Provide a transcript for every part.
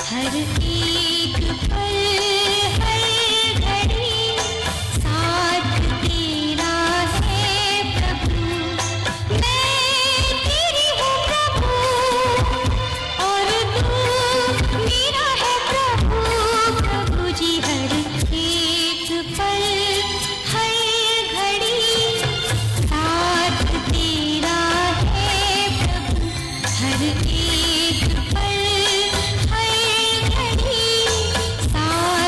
हर एक पल हर घड़ी साथ तेरा है प्रभु। मैं तेरी हूँ प्रभु और तू मेरा है प्रभु। प्रभु जी हर एक पल हर घड़ी साथ तेरा है प्रभु। हर एक पल हर घड़ी साथ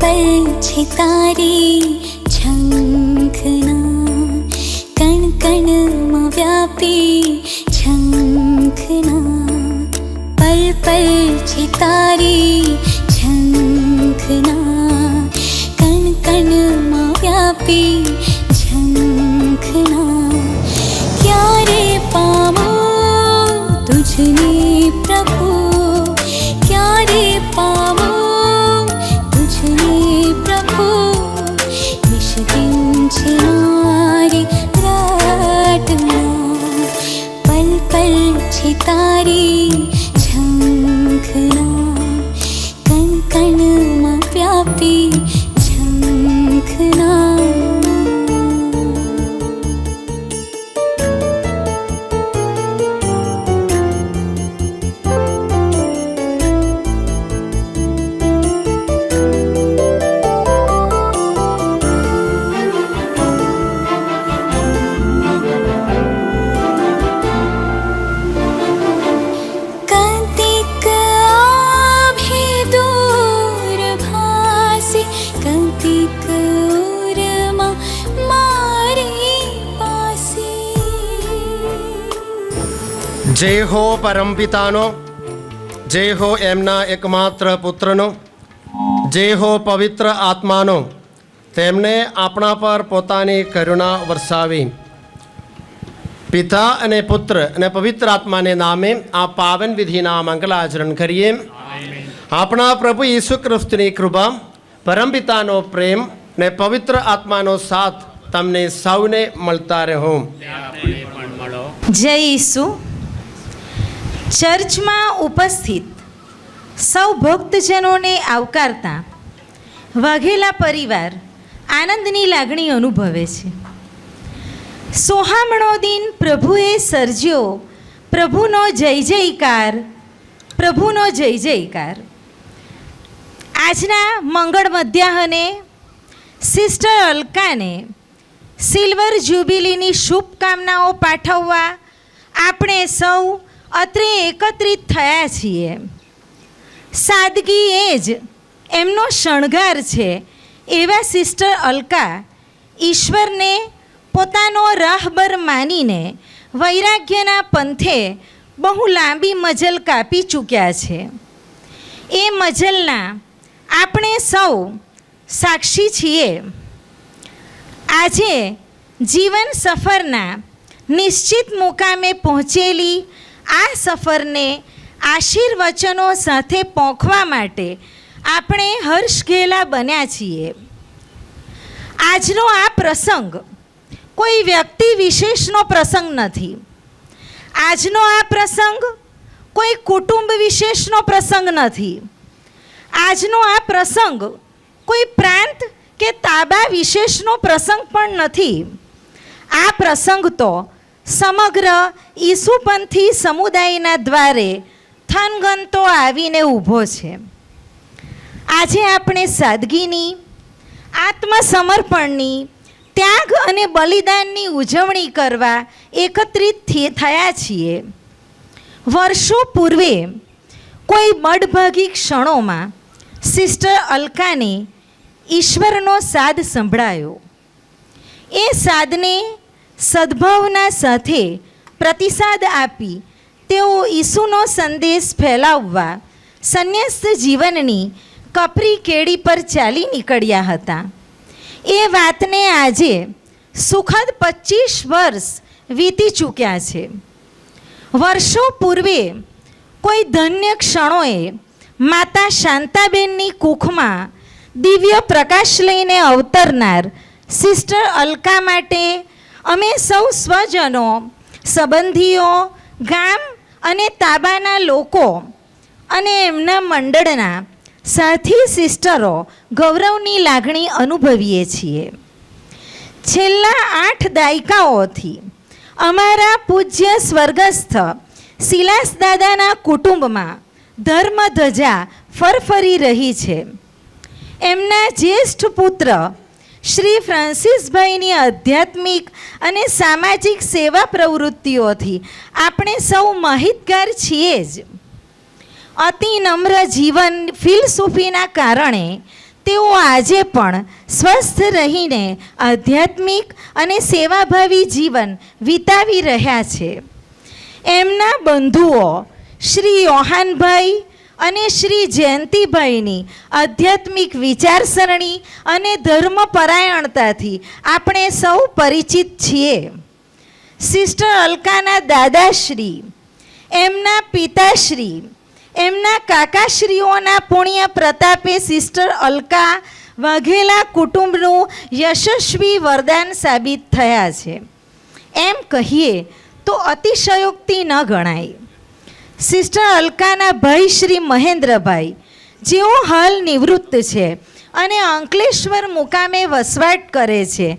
પલ છે તારી ઝંખના, કણ કણમાં વ્યાપી ઝંખના. પલ પલ છે તારી ઝંખના, કણ કણમાં વ્યાપી ઝંખના. ક્યારે પામું તુજને પ્રભુ, ક્યારે પામું તુજને પ્રભુ. નિશ દિન છે મારી પ્રાર્થના, પલ પલ છે તારી ઝંખના, કણ કણમાં વ્યાપી ઝંખના. જય હો પરમપિતાનો, જય હો એમના એકમાત્ર પુત્રનો, જય હો પવિત્ર આત્માનો. તેમણે આપણા પર પોતાની કરુણા વરસાવી. પિતા અને પુત્ર અને પવિત્ર આત્માને નામે આ પાવન વિધિના મંગલાચરણ કરીએ. આપણા પ્રભુ ઈસુ ખ્રિસ્તની કૃપા, પરમપિતાનો પ્રેમ ને પવિત્ર આત્માનો સાથ તમને સૌને મળતા રહો. જય ઈસુ. ચર્ચમાં ઉપસ્થિત સૌ ભક્તજનોને આવકારતા વાઘેલા પરિવાર આનંદની લાગણી અનુભવે છે. સોહામણો દિન પ્રભુએ સર્જ્યો, પ્રભુનો જય જયકાર, પ્રભુનો જય જયકાર. આજના મંગળ મધ્યાહને સિસ્ટર અલકાને સિલ્વર જ્યુબિલીની શુભકામનાઓ પાઠવવા આપણે સૌ અત્રે એકત્રિત થયા છીએ. સાદગી એ જ એમનો શણગાર છે એવા સિસ્ટર અલકા ઈશ્વરને પોતાનો રાહબર માનીને વૈરાગ્યના પંથે બહુ લાંબી મજલ કાપી ચૂક્યા છે. એ મજલના આપણે સૌ સાક્ષી છીએ. આજે જીવન સફરના નિશ્ચિત મુકામે પહોંચેલી આ સફરને આશીર્વચનો સાથે પોંખવા માટે આપણે હર્ષઘેલા બન્યા છીએ. આજનો આ પ્રસંગ કોઈ વ્યક્તિ વિશેષનો પ્રસંગ નથી. આજનો આ પ્રસંગ કોઈ કુટુંબ વિશેષનો પ્રસંગ નથી. આજનો આ પ્રસંગ કોઈ પ્રાંત કે તાબા વિશેષનો પ્રસંગ પણ નથી. આ પ્રસંગ તો સમગ્ર ઈસુપંથી સમુદાયના દ્વારે થનગનતો આવીને ઊભો છે. આજે આપણે સાદગીની, આત્મસમર્પણની, ત્યાગ અને બલિદાનની ઉજવણી કરવા એકત્રિત થયા છીએ. વર્ષો પૂર્વે કોઈ બળભાગી ક્ષણોમાં સિસ્ટર અલકાને ઈશ્વરનો સાદ સંભળાયો. એ સાદને સદ્ભાવના સાથે પ્રતિસાદ આપી તેઓ ઈસુનો સંદેશ ફેલાવવા સંન્યસ્ત જીવનની કપરી કેડી પર ચાલી નીકળ્યા હતા. એ વાતને આજે સુખદ 25 વર્ષ વીતી ચૂક્યા છે. વર્ષો પૂર્વે કોઈ ધન્ય ક્ષણોએ માતા શાંતાબેનની કુખમાં દિવ્ય પ્રકાશ લઈને અવતરનાર સિસ્ટર અલકા માટે અમે સૌ સ્વજનો, સંબંધીઓ, ગામ અને તાબાના લોકો અને એમના મંડળના સાથી સિસ્ટરો ગૌરવની લાગણી અનુભવીએ છીએ. છેલ્લા 8 દાયકાઓથી અમારા પૂજ્ય સ્વર્ગસ્થ સિલાસ દાદાના કુટુંબમાં ધર્મધજા ફરફરી રહી છે. એમના જ્યેષ્ઠ પુત્ર શ્રી ફ્રાન્સિસભાઈની આધ્યાત્મિક અને સામાજિક સેવા પ્રવૃત્તિઓથી આપણે સૌ માહિતગાર છીએ જ. અતિ નમ્ર જીવન ફિલસૂફીના કારણે તેઓ આજે પણ સ્વસ્થ રહીને આધ્યાત્મિક અને સેવાભાવી જીવન વિતાવી રહ્યા છે. એમના બંધુઓ શ્રી યોહાનભાઈ અને શ્રી જયંતિભાઈની આધ્યાત્મિક વિચારસરણી અને ધર્મપરાયણતાથી આપણે સૌ પરિચિત છીએ. સિસ્ટર અલકાના દાદાશ્રી, એમના પિતાશ્રી, એમના કાકાશ્રીઓના પુણ્ય પ્રતાપે સિસ્ટર અલકા વાઘેલા કુટુંબનું યશસ્વી વરદાન સાબિત થયા છે. એમ કહીએ તો અતિશયોક્તિ ન ગણાય. સિસ્ટર અલકાના ભાઈ શ્રી મહેન્દ્રભાઈ, જેઓ હાલ નિવૃત્ત છે અને અંકલેશ્વર મુકામે વસવાટ કરે છે,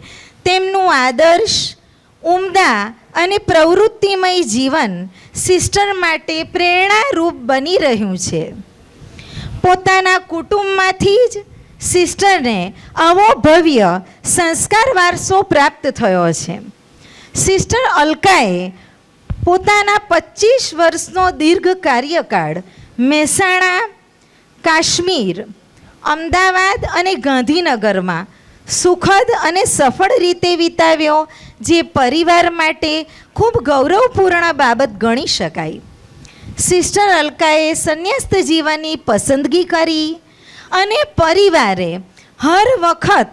તેમનું આદર્શ, ઉમદા અને પ્રવૃત્તિમય જીવન સિસ્ટર માટે પ્રેરણારૂપ બની રહ્યું છે. પોતાના કુટુંબમાંથી જ સિસ્ટરને આવો ભવ્ય સંસ્કાર વારસો પ્રાપ્ત થયો છે. સિસ્ટર અલકાએ પોતાના 25 વર્ષનો દીર્ઘ કાર્યકાળ મહેસાણા, કાશ્મીર, અમદાવાદ અને ગાંધીનગરમાં સુખદ અને સફળ રીતે વિતાવ્યો, જે પરિવાર માટે ખૂબ ગૌરવપૂર્ણ બાબત ગણી શકાય. સિસ્ટર અલકાએ સંન્યસ્ત જીવનની પસંદગી કરી અને પરિવારે હર વખત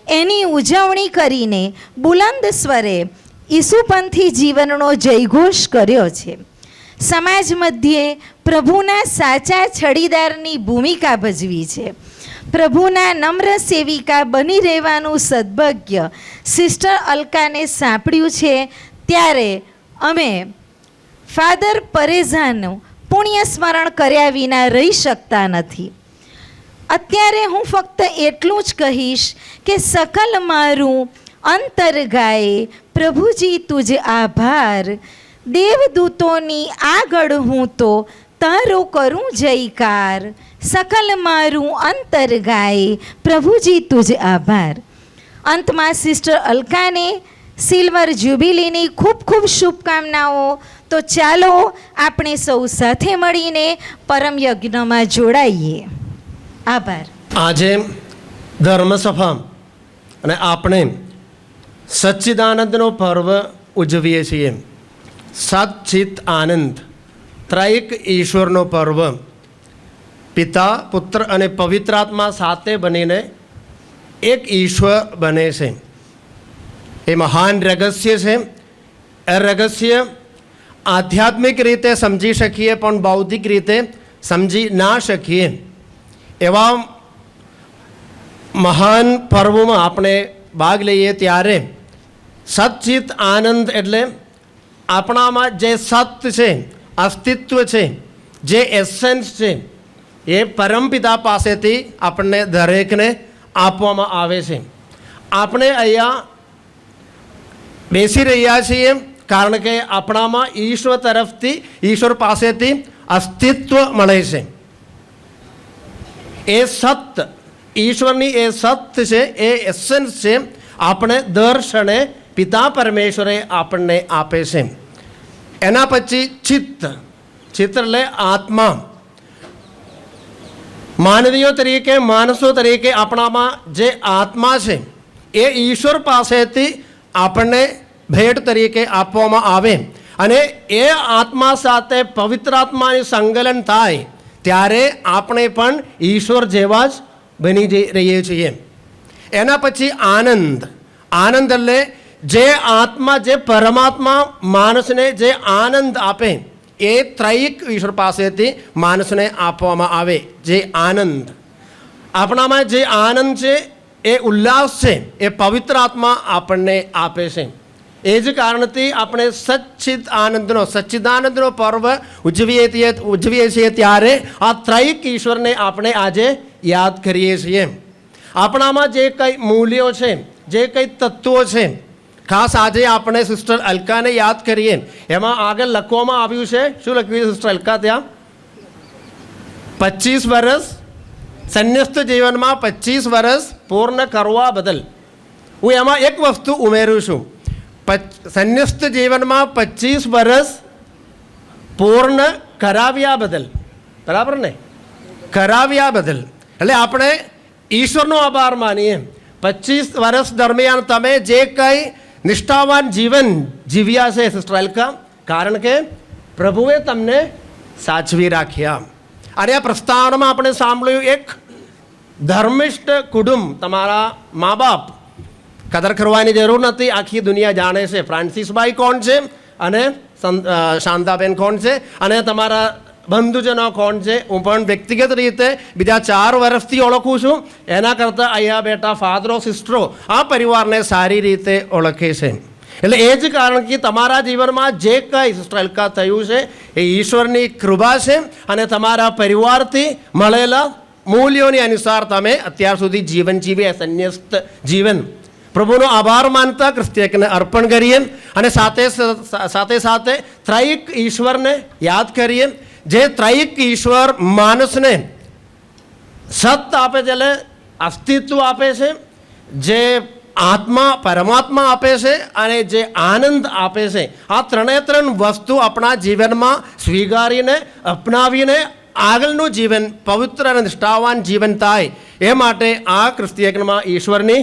એની ઉજવણી કરીને બુલંદ સ્વરે ઈસુપંથી જીવનનો જયઘોષ કર્યો છે. સમાજ મધ્યે પ્રભુના સાચા છડીદારની ભૂમિકા ભજવી છે. પ્રભુના નમ્ર સેવિકા બની રહેવાનું સદભાગ્ય સિસ્ટર અલકાને સાંપડ્યું છે. ત્યારે અમે ફાધર પરેઝાનું પુણ્ય સ્મરણ કર્યા વિના રહી શકતા નથી. અત્યારે હું ફક્ત એટલું જ કહીશ કે સકલ મારું અંતર ગાય પ્રભુજી તુજ આભાર, દેવદૂતોની આગળ હું તો તારો કરું જયકાર, સકલ મારું અંતર ગાય પ્રભુજી તુજ આભાર. અંતમાં સિસ્ટર અલકાને સિલ્વર જ્યુબિલીની ખૂબ ખૂબ શુભકામનાઓ. તો ચાલો આપણે સૌ સાથે મળીને પરમ યજ્ઞમાં જોડાઈએ. આભાર. આજે ધર્મસભા અને આપણે સચ્ચિદાનંદનો પર્વ ઉજવીએ છીએ. સચ્ચિત આનંદ ત્રૈક ઈશ્વરનો પર્વ. પિતા, પુત્ર અને પવિત્રાત્મા સાથે બનીને એક ઈશ્વર બને છે. એ મહાન રહસ્ય છે. એ રહસ્ય આધ્યાત્મિક રીતે સમજી શકીએ પણ બૌદ્ધિક રીતે સમજી ના શકીએ. એવા મહાન પર્વમાં આપણે ભાગ લઈએ ત્યારે સચ્ચિત આનંદ એટલે આપણામાં જે સત્ય છે, અસ્તિત્વ છે, જે એસેન્સ છે, એ પરમપિતા પાસેથી આપણને દરેકને આપવામાં આવે છે. આપણે અહીંયા બેસી રહ્યા છીએ કારણ કે આપણામાં ઈશ્વર તરફથી, ઈશ્વર પાસેથી અસ્તિત્વ મળે છે. એ સત્ય, ઈશ્વરની એ સત્ય છે, એ એસેન્સ છે, આપણે દર ક્ષણે પિતા પરમેશ્વરે આપણને આપે છે. એના પછી ચિત્ત. ચિત્ત એટલે આત્મા. માનવીઓ તરીકે, માણસો તરીકે આપણામાં જે આત્મા છે એ ઈશ્વર પાસેથી આપણને ભેટ તરીકે આપવામાં આવે અને એ આત્મા સાથે પવિત્ર આત્માની સંકલન થાય ત્યારે આપણે પણ ઈશ્વર જેવા જ બની રહીએ છીએ. એના પછી આનંદ. આનંદ એટલે જે આત્મા, જે પરમાત્મા માણસને જે આનંદ આપે એ ત્રૈક ઈશ્વર પાસેથી માણસને આપવામાં આવે. જે આનંદ આપણામાં, જે આનંદ છે, એ ઉલ્લાસ છે, એ પવિત્ર આત્મા આપણને આપે છે. એ જ કારણથી આપણે સચ્ચિદાનંદનો પર્વ ઉજવીએ છીએ ત્યારે આ ત્રૈક ઈશ્વરને આપણે આજે યાદ કરીએ છીએ. આપણામાં જે કંઈ મૂલ્યો છે, જે કંઈ તત્વો છે, ખાસ આજે આપણે સિસ્ટર અલકાને યાદ કરીએ. એમાં આગળ લખવામાં આવ્યું છે, શું લખ્યું છે સિસ્ટર અલકા ત્યાં? 25 વર્ષ સંન્યસ્ત જીવનમાં 25 વર્ષ પૂર્ણ કરવા બદલ. હું એમાં એક વસ્તુ ઉમેરું છું. સંન્યસ્ત જીવનમાં 25 વર્ષ પૂર્ણ કરાવ્યા બદલ. બરાબર ને? કરાવ્યા બદલ એટલે આપણે ઈશ્વરનો આભાર માનીએ. 25 વર્ષ દરમિયાન તમે જે કંઈ નિષ્ઠાવાન જીવન જીવ્યા છે સિસ્ટર અલકા, કારણ કે પ્રભુએ તમને સાચવી રાખ્યા. અને આ પ્રસ્તાવનામાં આપણે સાંભળ્યું એક ધર્મિષ્ઠ કુટુંબ, તમારા મા બાપ કદર કરવાની જરૂર નથી, આખી દુનિયા જાણે છે ફ્રાન્સિસભાઈ કોણ છે અને શાંતાબેન કોણ છે અને તમારા બંધુજનો કોણ છે. હું પણ વ્યક્તિગત રીતે બીજા 4 વર્ષથી ઓળખું છું. એના કરતાં અહીંયા બેઠા ફાધરો સિસ્ટરો આ પરિવારને સારી રીતે ઓળખે છે. એટલે એ જ કારણ કે તમારા જીવનમાં જે કંઈ સિસ્ટર અલકા થયું છે એ ઈશ્વરની કૃપા છે અને તમારા પરિવારથી મળેલા મૂલ્યોની અનુસાર તમે અત્યાર સુધી જીવન જીવી, સંન્યસ્ત જીવન. પ્રભુનો આભાર માનતા ક્રિસ્તીયકને અર્પણ કરીએ અને સાથે સાથે ત્રૈક ઈશ્વરને યાદ કરીએ, જે ત્રૈક ઈશ્વર માણસને સત્ય આપે છે, એટલે અસ્તિત્વ આપે છે, જે આત્મા પરમાત્મા આપે છે અને જે આનંદ આપે છે. આ ત્રણે વસ્તુ આપણા જીવનમાં સ્વીકારીને અપનાવીને આગળનું જીવન પવિત્ર અને નિષ્ઠાવાન જીવન થાય એ માટે આ ક્રિસ્તીયકમાં ઈશ્વરની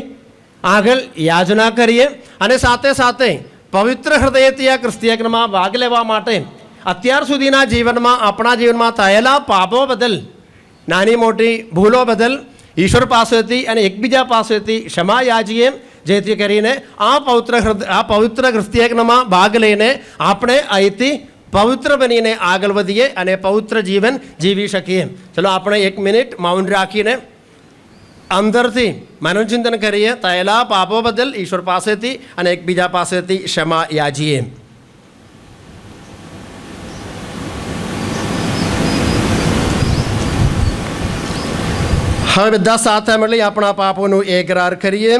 આગળ યાચના કરીએ અને સાથે સાથે પવિત્ર હૃદયથી આ ક્રિસ્તીયકમાં ભાગ લેવા માટે અત્યાર સુધીના જીવનમાં આપણા જીવનમાં થયેલા પાપો બદલ, નાની મોટી ભૂલો બદલ ઈશ્વર પાસેથી અને એકબીજા પાસેથી ક્ષમા યાચીએ, જેથી કરીને આ પવિત્ર ક્રિસ્તીયકમાં ભાગ લઈને આપણે અહીંથી પવિત્ર બનીને આગળ વધીએ અને પવિત્ર જીવન જીવી શકીએ. ચલો આપણે 1 મિનિટ મૌન રાખીને અંદરથી મનોચિંતન કરીએ, થયેલા પાપો બદલ ઈશ્વર પાસેથી અને એકબીજા પાસેથી ક્ષમા યાચીએ. હવે બધા સાથે મળી આપણા પાપોનું એકરાર કરીએ.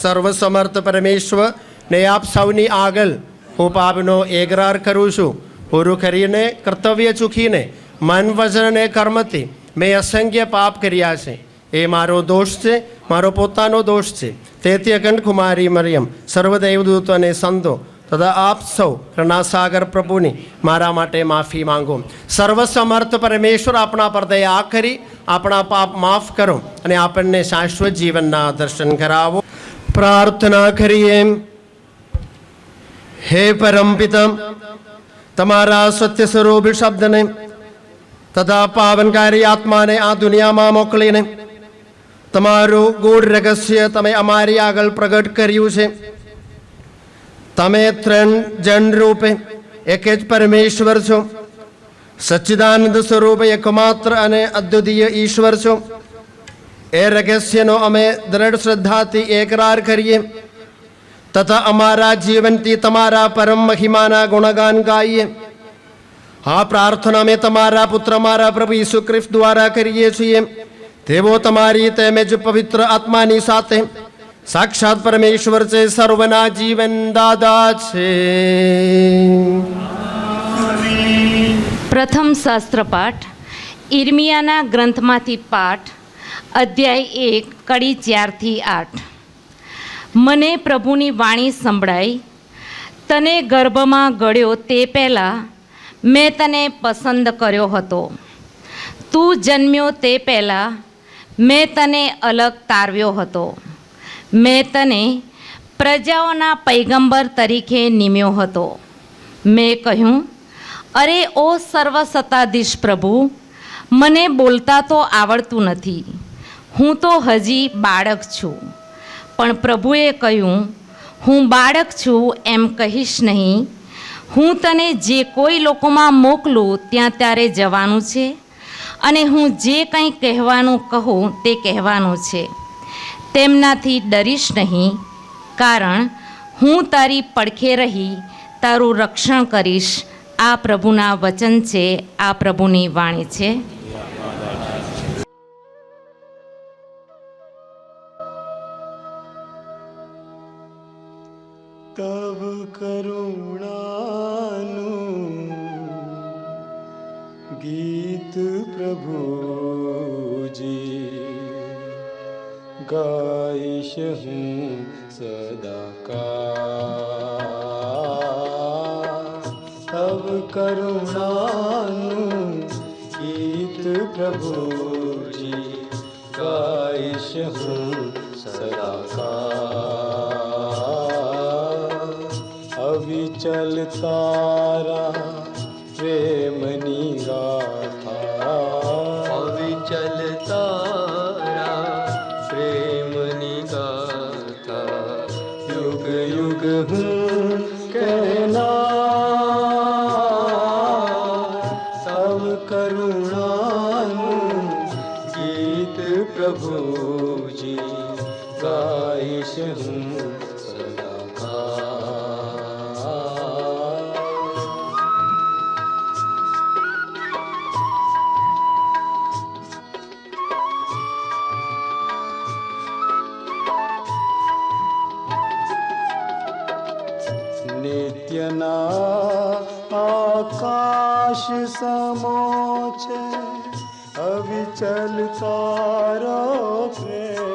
સર્વસમર્થ પરમેશ્વર ને આપ સૌની આગળ હું પાપનો એકરાર કરું છું. પૂરું કરીને કર્તવ્ય ચૂકીને મન વચન અને કર્મથી મેં અસંખ્ય પાપ કર્યા છે. એ મારો દોષ છે, મારો પોતાનો દોષ છે. તેથી અખંડ કુમારી મરિયમ, સર્વદેવદૂતો અને સંતો તથા આપ સૌ કરુણાસાગર પ્રભુની મારા માટે માફી માંગો. સર્વસમર્થ પરમેશ્વર આપણા પર દયા કરી આપણા પાપ માફ કરો અને આપણને શાશ્વત જીવનના દર્શન કરાવો. પ્રાર્થના કરીએ. હે પરમપિતા, તમારા સત્ય સ્વરૂપ શબ્દને તથા પાવનકારી આત્માને આ દુનિયામાં મોકલીને તમારું ગૂઢ રહસ્ય તમે અમારી આગળ પ્રગટ કર્યું છે. તમે 3 જણ રૂપે એક જ પરમેશ્વર છો, સચ્ચિદાનંદ સ્વરૂપ એકમાત્ર અને અદ્વિતીય ઈશ્વર છો. એ રહસ્યનો અમે દ્રઢ શ્રદ્ધાથી એકરાર કરીએ તથા અમારા જીવનથી તમારા પરમ મહિમાના ગુણગાન ગાઈએ. આ પ્રાર્થના અમે તમારા પુત્ર મારા પ્રભુ ઈસુ ખ્રિસ્ત દ્વારા કરીએ છીએ. તેઓ તમારી તેમજ પવિત્ર આત્માની સાથે સાક્ષાત પરમેશ્વર છે, સર્વના જીવન દાદા છે. પ્રથમ શાસ્ત્ર પાઠ ઈર્મિયાના ગ્રંથમાંથી પાઠ, અધ્યાય 1 કડી 4 થી 8. મને પ્રભુની વાણી સંભળાઈ, તને ગર્ભમાં ગળ્યો તે પહેલાં મેં તને પસંદ કર્યો હતો. તું જન્મ્યો તે પહેલાં મેં તને અલગ તારવ્યો હતો. મેં તને પ્રજાઓના પૈગંબર તરીકે નિમ્યો હતો. મેં કહ્યું, અરે ઓ સર્વસત્તાધીશ પ્રભુ, મને બોલતા તો આવડતું નથી, હું તો હજી બાળક છું. પણ પ્રભુએ કહ્યું, હું બાળક છું એમ કહીશ નહીં. હું તને જે કોઈ લોકોમાં મોકલું ત્યાં ત્યારે જવાનું છે અને હું જે કંઈ કહેવાનું કહું તે કહેવાનું છે. તેમનાથી ડરીશ નહીં, કારણ હું તારી પડખે રહી તારું રક્ષણ કરીશ. આ પ્રભુના વચન છે, આ પ્રભુની વાણી છે. તવ કરુણાનું ગીત પ્રભુજી ગાઈશ હું સદાકાળ. તવ કરુણાનું ગીત પ્રભુજી ગાઈશ ગાઈશ હું સદાકાળ અવિચલ તારા પ્રેમની ગાથા અવિચલ તારા પ્રેમની ગાથા યુગ યુગ હું કહેનાર સૌ કરુણાનું ગીત પ્રભુજી ગાઈશ હું સદાકાળ નિત્યના આકાશ સમો છે અવિચલ તારો પ્રેમ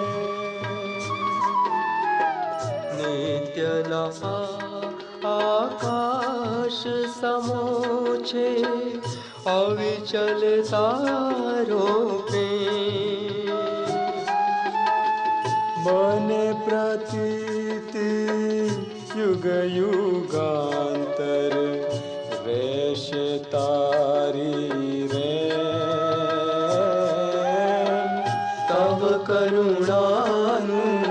નિત્યના આકાશ સમો છે અવિચલ તારો પ્રેમ બને પ્રતીતિ યુગ યુગાંતર રહેશે તારી રે તવ કરુણાનું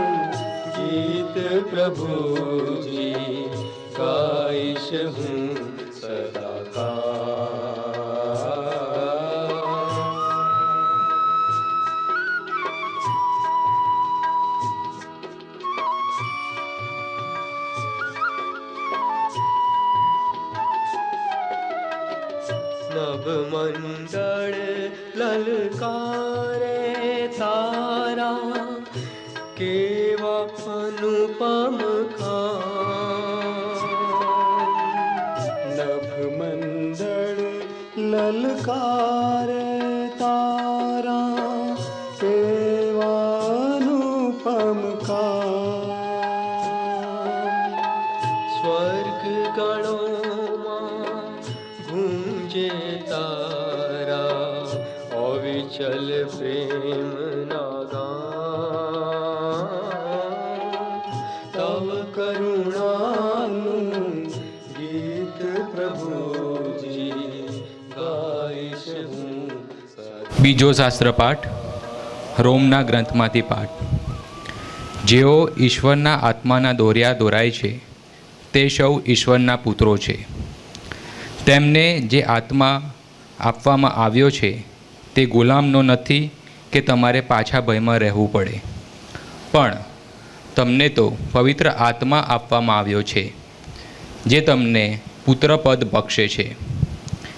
ગીત પ્રભુજી ગાઈશ હું સદાકાળ નભ મંડળ લલકારે તારા કેવા અનુપમ નભ મંડળ લલકારે તારા સેવાનુપમ સ્વર્ગ ગણોમાં ગુંજે તારા અવિચલ પ્રેમ નાગાન તવ કરુણાનું ગીત પ્રભુજી ગાઈશ હું બીજો શાસ્ત્રપાઠ રોમના ગ્રંથમાંથી પાઠ. જેઓ ઈશ્વરના આત્માના દોર્યા દોરાય છે તે સૌ ઈશ્વરના પુત્રો છે. તેમને જે આત્મા આપવામાં આવ્યો છે તે ગુલામનો નથી કે તમારે પાછા ભયમાં રહેવું પડે, પણ તમને તો પવિત્ર આત્મા આપવામાં આવ્યો છે જે તમને પુત્રપદ બક્ષે છે.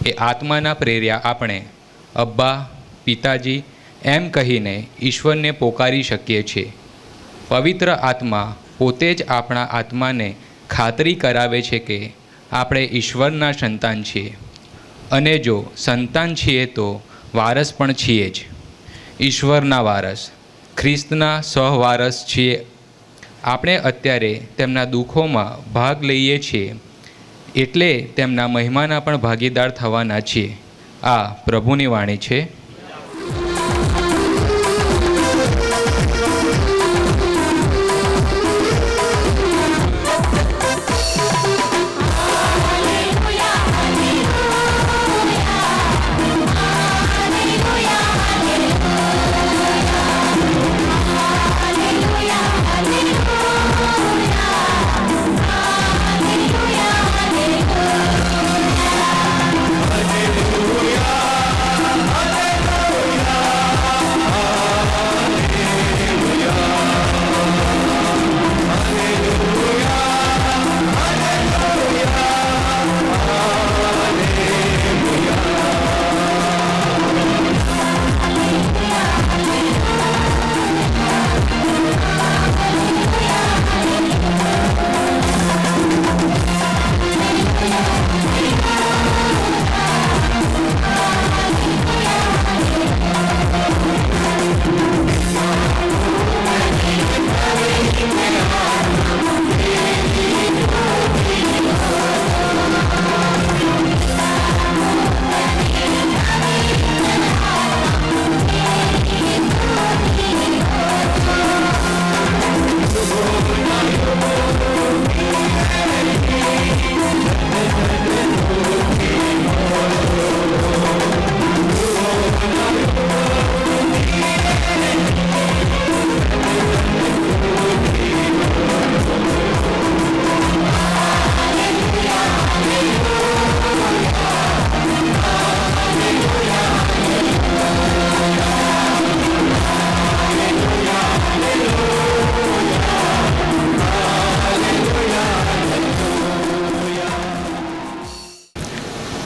એ આત્માના પ્રેર્યા આપણે અબ્બા પિતાજી એમ કહીને ઈશ્વરને પોકારી શકીએ છીએ. પવિત્ર આત્મા પોતે જ આપણા આત્માને ખાતરી કરાવે છે કે આપણે ઈશ્વરના સંતાન છીએ, અને જો સંતાન છીએ તો વારસ પણ છીએ જ. ઈશ્વરના વારસ, ખ્રિસ્તના સહવારસ છીએ. આપણે અત્યારે તેમના દુઃખોમાં ભાગ લઈએ છીએ એટલે તેમના મહિમાના પણ ભાગીદાર થવાના છીએ. આ પ્રભુની વાણી છે. Hallelujah.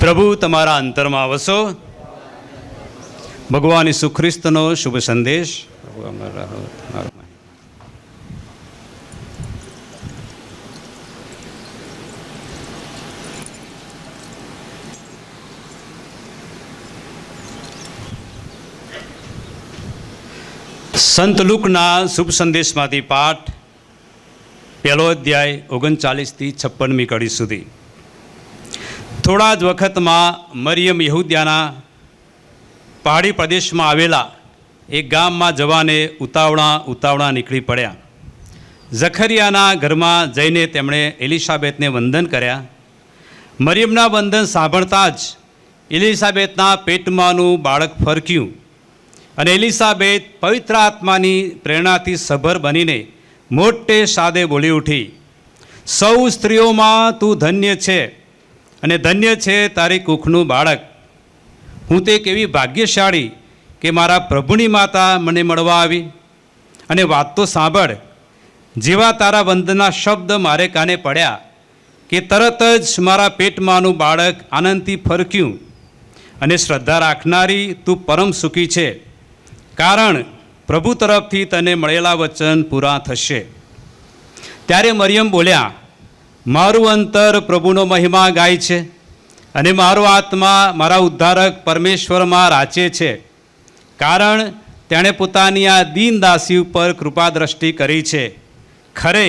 પ્રભુ તમારા અંતરમાં વસો. ભગવાન ઈસુ ખ્રિસ્તનો શુભ સંદેશ. સંત લુકના શુભ સંદેશમાંથી પાઠ, પહેલો અધ્યાય 39 થી 56મી કડી સુધી. થોડા જ વખતમાં મરિયમ યહૂદિયાના પહાડી પ્રદેશમાં આવેલા એક ગામમાં જવાને ઉતાવળા નીકળી પડ્યા. ઝખરિયાના ઘરમાં જઈને તેમણે એલિસાબેતને વંદન કર્યા. મરિયમના વંદન સાંભળતા જ એલિસાબેતના પેટમાંનું બાળક ફરક્યું અને એલિસાબેત પવિત્ર આત્માની પ્રેરણાથી સભર બનીને મોટે સાદે બોલી ઉઠી, સૌ સ્ત્રીઓમાં તું ધન્ય છે અને ધન્ય છે તારી કુખનું બાળક. હું તે કેવી ભાગ્યશાળી કે મારા પ્રભુની માતા મને મળવા આવી. અને વાત તો સાંભળ, જેવા તારા વંદનના શબ્દ મારે કાને પડ્યા કે તરત જ મારા પેટમાંનું બાળક આનંદથી ફરક્યું. અને શ્રદ્ધા રાખનારી તું પરમ સુખી છે, કારણ પ્રભુ તરફથી તને મળેલા વચન પૂરા થશે. ત્યારે મરિયમ બોલ્યા, મારું અંતર પ્રભુનો મહિમા ગાય છે અને મારો આત્મા મારા ઉદ્ધારક પરમેશ્વરમાં રાચે છે, કારણ તેણે પોતાની આ દીન દાસી ઉપર કૃપા દ્રષ્ટિ કરી છે. ખરે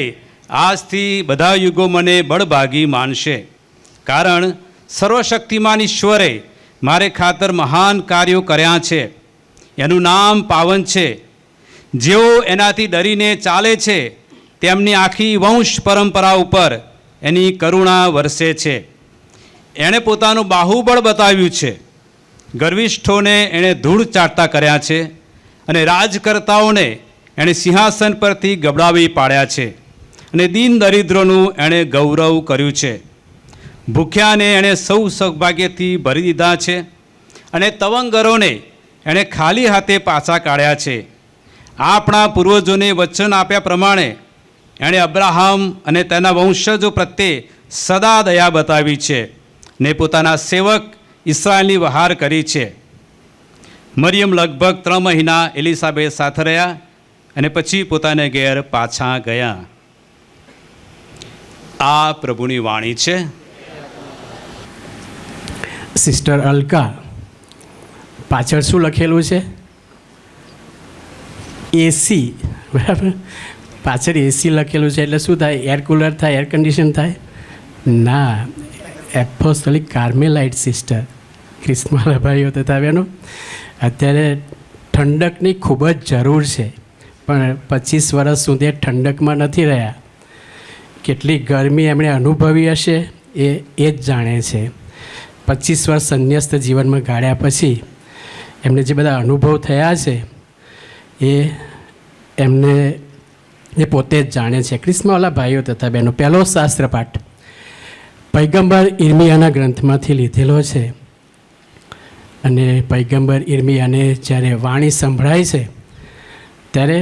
આજથી બધા યુગો મને બળભાગી માનશે, કારણ સર્વશક્તિમાન ઈશ્વરે મારે ખાતર મહાન કાર્યો કર્યા છે. એનું નામ પાવન છે. જેઓ એનાથી ડરીને ચાલે છે તેમની આખી વંશ પરંપરા ઉપર એની કરુણા વરસે છે. એણે પોતાનું બાહુબળ બતાવ્યું છે. ગર્વિષ્ઠોને એણે ધૂળ ચાટતા કર્યા છે અને રાજકર્તાઓને એણે સિંહાસન પરથી ગબડાવી પાડ્યા છે. અને દીન દરિદ્રોનું એણે ગૌરવ કર્યું છે. ભૂખ્યાને એણે સૌ સૌભાગ્યથી ભરી દીધા છે અને તવંગરોને એણે ખાલી હાથે પાછા કાઢ્યા છે. આપણા પૂર્વજોને વચન આપ્યા પ્રમાણે એણે અબ્રાહમ અને તેના વંશજો પ્રત્યે સદા દયા બતાવી છે ને પોતાના સેવક ઇસ્રાયેલની વહાર કરી છે. મરિયમ લગભગ 3 મહિના એલિસાબેત સાથે રહ્યા અને પછી પોતાને ઘેર પાછા ગયા. આ પ્રભુની વાણી છે. સિસ્ટર અલકા, પાછળ શું લખેલું છે? એસી, બરાબર? પાછળ એસી લખેલું છે એટલે શું થાય? એર કુલર થાય, એર કન્ડિશન થાય? ના, એપોસ્ટોલિક કાર્મેલાઇટ સિસ્ટર, ખ્રિસ્તમાં ભાઈઓ તથા બહેનો, અત્યારે ઠંડકની ખૂબ જ જરૂર છે, પણ 25 વર્ષ સુધી ઠંડકમાં નથી રહ્યા. કેટલી ગરમી એમણે અનુભવી હશે એ જ જાણે છે. 25 વર્ષ સંન્યસ્ત જીવનમાં ગાળ્યા પછી એમને જે બધા અનુભવ થયા છે એ પોતે જ જાણે છે. ખ્રિસ્તવાલા ભાઈઓ તથા બહેનો, પહેલો શાસ્ત્ર પાઠ પૈગંબર ઇર્મિયાના ગ્રંથમાંથી લીધેલો છે. અને પૈગંબર ઇર્મિયાને જ્યારે વાણી સંભળાય છે ત્યારે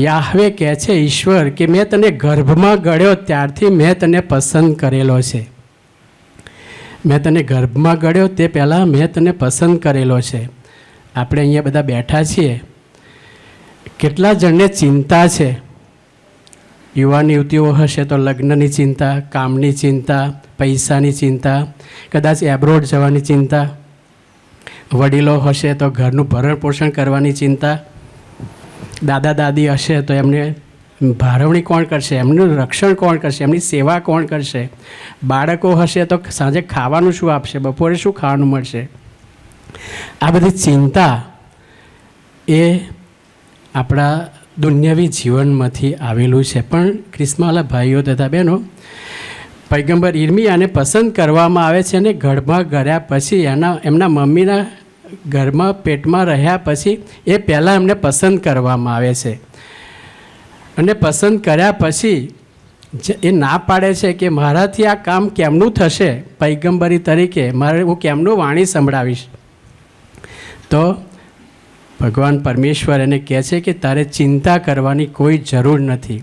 યાહવે કહે છે, ઈશ્વર, કે મેં તને ગર્ભમાં ગળ્યો ત્યારથી મેં તને પસંદ કરેલો છે. મેં તને ગર્ભમાં ગળ્યો તે પહેલાં મેં તને પસંદ કરેલો છે. આપણે અહીંયા બધા બેઠા છીએ, કેટલા જણને ચિંતા છે? યુવાન યુવતીઓ હશે તો લગ્નની ચિંતા, કામની ચિંતા, પૈસાની ચિંતા, કદાચ એબ્રોડ જવાની ચિંતા. વડીલો હશે તો ઘરનું ભરણ પોષણ કરવાની ચિંતા. દાદા દાદી હશે તો એમને ભારવણી કોણ કરશે? એમનું રક્ષણ કોણ કરશે? એમની સેવા કોણ કરશે? બાળકો હશે તો સાંજે ખાવાનું શું આપશે? બપોરે શું ખાવાનું મળશે? આ બધી ચિંતા એ આપણા દુન્યવી જીવનમાંથી આવેલું છે. પણ ખ્રિસ્તવાલા ભાઈઓ તથા બહેનો, પૈગંબર ઇર્મિયાને પસંદ કરવામાં આવે છે અને ગર્ભમાં ગળ્યા પછી એમના મમ્મીના ઘરમાં પેટમાં રહ્યા પછી એ પહેલાં એમને પસંદ કરવામાં આવે છે. અને પસંદ કર્યા પછી એ ના પાડે છે કે મારાથી આ કામ કેમનું થશે? પૈગંબરી તરીકે હું કેમનું વાણી સંભળાવીશ? તો ભગવાન પરમેશ્વર એને કહે છે કે તારે ચિંતા કરવાની કોઈ જરૂર નથી.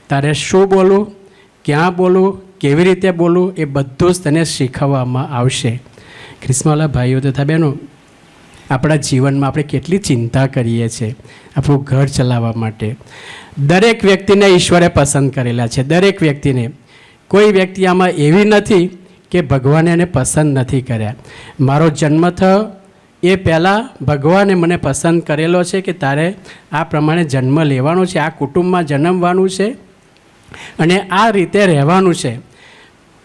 તારે શું બોલવું, ક્યાં બોલવું, કેવી રીતે બોલવું એ બધું જ તને શીખવવામાં આવશે. ખ્રિસ્તવાલા ભાઈઓ તથા બહેનો, આપણા જીવનમાં આપણે કેટલી ચિંતા કરીએ છીએ આપણું ઘર ચલાવવા માટે. દરેક વ્યક્તિને ઈશ્વરે પસંદ કરેલા છે, દરેક વ્યક્તિને. કોઈ વ્યક્તિ આમાં એવી નથી કે ભગવાને એને પસંદ નથી કર્યા. મારો જન્મ થયો એ પહેલાં ભગવાને મને પસંદ કરેલો છે કે તારે આ પ્રમાણે જન્મ લેવાનો છે, આ કુટુંબમાં જન્મવાનું છે અને આ રીતે રહેવાનું છે.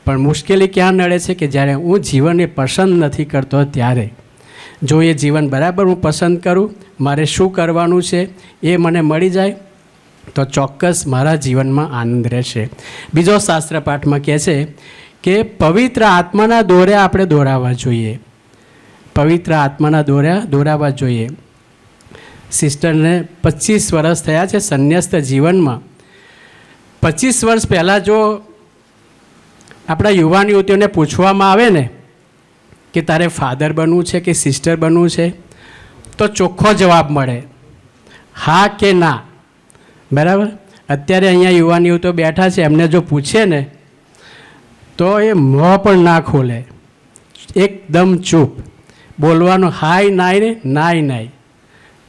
પણ મુશ્કેલી ક્યાં નડે છે કે જ્યારે હું જીવનને પસંદ નથી કરતો ત્યારે. જો એ જીવન બરાબર હું પસંદ કરું, મારે શું કરવાનું છે એ મને મળી જાય તો ચોક્કસ મારા જીવનમાં આનંદ રહેશે. બીજો શાસ્ત્ર પાઠમાં કહે છે કે પવિત્ર આત્માના દોરે આપણે દોરાવવા જોઈએ. પવિત્ર આત્માના દોરાવવા જોઈએ. સિસ્ટરને 25 વર્ષ થયા છે સંન્યસ્ત જીવનમાં. 25 વર્ષ પહેલાં જો આપણા યુવાન યુવતીઓને પૂછવામાં આવે ને કે તારે ફાધર બનવું છે કે સિસ્ટર બનવું છે, તો ચોખ્ખો જવાબ મળે, હા કે ના. બરાબર? અત્યારે અહીંયા યુવાન યુવતીઓ બેઠા છે, એમને જો પૂછે ને તો એ મોં પણ ના ખોલે, એકદમ ચૂપ, બોલવાનું હાય નાય ને નાય નાય.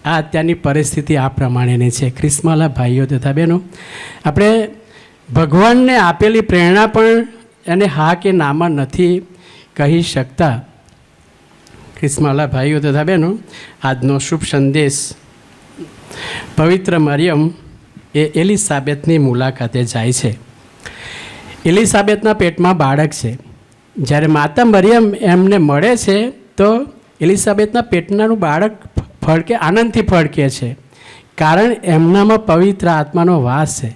આ અત્યારની પરિસ્થિતિ આ પ્રમાણેની છે. ખ્રિસ્તવાલા ભાઈઓ તથા બહેનો, આપણે ભગવાનને આપેલી પ્રેરણા પણ એને હા કે નામાં નથી કહી શકતા. ખ્રિસ્તવાલા ભાઈઓ તથા બહેનો, આજનો શુભ સંદેશ, પવિત્ર મરિયમ એ એલિસાબેથની મુલાકાતે જાય છે. એલિસાબેથના પેટમાં બાળક છે. જ્યારે માતા મરિયમ એમને મળે છે તો એલિસાબેથના પેટનાનું બાળક ફડકે, આનંદથી ફડકે છે, કારણ એમનામાં પવિત્ર આત્માનો વાસ છે.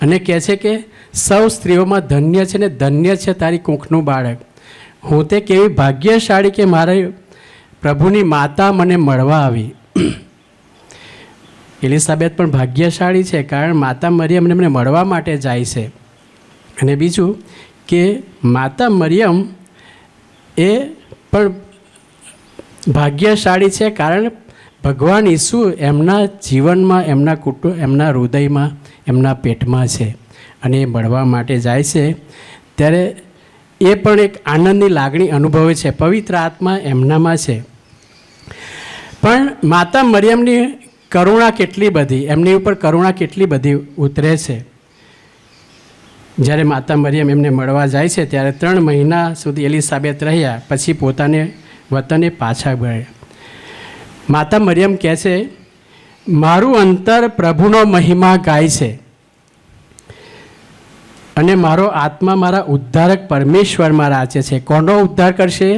અને કહે છે કે સૌ સ્ત્રીઓમાં ધન્ય છે ને ધન્ય છે તારી કુંખનું બાળક. હું તે કેવી ભાગ્યશાળી કે મારે પ્રભુની માતા મને મળવા આવી. એલિસાબેથ પણ ભાગ્યશાળી છે, કારણ માતા મરિયમ એમને મળવા માટે જાય છે. અને બીજું કે માતા મરિયમ એ પણ ભાગ્યશાળી છે, કારણ ભગવાન ઈસુ એમના જીવનમાં, એમના કુટુંબ, એમના હૃદયમાં, એમના પેટમાં છે અને એ મળવા માટે જાય છે. ત્યારે એ પણ એક આનંદની લાગણી અનુભવે છે, પવિત્ર આત્મા એમનામાં છે. પણ માતા મરિયમની કરુણા કેટલી બધી, એમની ઉપર કરુણા કેટલી બધી ઉતરે છે. જ્યારે માતા મરિયમ એમને મળવા જાય છે ત્યારે 3 મહિના સુધી એલિસાબેથ રહ્યા, પછી પોતાને વતને પાછા ગયા. માતા મરિયમ કહે છે, મારું અંતર પ્રભુનો મહિમા ગાય છે અને મારો આત્મા મારા ઉદ્ધારક પરમેશ્વરમાં રાચે છે. કોનો ઉદ્ધાર કરશે?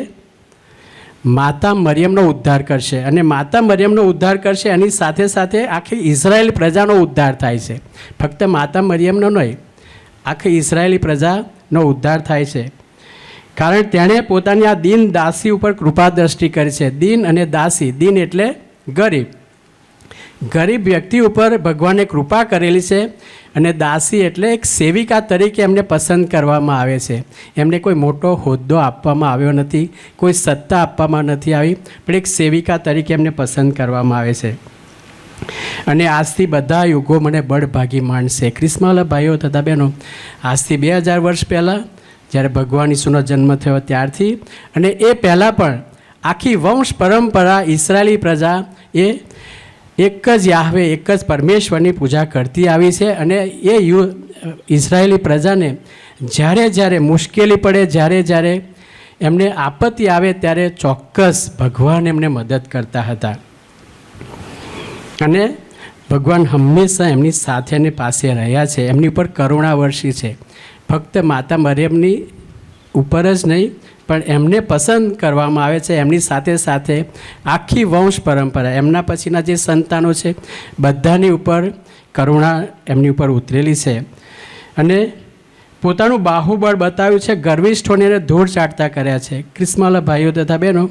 માતા મરિયમનો ઉદ્ધાર કરશે. અને માતા મરિયમનો ઉદ્ધાર કરશે, એની સાથે સાથે આખી ઇઝરાયેલ પ્રજાનો ઉદ્ધાર થાય છે. ફક્ત માતા મરિયમનો નહીં, આખી ઇઝરાયેલી પ્રજાનો ઉદ્ધાર થાય છે. કારણ તેણે પોતાની આ દીન દાસી ઉપર કૃપા દ્રષ્ટિ કરી છે. દીન અને દાસી, દીન એટલે ગરીબ, ગરીબ વ્યક્તિ ઉપર ભગવાને કૃપા કરેલી છે. અને દાસી એટલે એક સેવિકા તરીકે એમને પસંદ કરવામાં આવે છે. એમને કોઈ મોટો હોદ્દો આપવામાં આવ્યો નથી, કોઈ સત્તા આપવામાં નથી આવી, પણ એક સેવિકા તરીકે એમને પસંદ કરવામાં આવે છે. અને આજથી બધા યુગો મને બળભાગી માનશે. ખ્રિસ્તવાલા ભાઈઓ તથા બહેનો, આજથી 2000 વર્ષ પહેલાં જ્યારે ભગવાન ઈસુનો જન્મ થયો ત્યારથી, અને એ પહેલાં પણ આખી વંશ પરંપરા ઇસરાયેલી પ્રજા એ એક જ યાહવે, એક જ પરમેશ્વરની પૂજા કરતી આવી છે. અને એ ઇઝરાયેલી પ્રજાને જ્યારે જ્યારે મુશ્કેલી પડે, જ્યારે જ્યારે એમને આપત્તિ આવે ત્યારે ચોક્કસ ભગવાન એમને મદદ કરતા હતા. અને ભગવાન હંમેશા એમની સાથે અને પાસે રહ્યા છે, એમની ઉપર કરુણા વર્ષી છે. ફક્ત માતા મરિયમની ઉપર જ નહીં, પણ એમને પસંદ કરવામાં આવે છે. એમની સાથે સાથે આખી વંશ પરંપરા, એમના પછીના જે સંતાનો છે બધાની ઉપર કરુણા એમની ઉપર ઉતરેલી છે. અને પોતાનું બાહુબળ બતાવ્યું છે, ગર્વિષ્ઠોને ધૂળ ચાટતા કર્યા છે. ખ્રિસ્તવાલા ભાઈઓ તથા બહેનો,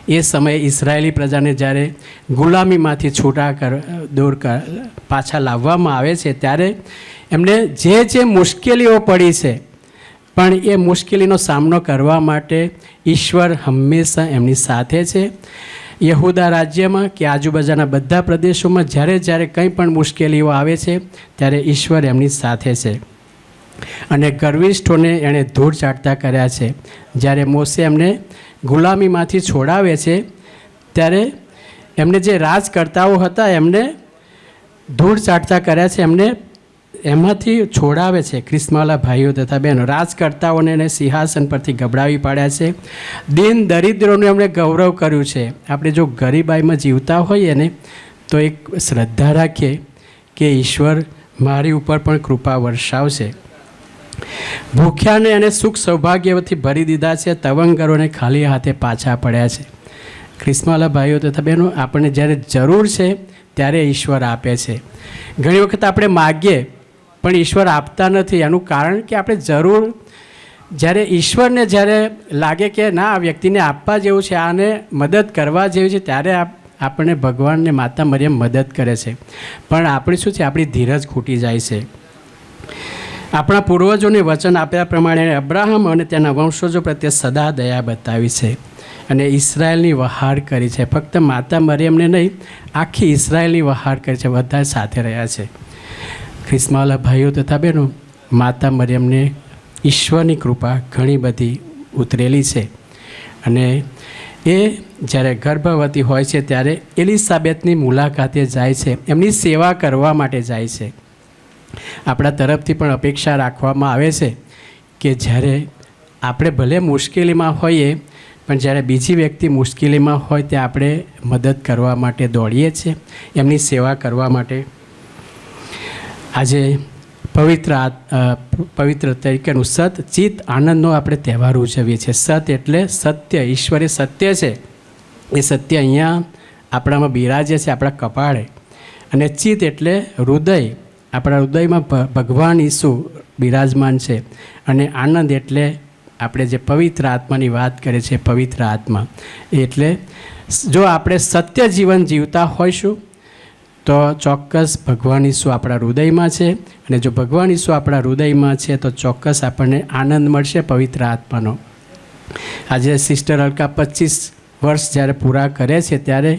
એ સમયે ઇઝરાયેલી પ્રજાને જ્યારે ગુલામીમાંથી છૂટા પાછા લાવવામાં આવે છે ત્યારે એમને જે મુશ્કેલીઓ પડી છે, પણ એ મુશ્કેલીનો સામનો કરવા માટે ઈશ્વર હંમેશા એમની સાથે છે. યહૂદા રાજ્યમાં કે આજુબાજુના બધા પ્રદેશોમાં જ્યારે જ્યારે કંઈ પણ મુશ્કેલીઓ આવે છે ત્યારે ઈશ્વર એમની સાથે છે. અને ગર્વિષ્ઠોને એણે ધૂળ ચાટતા કર્યા છે. જ્યારે મોસે એમને ગુલામીમાંથી છોડાવે છે ત્યારે એમને જે રાજકર્તાઓ હતા એમને ધૂળ ચાટતા કર્યા છે, એમને એમાંથી છોડાવે છે. ખ્રિસ્તવાલા ભાઈઓ તથા બહેનો, રાજકર્તાઓને એને સિંહાસન પરથી ગબડાવી પાડ્યા છે. દીન દરિદ્રોનું એમણે ગૌરવ કર્યું છે. આપણે જો ગરીબાઈમાં જીવતા હોઈએ ને તો એક શ્રદ્ધા રાખીએ કે ઈશ્વર મારી ઉપર પણ કૃપા વર્ષાવશે. ભૂખ્યાને એને સુખ સૌભાગ્યથી ભરી દીધા છે, તવંગરોને ખાલી હાથે પાછા પડ્યા છે. ખ્રિસ્તવાલા ભાઈઓ તથા બહેનો, આપણને જ્યારે જરૂર છે ત્યારે ઈશ્વર આપે છે. ઘણી વખત આપણે માગીએ પણ ઈશ્વર આપતા નથી. એનું કારણ કે આપણે જરૂર, જ્યારે ઈશ્વરને જ્યારે લાગે કે ના આ વ્યક્તિને આપવા જેવું છે, આને મદદ કરવા જેવી છે, ત્યારે આપણને ભગવાનને માતા મરિયમ મદદ કરે છે. પણ આપણી શું છે, આપણી ધીરજ ખૂટી જાય છે. આપણા પૂર્વજોને વચન આપ્યા પ્રમાણે અબ્રાહમ અને તેના વંશજો પ્રત્યે સદા દયા બતાવી છે અને ઇસરાયેલની વહાર કરી છે. ફક્ત માતા મરિયમને નહીં, આખી ઇસરાયેલની વહાર કરી છે. બધા સાથે રહ્યા છે. ખ્રિસ્તવાલા ભાઈઓ તથા બહેનો, માતા મરિયમને ઈશ્વરની કૃપા ઘણી બધી ઉતરેલી છે. અને એ જ્યારે ગર્ભવતી હોય છે ત્યારે એલિઝાબેથની મુલાકાતે જાય છે, એમની સેવા કરવા માટે જાય છે. આપણા તરફથી પણ અપેક્ષા રાખવામાં આવે છે કે જ્યારે આપણે ભલે મુશ્કેલીમાં હોઈએ પણ જ્યારે બીજી વ્યક્તિ મુશ્કેલીમાં હોય ત્યાં આપણે મદદ કરવા માટે દોડીએ છીએ, એમની સેવા કરવા માટે. આજે પવિત્ર તરીકેનું સત ચિત્ત આનંદનો આપણે તહેવાર ઉજવીએ છીએ. સત એટલે સત્ય, ઈશ્વર એ સત્ય છે. એ સત્ય અહીંયા આપણામાં બિરાજે છે, આપણા કપાળે. અને ચિત્ત એટલે હૃદય, આપણા હૃદયમાં ભગવાન ઈસુ બિરાજમાન છે. અને આનંદ એટલે આપણે જે પવિત્ર આત્માની વાત કરીએ છીએ, પવિત્ર આત્મા. એટલે જો આપણે સત્ય જીવન જીવતા હોઈશું તો ચોક્કસ ભગવાન ઈસુ આપણા હૃદયમાં છે. અને જો ભગવાન ઈસુ આપણા હૃદયમાં છે તો ચોક્કસ આપણને આનંદ મળશે પવિત્ર આત્માનો. આજે સિસ્ટર અલકા 25 વર્ષ જ્યારે પૂરા કરે છે ત્યારે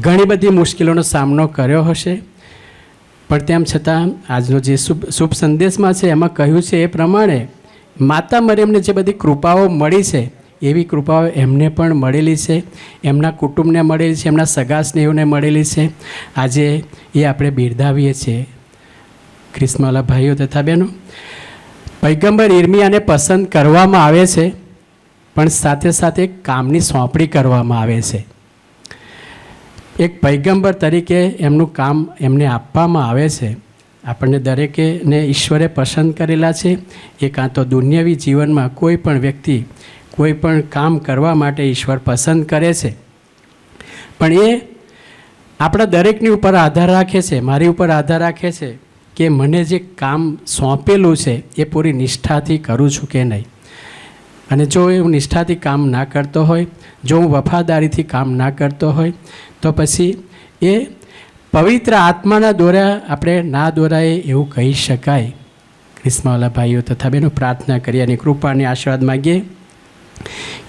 ઘણી બધી મુશ્કેલીઓનો સામનો કર્યો હશે, પણ તેમ છતાં આજનો જે શુભ સંદેશમાં છે એમાં કહ્યું છે એ પ્રમાણે માતા મરિયમને જે બધી કૃપાઓ મળી છે એવી કૃપાઓ એમને પણ મળેલી છે, એમના કુટુંબને મળેલી છે, એમના સગા સ્નેહીઓને મળેલી છે. આજે એ આપણે બિરદાવીએ છીએ. ખ્રિસ્તવાલા ભાઈઓ તથા બહેનો, પૈગંબર ઇર્મિયાને પસંદ કરવામાં આવે છે પણ સાથે સાથે કામની સોંપણી કરવામાં આવે છે. એક પૈગંબર તરીકે એમનું કામ એમને આપવામાં આવે છે. આપણને દરેકેને ઈશ્વરે પસંદ કરેલા છે. એ કાં તો દુનિયાવી જીવનમાં કોઈ પણ વ્યક્તિ કોઈ પણ કામ કરવા માટે ઈશ્વર પસંદ કરે છે, પણ એ આપણા દરેકની ઉપર આધાર રાખે છે, મારી ઉપર આધાર રાખે છે કે મને જે કામ સોંપેલું છે એ પૂરી નિષ્ઠાથી કરું છું કે નહીં. અને જો હું નિષ્ઠાથી કામ ના કરતો હોય, જો હું વફાદારીથી કામ ના કરતો હોય તો પછી એ પવિત્ર આત્માના દ્વારા આપણે ના દોરાય એવું કહી શકાય. ખ્રિસ્તવાલા ભાઈઓ તથા બહેનો, પ્રાર્થના કરી અને કૃપાને આશીર્વાદ માગીએ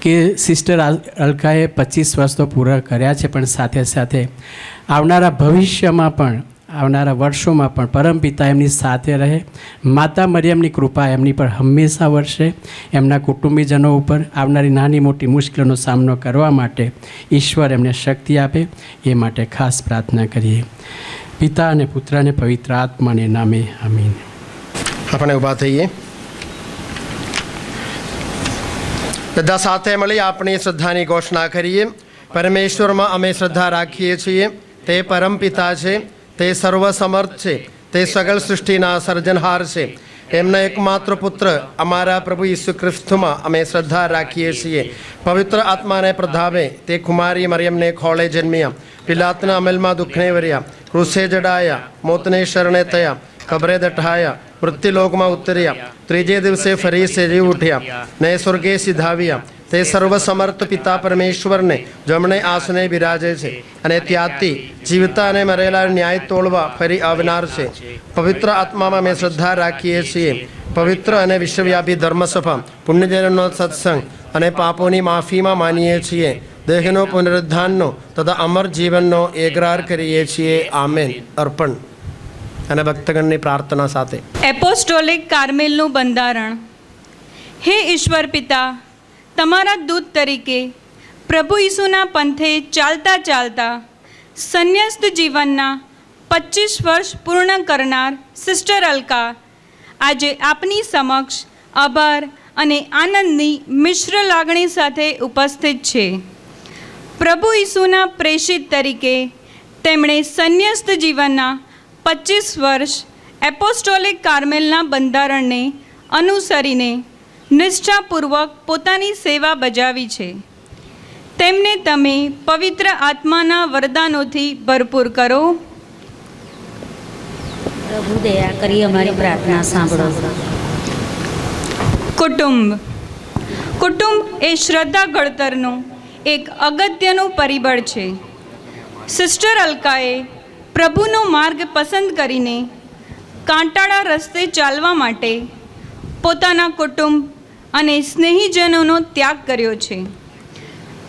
કે સિસ્ટર અલકાએ 25 વર્ષ તો પૂરા કર્યા છે, પણ સાથે સાથે આવનારા ભવિષ્યમાં પણ, આવનારા વર્ષોમાં પણ પરમપિતા એમની સાથે રહે. માતા મરિયમની કૃપા એમની પર હંમેશા વરસે. એમના કુટુંબીજનો ઉપર આવનારી નાની મોટી મુશ્કેલીઓનો સામનો કરવા માટે ઈશ્વર એમને શક્તિ આપે, એ માટે ખાસ પ્રાર્થના કરીએ. પિતા અને પુત્ર અને પવિત્ર આત્માને નામે આમીન. આપણે ઊભા થઈએ. બધા સાથે મળી આપણી શ્રદ્ધાની ઘોષણા કરીએ. પરમેશ્વરમાં અમે શ્રદ્ધા રાખીએ છીએ. તે પરમપિતા છે, તે સર્વસમર્થ છે, તે સગળ સૃષ્ટિના સર્જનહાર છે. એમના એકમાત્ર પુત્ર અમારા પ્રભુ ઈસુ ખ્રિસ્તમાં અમે શ્રદ્ધા રાખીએ છીએ. પવિત્ર આત્માને પ્રધાવે તે કુમારી મરિયમને ખોળે જન્મ્યા, પિલાતના અમલમાં દુઃખને વર્યા, ક્રુસે જડાયા, મોતને શરણે થયા, કબરે દટાયા, મૃત્યુલોકમાં ઉતર્યા, ત્રીજે દિવસે ફરી સેજી ઉઠ્યા, ને સ્વર્ગે સિધાવ્યા. તે સર્વસમર્થ પિતા પરમેશ્વરને જમણે આસને બિરાજે છે અને ત્યાંથી જીવતા અને મરેલા ન્યાય તોડવા ફરી આવનાર છે. પવિત્ર આત્મામાં અમે શ્રદ્ધા રાખીએ છીએ. પવિત્ર અને વિશ્વવ્યાપી ધર્મસભા, પુણ્યજનોનો સત્સંગ અને પાપોની માફીમાં માનીએ છીએ. દેહનો પુનરુદ્ધાનનો તથા અમર જીવનનો એકરાર કરીએ છીએ. આમેન. અર્પણ. અને ભક્તગણની પ્રાર્થના સાથે. એપોસ્ટોલિક કાર્મેલનું બંધારણ. હે ઈશ્વર પિતા, તમારા દૂત તરીકે પ્રભુ ઈસુના પંથે ચાલતા ચાલતા સંન્યસ્ત જીવનના 25 વર્ષ પૂર્ણ કરનાર સિસ્ટર અલકા આજે આપની સમક્ષ આભાર અને આનંદની મિશ્ર લાગણી સાથે ઉપસ્થિત છે. પ્રભુ ઈસુના પ્રેષિત તરીકે તેમણે સંન્યસ્ત જીવનના 25 વર્ષ એપોસ્ટોલિક કાર્મેલના બંધારણને અનુસરીને નિષ્ઠાપૂર્વક પોતાની સેવા બજાવી છે. તેમને તમે પવિત્ર આત્માના વરદાનોથી ભરપૂર કરો. પ્રભુ દયા કરી અમારી પ્રાર્થના સાંભળો. કુટુંબ એ શ્રદ્ધા ઘડતરનું એક અગત્યનું પરિબળ છે. સિસ્ટર અલકાએ પ્રભુનો માર્ગ પસંદ કરીને કાંટાળા રસ્તે ચાલવા માટે પોતાના કુટુંબ અને સ્નેહીજનોનો ત્યાગ કર્યો છે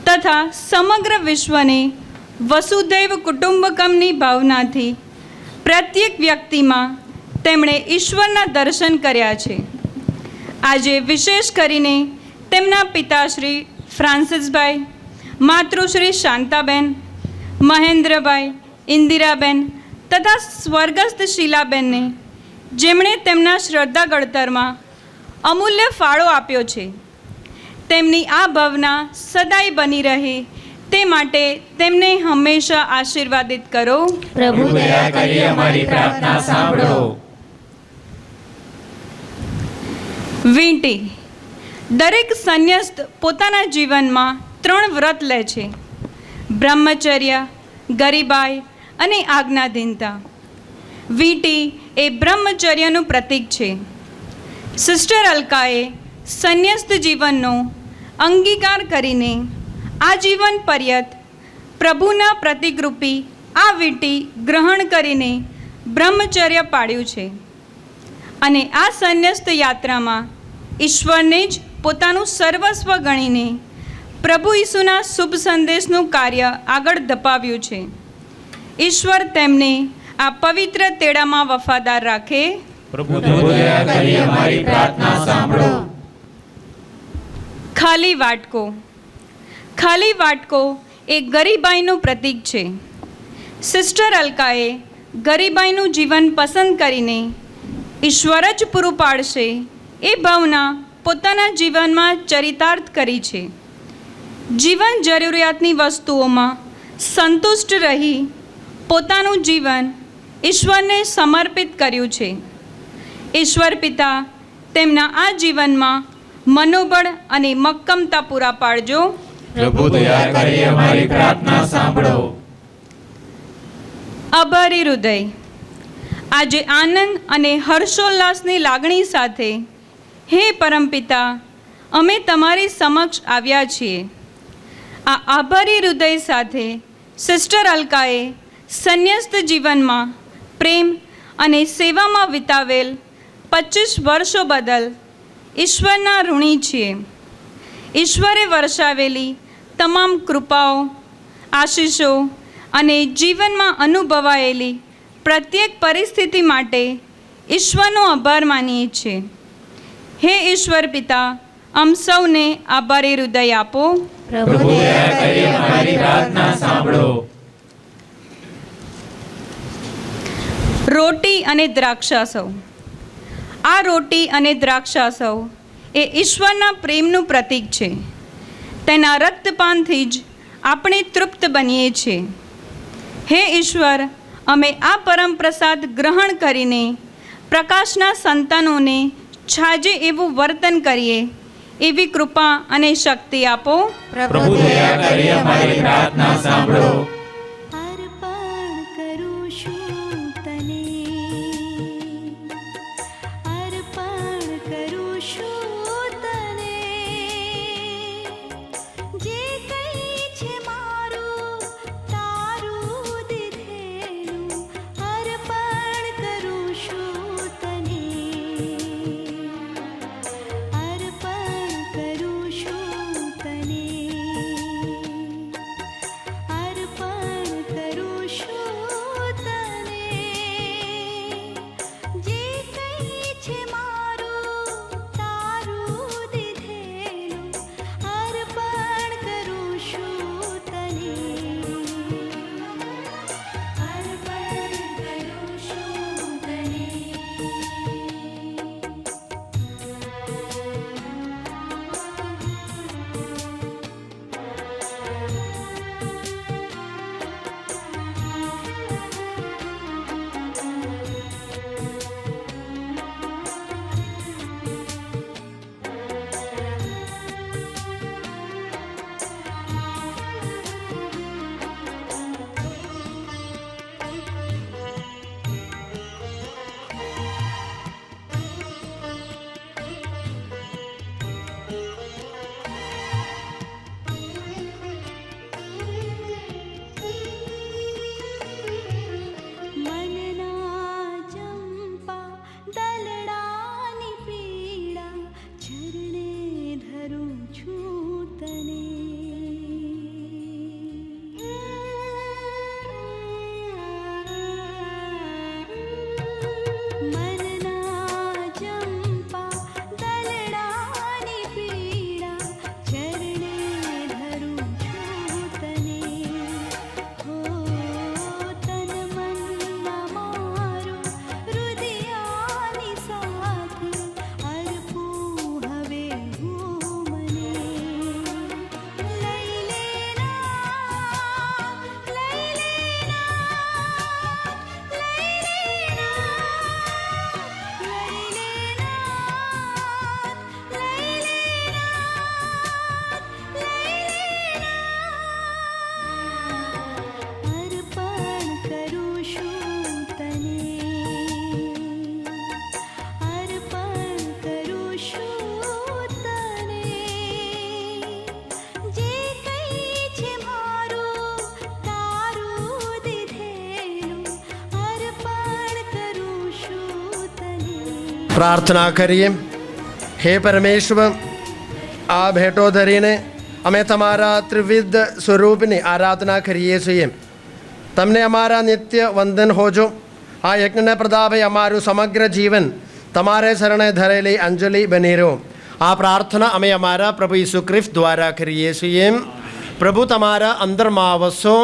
તથા સમગ્ર વિશ્વને વસુધૈવ કુટુંબકમની ભાવનાથી પ્રત્યેક વ્યક્તિમાં તેમણે ઈશ્વરના દર્શન કર્યા છે. આજે વિશેષ કરીને તેમના પિતાશ્રી ફ્રાન્સિસભાઈ, માતૃશ્રી શાંતાબેન, મહેન્દ્રભાઈ, ઇન્દિરાબેન તથા સ્વર્ગસ્થ શીલાબેનને જેમણે તેમના શ્રદ્ધા ઘડતરમાં અમૂલ્ય ફાળો આપ્યો છે, તેમની આ ભાવના સદાય બની રહે તે માટે તેમને હંમેશા આશીર્વાદિત કરો. પ્રભુ દયા કરી અમારી પ્રાર્થના સાંભળો. વીંટી. દરેક સંન્યસ્ત પોતાના જીવનમાં 3 વ્રત લે છે: બ્રહ્મચર્ય, ગરીબાઈ અને આજ્ઞાધીનતા. વીંટી એ બ્રહ્મચર્યનું પ્રતીક છે. સિસ્ટર અલકાએ સંન્યસ્ત જીવનનો અંગીકાર કરીને આજીવન પર્યત પ્રભુના પ્રતિકરૂપી આ વીંટી ગ્રહણ કરીને બ્રહ્મચર્ય પાળ્યું છે અને આ સંન્યસ્ત યાત્રામાં ઈશ્વરને જ પોતાનું સર્વસ્વ ગણીને પ્રભુ ઈસુના શુભ સંદેશનું કાર્ય આગળ ધપાવ્યું છે. ઈશ્વર તેમને આ પવિત્ર તેડામાં વફાદાર રાખે. પ્રભુ દયા કરી અમારી પ્રાર્થના સાંભળો. ખાલી વાટકો. ખાલી વાટકો એ ગરીબાઈનું પ્રતીક છે. સિસ્ટર અલકાએ ગરીબાઈનું જીવન પસંદ કરીને ઈશ્વર જ પૂરું પાડશે એ ભાવના પોતાના જીવનમાં ચરિતાર્થ કરી છે. જીવન જરૂરિયાતની વસ્તુઓમાં સંતુષ્ટ રહી પોતાનું જીવન ઈશ્વરને સમર્પિત કર્યું છે. ઈશ્વર પિતા તેમના આ જીવનમાં મનોબળ અને મક્કમતા પૂરા પાડજો. પ્રભુ દયા કરી અમારી પ્રાર્થના સાંભળો. આભારી હૃદય. આજે આનંદ અને હર્ષોલ્લાસની લાગણી સાથે હે પરમપિતા, અમે તમારી સમક્ષ આવ્યા છીએ. આ આભારી હૃદય સાથે સિસ્ટર અલકાએ સંન્યસ્ત જીવનમાં પ્રેમ અને સેવામાં વિતાવેલ 25 વર્ષો બદલ ઈશ્વરના ઋણી છીએ. ઈશ્વરે વર્ષાવેલી તમામ કૃપાઓ, આશીષો અને જીવનમાં અનુભવાયેલી પ્રત્યેક પરિસ્થિતિ માટે ઈશ્વરનો આભાર માનીએ છીએ. હે ઈશ્વર પિતા, આમ સૌને આભારી હૃદય આપો. પ્રભુ દયા કરી અમારી પ્રાર્થના સાંભળો. રોટી અને દ્રાક્ષાસવ. આ રોટી અને દ્રાક્ષાસવ એ ઈશ્વરના પ્રેમનું પ્રતીક છે. તેના રક્તપાનથી જ આપણે તૃપ્ત બનીએ છીએ. હે ઈશ્વર, અમે આ પરમ પ્રસાદ ગ્રહણ કરીને પ્રકાશના સંતાનોને છાજે એવું વર્તન કરીએ એવી કૃપા અને શક્તિ આપો. પ્રભુ દયા કરી અમારી પ્રાર્થના સાંભળો. અર્પણ કરું છું તને, અર્પણ કરું છું તને, જે કંઈ છે મારું તારું દીધેલું, અર્પણ કરું છું તને, અર્પણ કરું છું તને, અર્પણ પ્રાર્થના કરીએ. હે પરમેશ્વર, આ ભેટો ધરીને અમે તમારા ત્રિવિધ સ્વરૂપની આરાધના કરીએ છીએ. તમને અમારા નિત્ય વંદન હોજો. આ યજ્ઞને પ્રતાપે અમારું સમગ્ર જીવન તમારે શરણે ધરેલી અંજલિ બની રહ્યો. આ પ્રાર્થના અમે અમારા પ્રભુ ઈસુ ખ્રિસ્ત દ્વારા કરીએ છીએ. પ્રભુ તમારા અંદરમાં વસો.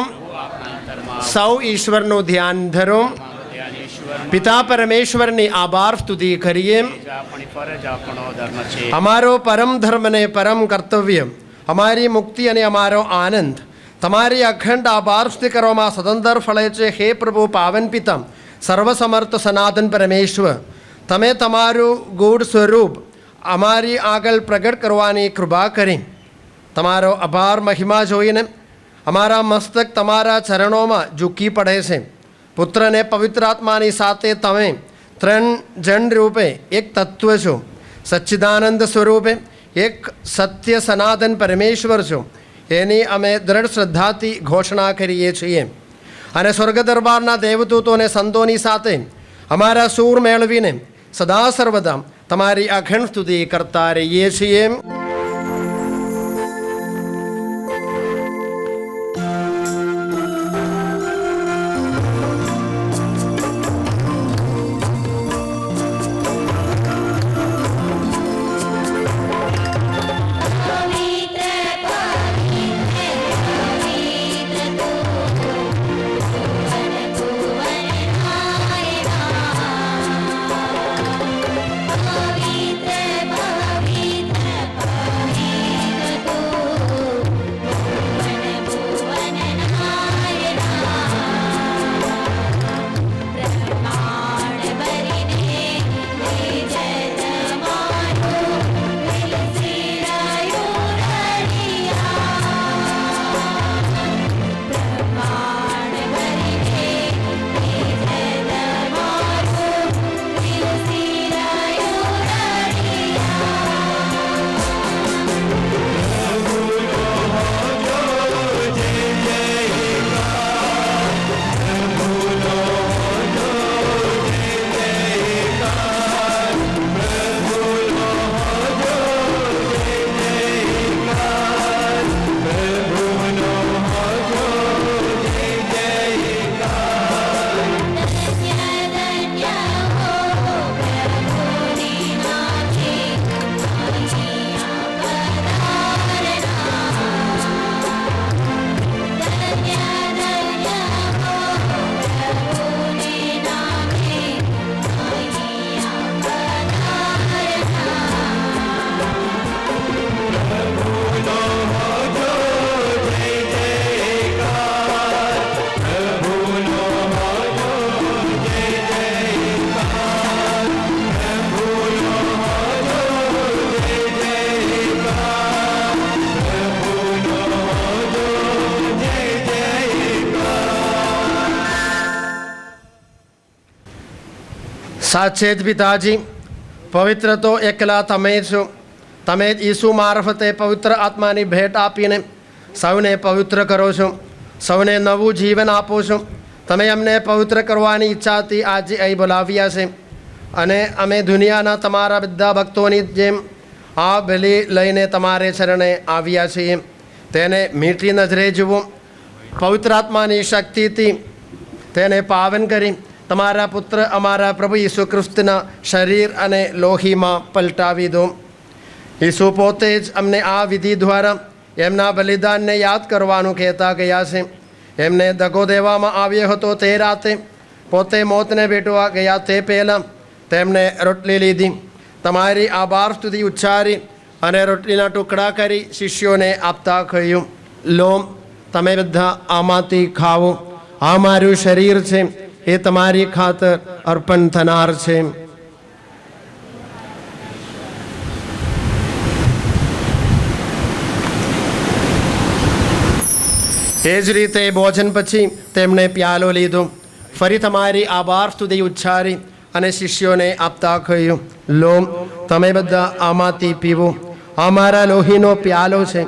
સૌ ઈશ્વરનું ધ્યાન ધરો. પિતા પરમેશ્વરની આભાર સ્તુતિ કરીએ. અમારો પરમ ધર્મને પરમ કર્તવ્ય, અમારી મુક્તિ અને અમારો આનંદ તમારી અખંડ આભાર સ્તુતિ કરવામાં સદંતર ફળે છે. હે પ્રભુ પાવન પિતા, સર્વસમર્થ સનાતન પરમેશ્વર, તમે તમારું ગૂઢ સ્વરૂપ અમારી આગળ પ્રગટ કરવાની કૃપા કરી. તમારો આભાર મહિમા જોઈને અમારા મસ્તક તમારા ચરણોમાં ઝૂકી પડે છે. પુત્રને પવિત્ર આત્માની સાથે તમે ત્રણ જણ રૂપે એક તત્વ છો. સચ્ચિદાનંદ સ્વરૂપે એક સત્ય સનાતન પરમેશ્વર છો. એની અમે દ્રઢ શ્રદ્ધાથી ઘોષણા કરીએ છીએ. અને સ્વર્ગ દરબારના દેવદૂતોને સંતોની સાથે અમારા સૂર મેળવીને સદા સર્વદા તમારી અખંડ સ્તુતિ કરતા રહીએ છીએ. સાચે જ પિતાજી, પવિત્ર તો એકલા તમે છો. તમે જ ઈસુ મારફતે પવિત્ર આત્માની ભેટ આપીને સૌને પવિત્ર કરો છો, સૌને નવું જીવન આપો છો. તમે અમને પવિત્ર કરવાની ઈચ્છાથી આજે અહીં બોલાવ્યા છે. અને અમે દુનિયાના તમારા બધા ભક્તોની જેમ આ બલિ લઈને તમારે શરણે આવ્યા છીએ. તેને મીઠી નજરે જુઓ. પવિત્ર આત્માની શક્તિથી તેને પાવન કરી તમારા પુત્ર અમારા પ્રભુ ઈસુ ખ્રિસ્તના શરીર અને લોહીમાં પલટાવી દો. ઈસુ પોતે જ અમને આ વિધિ દ્વારા એમના બલિદાનને યાદ કરવાનું કહેતા ગયા છે. એમને દગો દેવામાં આવ્યો હતો તે રાતે, પોતે મોતને ભેટવા ગયા તે પહેલાં તેમણે રોટલી લીધી, તમારી આભાર સ્તુતિ ઉચ્ચારી અને રોટલીના ટુકડા કરી શિષ્યોને આપતા કહ્યું, લો, તમે બધા આમાંથી ખાવો. આ મારું શરીર છે, એ તમારી ખાતર અર્પણ થનાર છે. એ જ રીતે ભોજન પછી તેમણે પ્યાલો લીધો, ફરી તમારી આભાર સ્તુતિ ઉચ્ચારી અને શિષ્યોને આપતા કહ્યું, લો, તમે બધા આમાંથી પીવો. આ મારા લોહીનો પ્યાલો છે,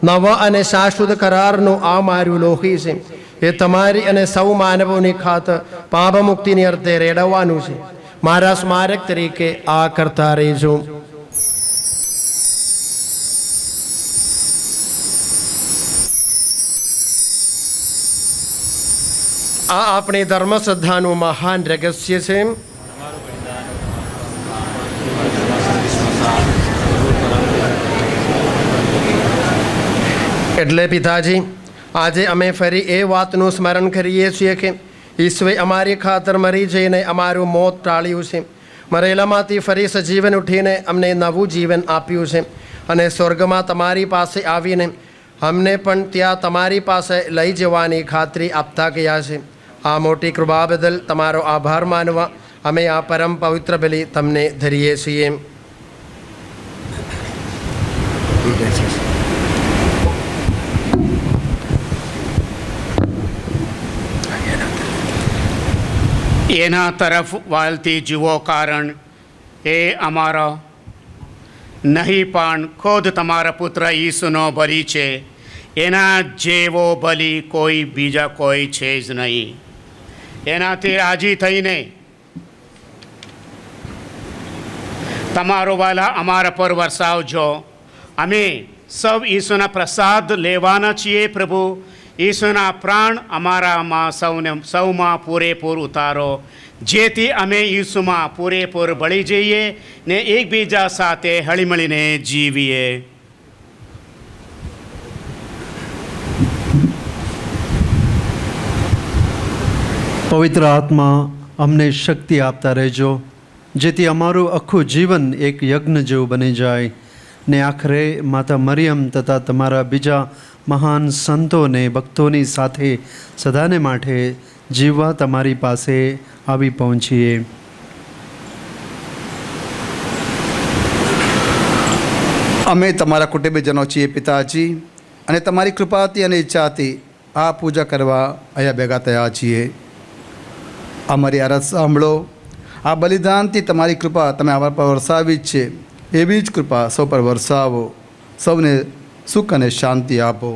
નવા અને શાશ્વત કરારનું આ મારું લોહી છે. એ તમારી અને સૌ માનવોની ખાતર પાપ મુક્તિની અર્થે રેડવવાનું છે. મારા સ્મારક તરીકે આ કરતા રહેજો. આ આપણી ધર્મ શ્રદ્ધાનું મહાન રહસ્ય છે. એટલે પિતાજી, આજે અમે ફરી એ વાતનું સ્મરણ કરીએ છીએ કે ઈશ્વરે અમારી ખાતર મરી જઈને અમારું મોત ટાળ્યું છે, મરેલામાંથી ફરી સજીવન ઉઠીને અમને નવું જીવન આપ્યું છે અને સ્વર્ગમાં તમારી પાસે આવીને અમને પણ ત્યાં તમારી પાસે લઈ જવાની ખાતરી આપતા ગયા છે. આ મોટી કૃપા બદલ તમારો આભાર માનવા અમે આ પરમ પવિત્ર બલિ તમને ધરીએ છીએ. એના તરફ વાલથી જુઓ, કારણ એ અમારો નહીં પણ ખુદ તમારા પુત્ર ઈસુનો બલિ છે. એના જેવો બલિ કોઈ બીજા કોઈ છે જ નહીં. એનાથી રાજી થઈને તમારો વાલા અમારા પર વરસાવજો. અમે સૌ ઈસુના પ્રસાદ લેવાના છીએ. પ્રભુ, ઈસુના પ્રાણ અમારામાં સૌમાં પૂરેપૂર ઉતારો, જેથી અમે ઈસુમાં પૂરેપૂર ભળી જઈએ ને એકબીજા સાથે હળીમળીને જીવીએ. પવિત્ર આત્મા અમને શક્તિ આપતા રહેજો, જેથી અમારું આખું જીવન એક યજ્ઞ જેવું બની જાય ને આખરે માતા મરિયમ તથા તમારા બીજા મહાન સંતોને ભક્તોની સાથે સદાને માટે જીવવા તમારી પાસે આવી પહોંચીએ. અમે તમારા કુટુંબીજનો છીએ પિતાજી, અને તમારી કૃપાથી અને ઈચ્છાથી આ પૂજા કરવા અહીંયા ભેગા થયા છીએ. અમારી આરાધ સાંભળો. આ બલિદાનથી તમારી કૃપા તમે અમારા પર વરસાવી જ છે. એવી જ કૃપા સૌ પર વરસાવો. સૌને સુખ અને શાંતિ આપો.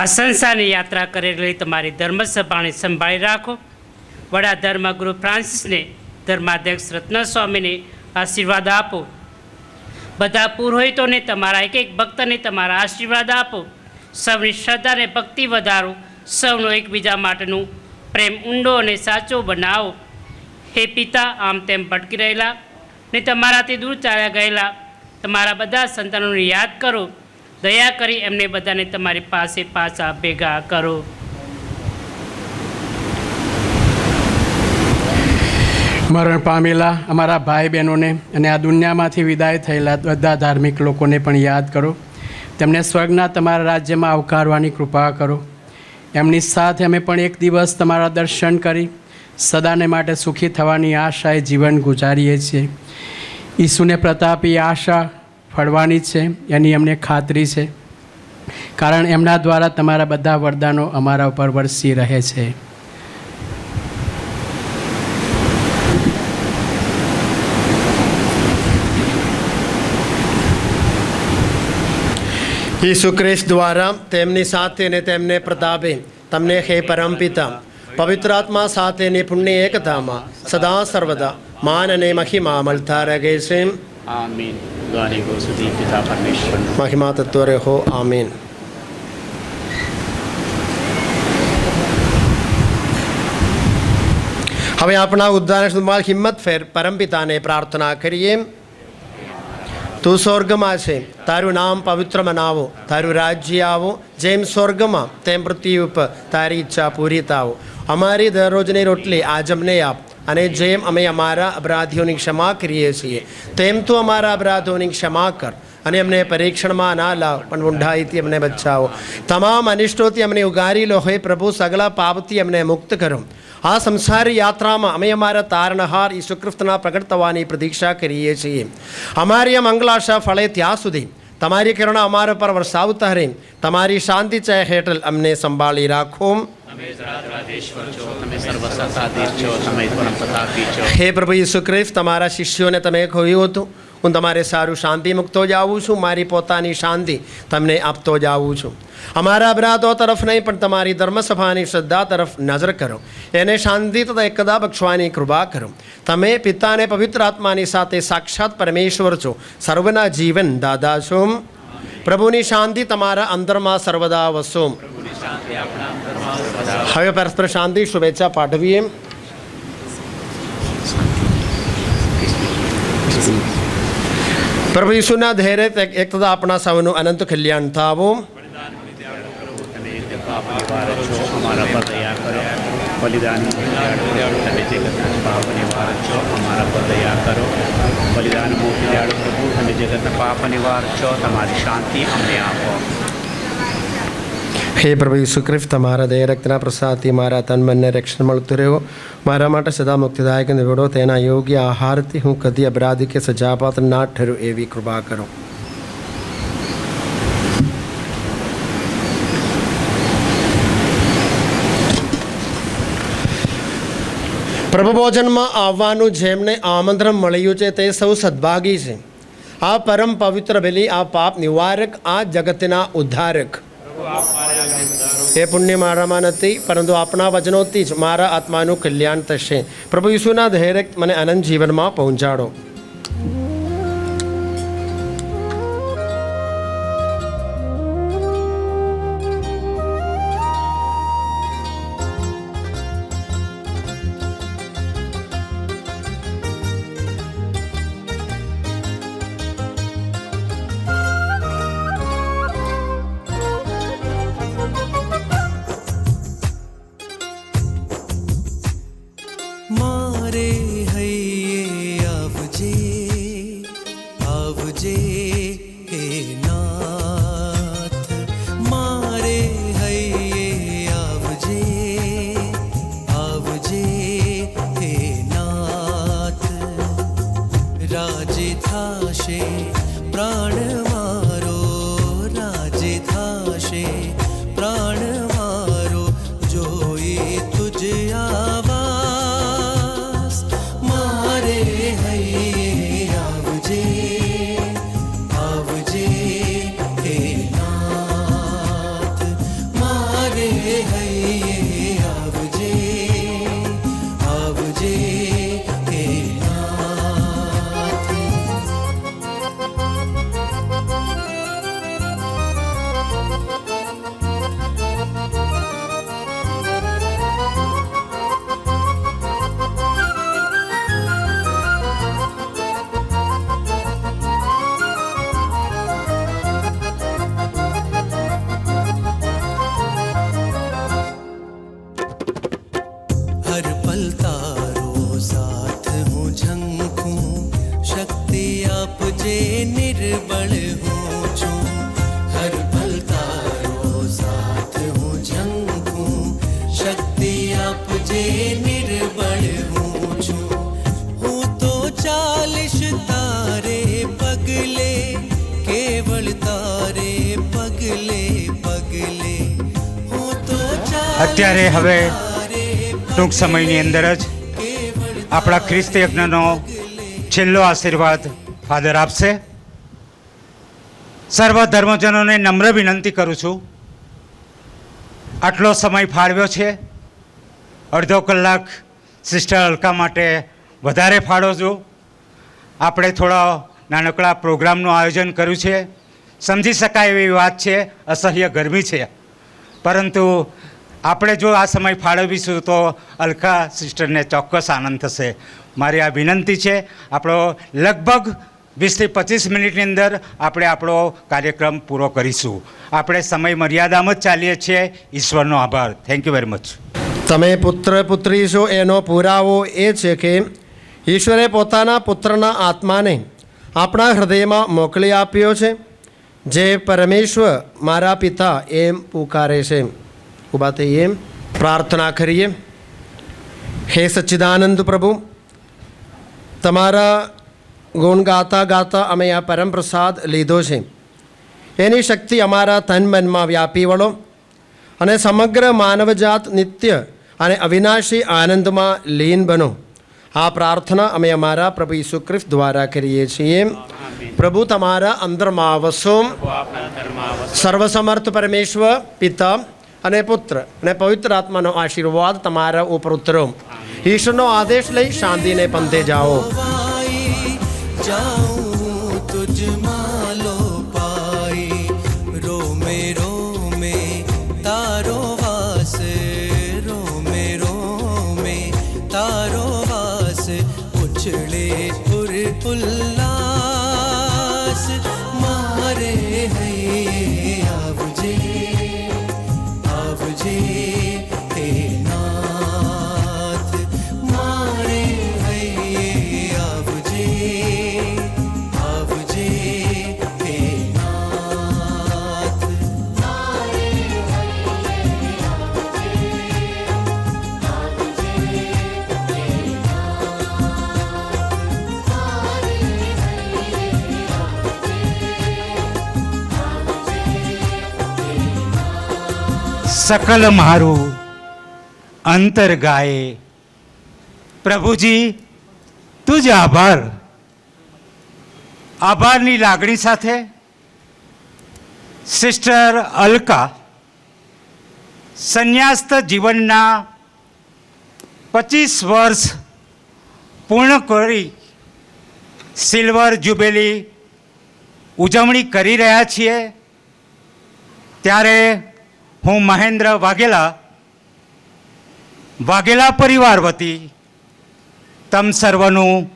આ સંસારની યાત્રા કરેલી તમારી ધર્મસભાને સંભાળી રાખો. વડા ધર્મગુરુ ફ્રાન્સિસને, ધર્માધ્યક્ષ રત્નસ્વામીને આશીર્વાદ આપો. બધા પુરોહિતોને, તમારા એક એક ભક્તને તમારા આશીર્વાદ આપો. સૌની શ્રદ્ધા અને ભક્તિ વધારો. સૌનો એકબીજા માટેનું પ્રેમ ઊંડો અને સાચો બનાવો. હે પિતા, આમ તેમ ભટકી રહેલા ને તમારાથી દૂર ચાલ્યા ગયેલા તમારા બધા સંતાનોને યાદ કરો. દયા કરી એમને બધાને તમારી પાસે પાછા ભેગા કરો. મરણ પામેલા અમારા ભાઈ બહેનોને અને આ દુનિયામાંથી વિદાય થયેલા બધા ધાર્મિક લોકોને પણ યાદ કરો. તેમને સ્વર્ગના તમારા રાજ્યમાં આવકારવાની કૃપા કરો. એમની સાથે અમે પણ એક દિવસ તમારા દર્શન કરી સદાને માટે સુખી થવાની આશાએ જીવન ગુજારીએ છીએ. ઈસુને પ્રતાપી આશા ફળવાની છે એની અમને ખાતરી છે, કારણ એમના દ્વારા તમારા બધા વરદાનો અમારા ઉપર વરસી રહે છે. ઈસુ ખ્રિસ્ત દ્વારા તેમની સાથે ને તેમને પ્રતાપે તમને હે પરમપિતા પવિત્ર આત્મા સાથેની પુણ્ય એકતામાં સદા સર્વદા માન અને મહિમા મળતા રહે છે. આમીન. દ્વારે ગો સુધી પિતા પરમેશ્વર મહિમા તત્વ રહો. આમીન. હવે આપણા ઉદ્ધાર સુધમાં હિંમત ફેર પરમપિતાને પ્રાર્થના કરીએ. તું સ્વર્ગમાં છે, તારું નામ પવિત્ર મનાવો, તારું રાજ્ય આવો, જેમ સ્વર્ગમાં તેમ પૃથ્વી ઉપર તારી ઈચ્છા પૂરી થાવો. અમારી દરરોજની રોટલી આજ અમને આપ, અને જેમ અમે અમારા અપરાધીઓની ક્ષમા કરીએ છીએ તેમ તું અમારા અપરાધોની ક્ષમા કર, અને અમને પરીક્ષણમાં ના લાવ પણ ઊંડાઈથી અમને બચાવો. તમામ અનિષ્ટોથી અમને ઉગારી લો. હે પ્રભુ, સગળા પાપથી અમને મુક્ત કરો. આ સંસારી યાત્રામાં અમે અમારા તારણહાર ઈસુ ખ્રિસ્તના પ્રગટ થવાની પ્રતીક્ષા કરીએ છીએ. અમારી આ મંગલાશા ફળે ત્યાં સુધી તમારી કરુણા અમારા પર વરસાવતા રહે. તમારી શાંતિ ચાહ હેઠળ અમને સંભાળી રાખો. હે પ્રભુ ઈસુ ખ્રિસ્ત, તમારા શિષ્યોને તમે કહ્યું હતું, હું તમારે સારું શાંતિ મૂકતો જ આવું છું, મારી પોતાની શાંતિ તમને આપતો જ આવું છું. અમારા અપરાધો તરફ નહીં પણ તમારી ધર્મસભાની શ્રદ્ધા તરફ નજર કરો, એને શાંતિ તથા એકતા બક્ષવાની કૃપા કરો. તમે પિતા અને પવિત્ર આત્માની સાથે સાક્ષાત પરમેશ્વર છો, સર્વના જીવન દાદા છો. પ્રભુની શાંતિ તમારા અંતરમાં સર્વદા વસો. હવે પરસ્પર શાંતિ શુભેચ્છા પાઠવીએ. પ્રભુ ઈસુના ધૈર્ય એકતા આપણા સૌનું અનંત કલ્યાણ થાવું. અમારા પર દયા કરો. બલિદાન તમે જગતના પાપ નિવારક છો, અમારા પર દયા કરો. બલિદાન મોકલી દયાળુ પ્રભુ, તમે જગતના પાપ નિવારક છો, તમારી શાંતિ અમને આપો. હે પ્રભુ ઈસુ ખ્રિસ્ત, તમારા દયા રક્તના પ્રસાદથી મારા તન મનને રક્ષણ મળતું રહ્યો. મારા માટે સદા મુક્તિદાયક નિવડો, તેના યોગ્ય આહારથી હું કદી અપરાધી કે સજાપાત્ર ના ઠરું એવી કૃપા કરો. પ્રભુ ભોજનમાં આવવાનું જેમને આમંત્રણ મળ્યું છે તે સૌ સદભાગી છે. આ પરમ પવિત્ર બલિ, આ પાપ નિવારક, આ જગતના ઉદ્ધારક. એ પુણ્ય મારામાં નથી, પરંતુ આપણા વચનોથી જ મારા આત્માનું કલ્યાણ થશે. પ્રભુ ઈસુના ધૈર્ય મને અનંત જીવનમાં પહોંચાડો. અત્યારે હવે ટૂંક સમયની અંદર જ આપણા ખ્રિસ્ત યજ્ઞનો છેલ્લો આશીર્વાદ ફાધર આપશે. સર્વ ધર્મજનોને નમ્ર વિનંતી કરું છું, આટલો સમય ફાળવ્યો છે, અડધો કલાક સિસ્ટર અલકા માટે વધારે ફાળો છું. આપણે થોડા નાનકડા પ્રોગ્રામનું આયોજન કર્યું છે. સમજી શકાય એવી વાત છે, અસહ્ય ગરમી છે, પરંતુ આપણે જો આ સમય ફાળવીશું તો અલકા સિસ્ટરને ચોક્કસ આનંદ થશે. મારી આ વિનંતી છે. આપણો લગભગ 20 થી 25 મિનિટની અંદર આપણે આપણો કાર્યક્રમ પૂરો કરીશું. આપણે સમય મર્યાદામાં જ ચાલીએ છીએ. ઈશ્વરનો આભાર. Thank you very much. તમે પુત્ર પુત્રી છો એનો પુરાવો એ છે કે ઈશ્વરે પોતાના પુત્રના આત્માને આપણા હૃદયમાં મોકલી આપ્યો છે, જે પરમેશ્વર મારા પિતા એમ પુકારે છે. ઊભા થઈએ, પ્રાર્થના કરીએ. હે સચ્ચિદાનંદ પ્રભુ, તમારા ગુણ ગાતા ગાતા અમે આ પરમ પ્રસાદ લીધો છે. એની શક્તિ અમારા તન મનમાં વ્યાપી વળો અને સમગ્ર માનવજાત નિત્ય અને અવિનાશી આનંદમાં લીન બનો. આ પ્રાર્થના અમે અમારા પ્રભુ ઈસુ ખ્રિસ્ત દ્વારા કરીએ છીએ. પ્રભુ તમારા અંદરમાં વસો. સર્વસમર્થ પરમેશ્વર પિતા અને પુત્ર અને પવિત્ર આત્માનો આશીર્વાદ તમારા ઉપર ઉતરો. ઈશ્વરનો આદેશ લઈ શાંતિને પંથે જાઓ. उल्लास मारे है आवजे आवजे हे नाथ मारे है आवजे आवजे हे नाथ मारे है सकल मारू अंतर गाए પ્રભુજી તુજ આભાર. આભારની લાગણી સાથે સિસ્ટર અલકા સંન્યાસ્ત જીવનના 25 વર્ષ પૂર્ણ કરી સિલ્વર જ્યુબિલી ઉજવણી કરી રહ્યા છીએ. ત્યારે હું મહેન્દ્ર વાઘેલા પરિવાર વતી તમ સર્વનું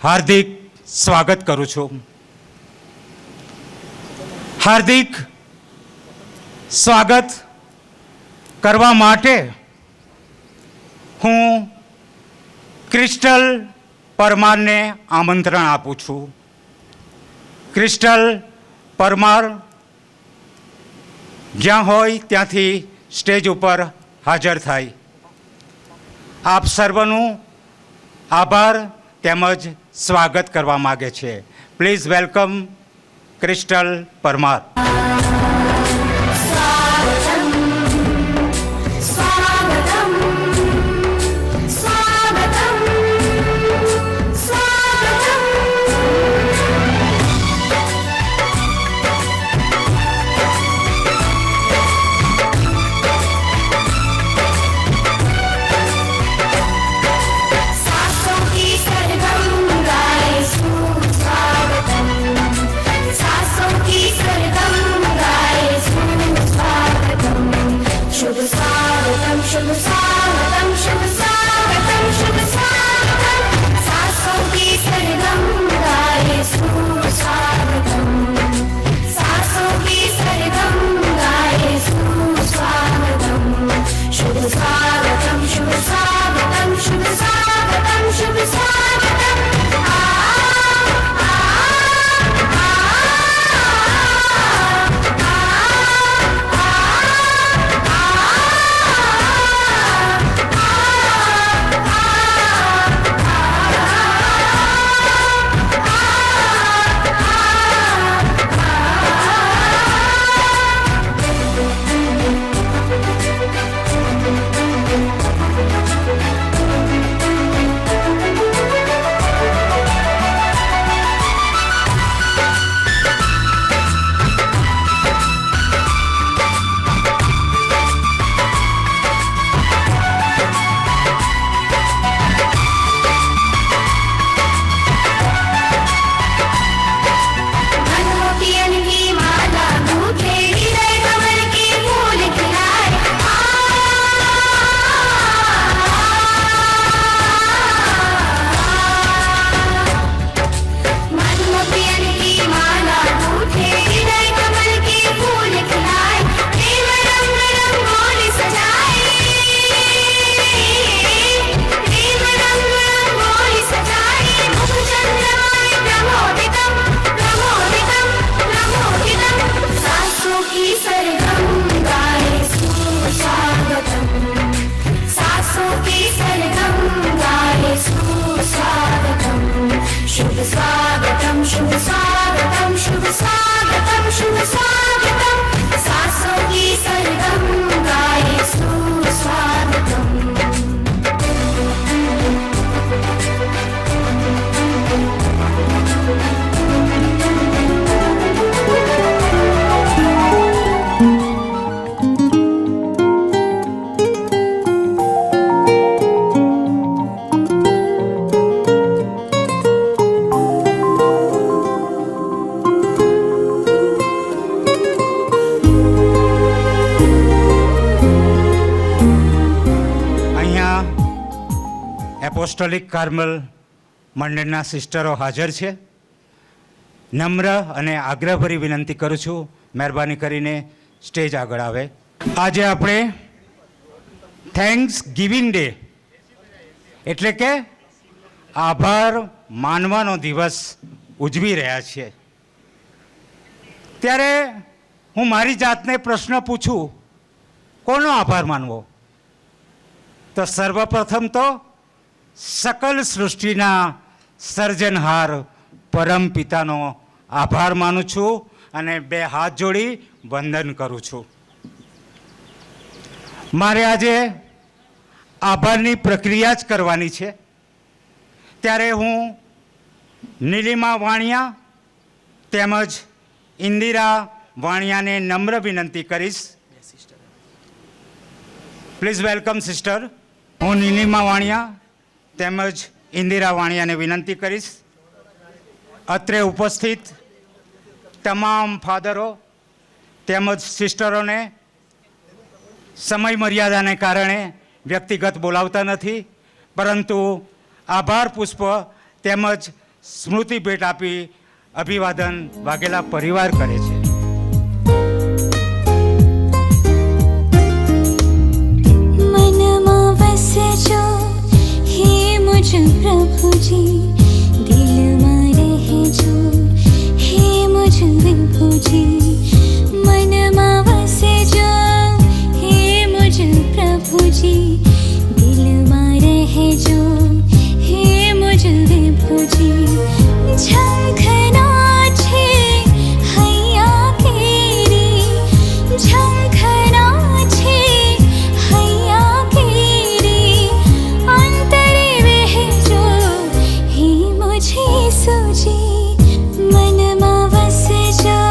હાર્દિક સ્વાગત કરું છું. હાર્દિક સ્વાગત કરવા માટે હું ક્રિસ્ટલ પરમારને આમંત્રણ આપું છું. ક્રિસ્ટલ પરમાર જ્યાં હોય ત્યાંથી સ્ટેજ ઉપર હાજર થાય. આપ સર્વનું આભાર તેમજ સ્વાગત કરવા માગે છે. Please welcome Crystal Parmar. सासों की सरगम गाए એપોસ્ટોલિક કાર્મલ મંડળના સિસ્ટરો હાજર છે. નમ્ર અને આગ્રહભરી વિનંતી કરું છું, મહેરબાની કરીને સ્ટેજ આગળ આવે. આજે આપણે થેન્ક્સ ગિવિંગ ડે એટલે કે આભાર માનવાનો દિવસ ઉજવી રહ્યા છીએ. ત્યારે હું મારી જાતને પ્રશ્ન પૂછું, કોનો આભાર માનવો? તો સર્વપ્રથમ તો સકલ સૃષ્ટિના સર્જનહાર પરમ પિતાનો આભાર માનું છું અને બે હાથ જોડી વંદન કરું છું. મારે આજે આભારની પ્રક્રિયા જ કરવાની છે. ત્યારે હું નીલિમા વાણિયા તેમજ ઇન્દિરા વાણિયાને નમ્ર વિનંતી કરીશ. Please welcome sister. હું નીલિમા વાણિયા તેમજ ઇન્દિરા વાણિયાને વિનંતી કરીશ. અત્રે ઉપસ્થિત તમામ ફાધરો તેમજ સિસ્ટરોને સમય મર્યાદાને કારણે વ્યક્તિગત બોલાવતા નથી, પરંતુ આભાર પુષ્પ તેમજ સ્મૃતિ ભેટ આપી અભિવાદન વાઘેલા પરિવાર કરે છે. મનમાં વસજો હે મુજ પ્રભુજી, દિલમાં રહેજો હે મુજ વિભુજી. મનમાં વસજો હે મુજ પ્રભુજી, દિલમાં રહેજો હે મુજ વિભુજી. ઝંખના છે હૈયા કેરી, ઝંખના છે હૈયા કેરી. અંતરે વહેજો હે મુझे સુજી, મનમાં વસજો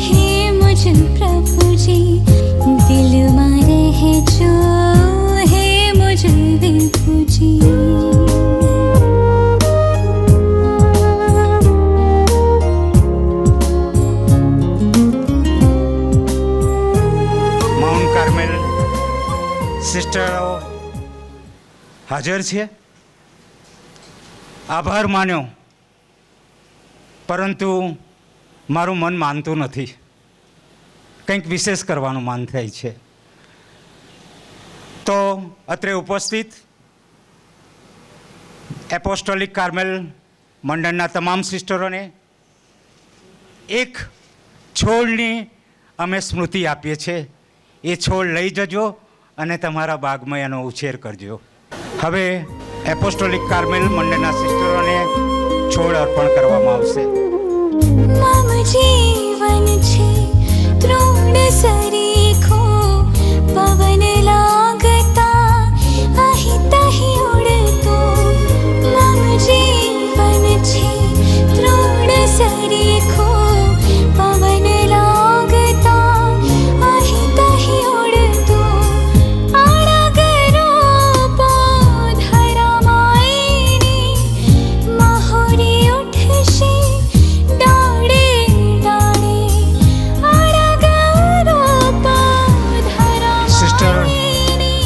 હે મુજ પ્રભુજી, દિલમાં રહેજો હે મુજ વિભુજી. માઉન્ટ કાર્મેલ સિસ્ટરો હાજર છે. આભાર માન્યો, પરંતુ મારું મન માનતું નથી. કંઈક વિશેષ કરવાનું મન થાય છે. તો અત્રે ઉપસ્થિત એપોસ્ટોલિક કાર્મેલ મંડળના તમામ સિસ્ટરોને એક છોડની અમે સ્મૃતિ આપીએ છીએ. એ છોડ લઈ જજો અને તમારા બાગમાં એનો ઉછેર કરજો. હવે એપોસ્ટોલિક કાર્મેલ મંડળના સિસ્ટરોને છોડ અર્પણ કરવામાં આવશે. મમ જીવન છે તૃણ સરીખો, પવન લાગતા અહીં તહીં ઉડતો. મમ જીવન છે તૃણ સરીખો, પવન લાગતા અહીં તહીં ઉડતો. આળગરો ધરામાયની મહોરી ઉઠશે ડાળે ડાળે. આળગરો સિસ્ટર ધરામાયની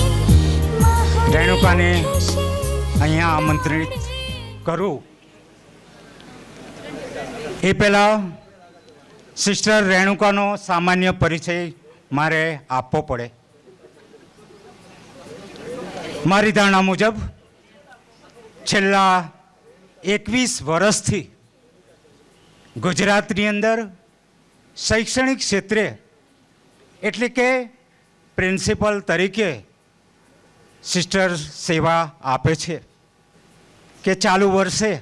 રેણુકાને અહીંયા આમંત્રિત કરું એ પહેલાં સિસ્ટર રેણુકાનો સામાન્ય પરિચય મારે આપવો પડે. મારી ધારણા મુજબ છેલ્લા 21 વર્ષથી ગુજરાતની અંદર શૈક્ષણિક ક્ષેત્રે એટલે કે પ્રિન્સિપલ તરીકે સિસ્ટર સેવા આપે છે. કે ચાલુ વર્ષે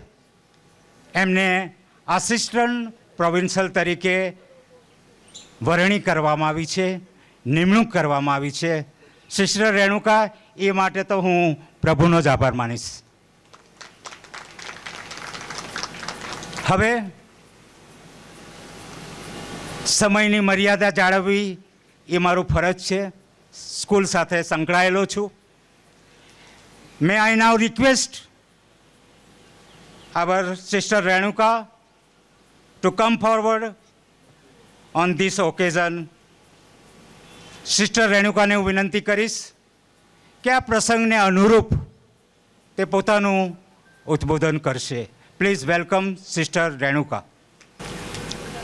એમને આસિસ્ટન્ટ પ્રોવિન્શિયલ તરીકે વરણી કરવામાં આવી છે, નિમણૂક કરવામાં આવી છે. સિસ્ટર રેણુકા, એ માટે તો હું પ્રભુનો જ આભાર માનીશ. હવે સમયની મર્યાદા જાળવવી એ મારું ફરજ છે. સ્કૂલ સાથે સંકળાયેલો છું. May I now request our sister Renuka to come forward on this occasion. Sister રેણુકાને હું વિનંતી કરીશ કે આ પ્રસંગને અનુરૂપ તે પોતાનું ઉદ્બોધન કરશે. Please welcome sister Renuka.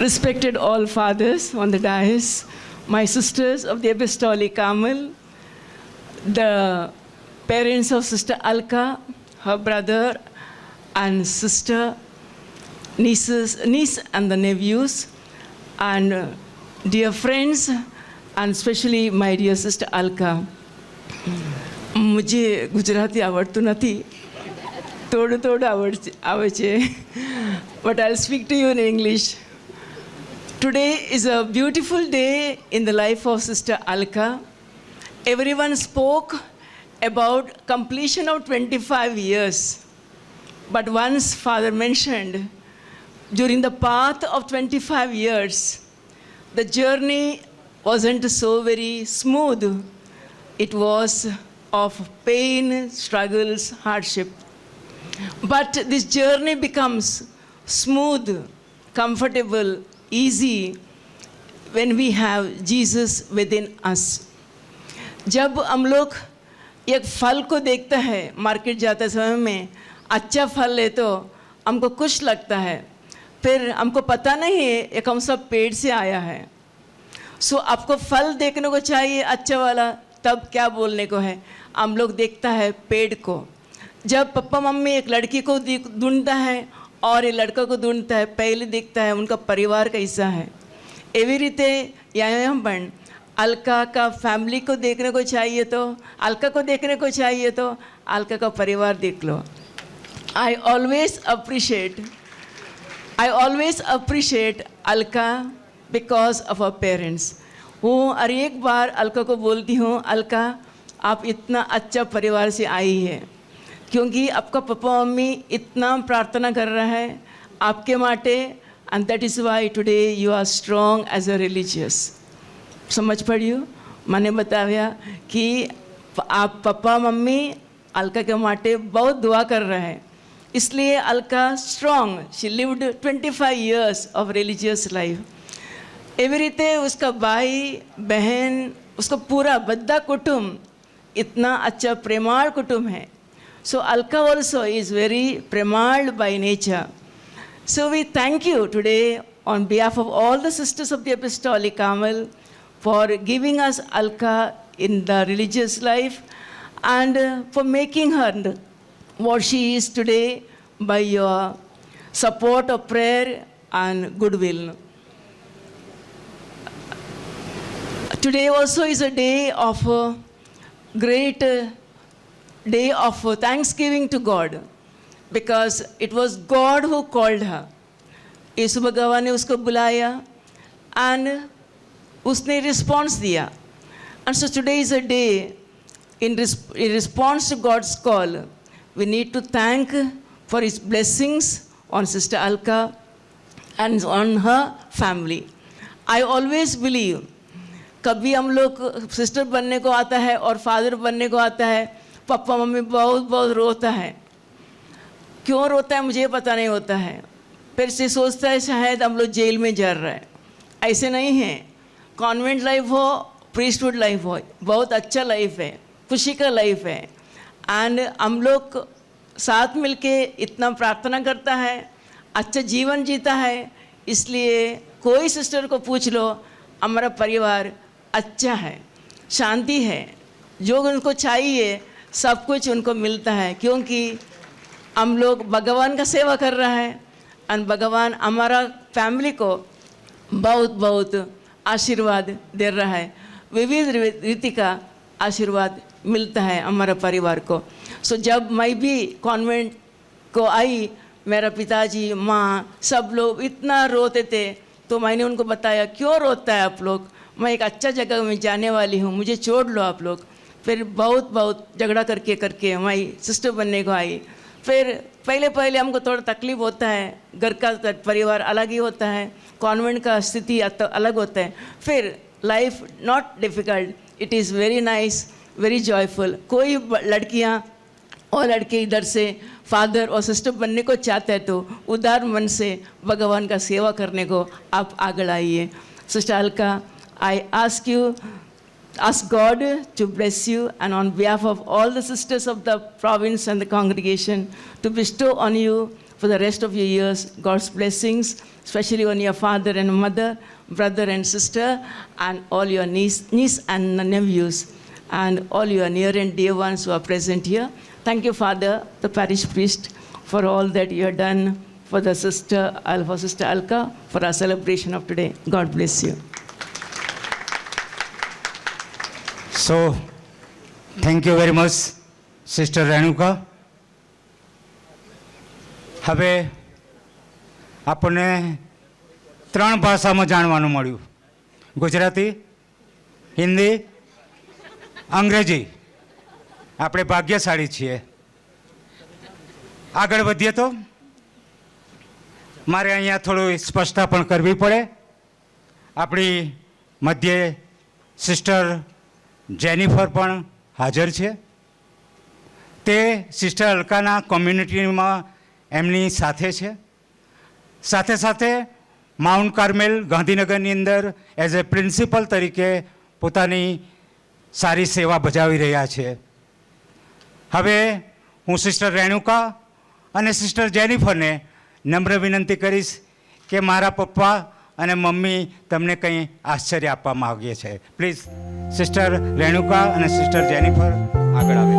Respected all fathers on the dais, my sisters of the Apostolic Carmel, the parents of Sister Alka, her brother and sister, niece and the nephews, and dear friends, and especially my dear Sister Alka. मुझे गुजराती आवड़તું નથી, થોડું થોડું આવે છે, but I'll speak to you in English. Today is a beautiful day in the life of Sister Alka. Everyone spoke about completion of 25 years. But once Father mentioned, during the path of 25 years, the journey wasn't so very smooth. It was of pain, struggles, hardship. But this journey becomes smooth, comfortable, easy when we have Jesus within us. जब हम लोग एक फल को देखते हैं market जाते समय में, अच्छा फल ले तो हमको खुश लगता है, फिर हमको पता नहीं है ये कौन सा पेड़ से आया है. सो आपको फल देखने को चाहिए अच्छा वाला, तब क्या बोलने को है, हम लोग देखता है पेड़ को. जब पप्पा मम्मी एक लड़की को ढूंढता है और ये लड़का को ढूंढता है, पहले देखता है उनका परिवार कैसा है. एवी रीते यहाँ पण अलका का फैमिली को देखने को चाहिए तो अलका को देखने को चाहिए तो अलका का परिवार देख लो. I always appreciate Alka because of our parents. वो हर एक बार अलका को बोलती हूँ, अलका आप इतना अच्छा परिवार से आई है, क्योंकि आपका पापा मम्मी इतना प्रार्थना कर रहा है आपके माटे, and that is why today you are strong as a religious. समझ पड़ियो, मैंने बताया कि आप पापा मम्मी अलका के माटे बहुत दुआ कर रहे हैं, इसलिए Alka strong. She lived 25 years of religious life. एवी रीते उसका भाई बहन, उसका पूरा बद्दा कुटुंब इतना अच्छा प्रेमाळ कुटुंब है. So Alka also is very premaled by nature. So we thank you today on behalf of all the sisters of the Apostolic Carmel for giving us Alka in the religious life and for making her what she is today by your support of prayer and goodwill. Today also is a day of great day of thanksgiving to God, because it was God who called her. यीशु भगवान ने उसको बुलाया and उसने response दिया. And so today is a day in response to God's call. We need to thank for His blessings on Sister Alka and on her family. I always believe कभी हम लोग sister बनने को आता है और फादर बनने को आता है, पापा मम्मी बहुत रोता है. क्यों रोता है मुझे पता नहीं होता है. फिर से सोचता है शायद हम लोग जेल में जा रहे हैं. ऐसे नहीं है. कॉन्वेंट लाइफ हो, प्रीस्टहुड लाइफ हो, बहुत अच्छा लाइफ है, खुशी का लाइफ है. एंड हम लोग साथ मिलके इतना प्रार्थना करता है, अच्छा जीवन जीता है. इसलिए कोई सिस्टर को पूछ लो, हमारा परिवार अच्छा है, शांति है, जो उनको चाहिए सब कुछ उनको मिलता है, क्योंकि हम लोग भगवान का सेवा कर रहा है और भगवान हमारा फैमिली को बहुत आशीर्वाद दे रहा है. विविध रीति का आशीर्वाद मिलता है हमारा परिवार को. सो जब मैं भी कॉन्वेंट को आई, मेरा पिताजी माँ सब लोग इतना रोते थे, तो मैंने उनको बताया क्यों रोता है आप लोग, मैं एक अच्छा जगह में जाने वाली हूँ, मुझे छोड़ लो आप लोग. फिर बहुत झगड़ा करके मैं सिस्टर बनने को आई. फिर पहले हमको थोड़ा तकलीफ होता है, घर का परिवार अलग ही होता है, कॉन्वेंट का स्थिति अलग होता है. फिर life not difficult, it is very nice, very joyful. कोई लड़कियाँ और लड़के इधर से फादर और सिस्टर बनने को चाहते हैं तो उदार मन से भगवान का सेवा करने को आप आगे आइए. Sister Alka, I ask you ask God to bless you, and on behalf of all the sisters of the province and the congregation, to bestow on you for the rest of your years God's blessings, especially on your father and mother, brother and sister, and all your niece and nephews, and all your near and dear ones who are present here. Thank you, Father, the parish priest, for all that you have done for the Sister Alka, for our celebration of today. God bless you. So, thank you very much, Sister Renuka. હવે આપણને 3 ભાષામાં જાણવાનું મળ્યું, ગુજરાતી, હિન્દી, અંગ્રેજી. આપણે ભાગ્યશાળી છીએ. આગળ વધીએ તો મારે અહીંયા થોડું સ્પષ્ટતા પણ કરવી પડે. આપણી મધ્યે સિસ્ટર જેનિફર પણ હાજર છે. તે સિસ્ટર અલકાના કોમ્યુનિટીમાં એમની સાથે છે. સાથે સાથે માઉન્ટ કાર્મેલ ગાંધીનગરની અંદર એઝ એ પ્રિન્સિપલ તરીકે પોતાની સારી સેવા બજાવી રહ્યા છે. હવે હું સિસ્ટર રેણુકા અને સિસ્ટર જેનિફરને નમ્ર વિનંતી કરીશ કે મારા પપ્પા અને મમ્મી તમને કંઈ આશ્ચર્ય આપવા માગે છે. પ્લીઝ સિસ્ટર રેણુકા અને સિસ્ટર જેનિફર આગળ આવે.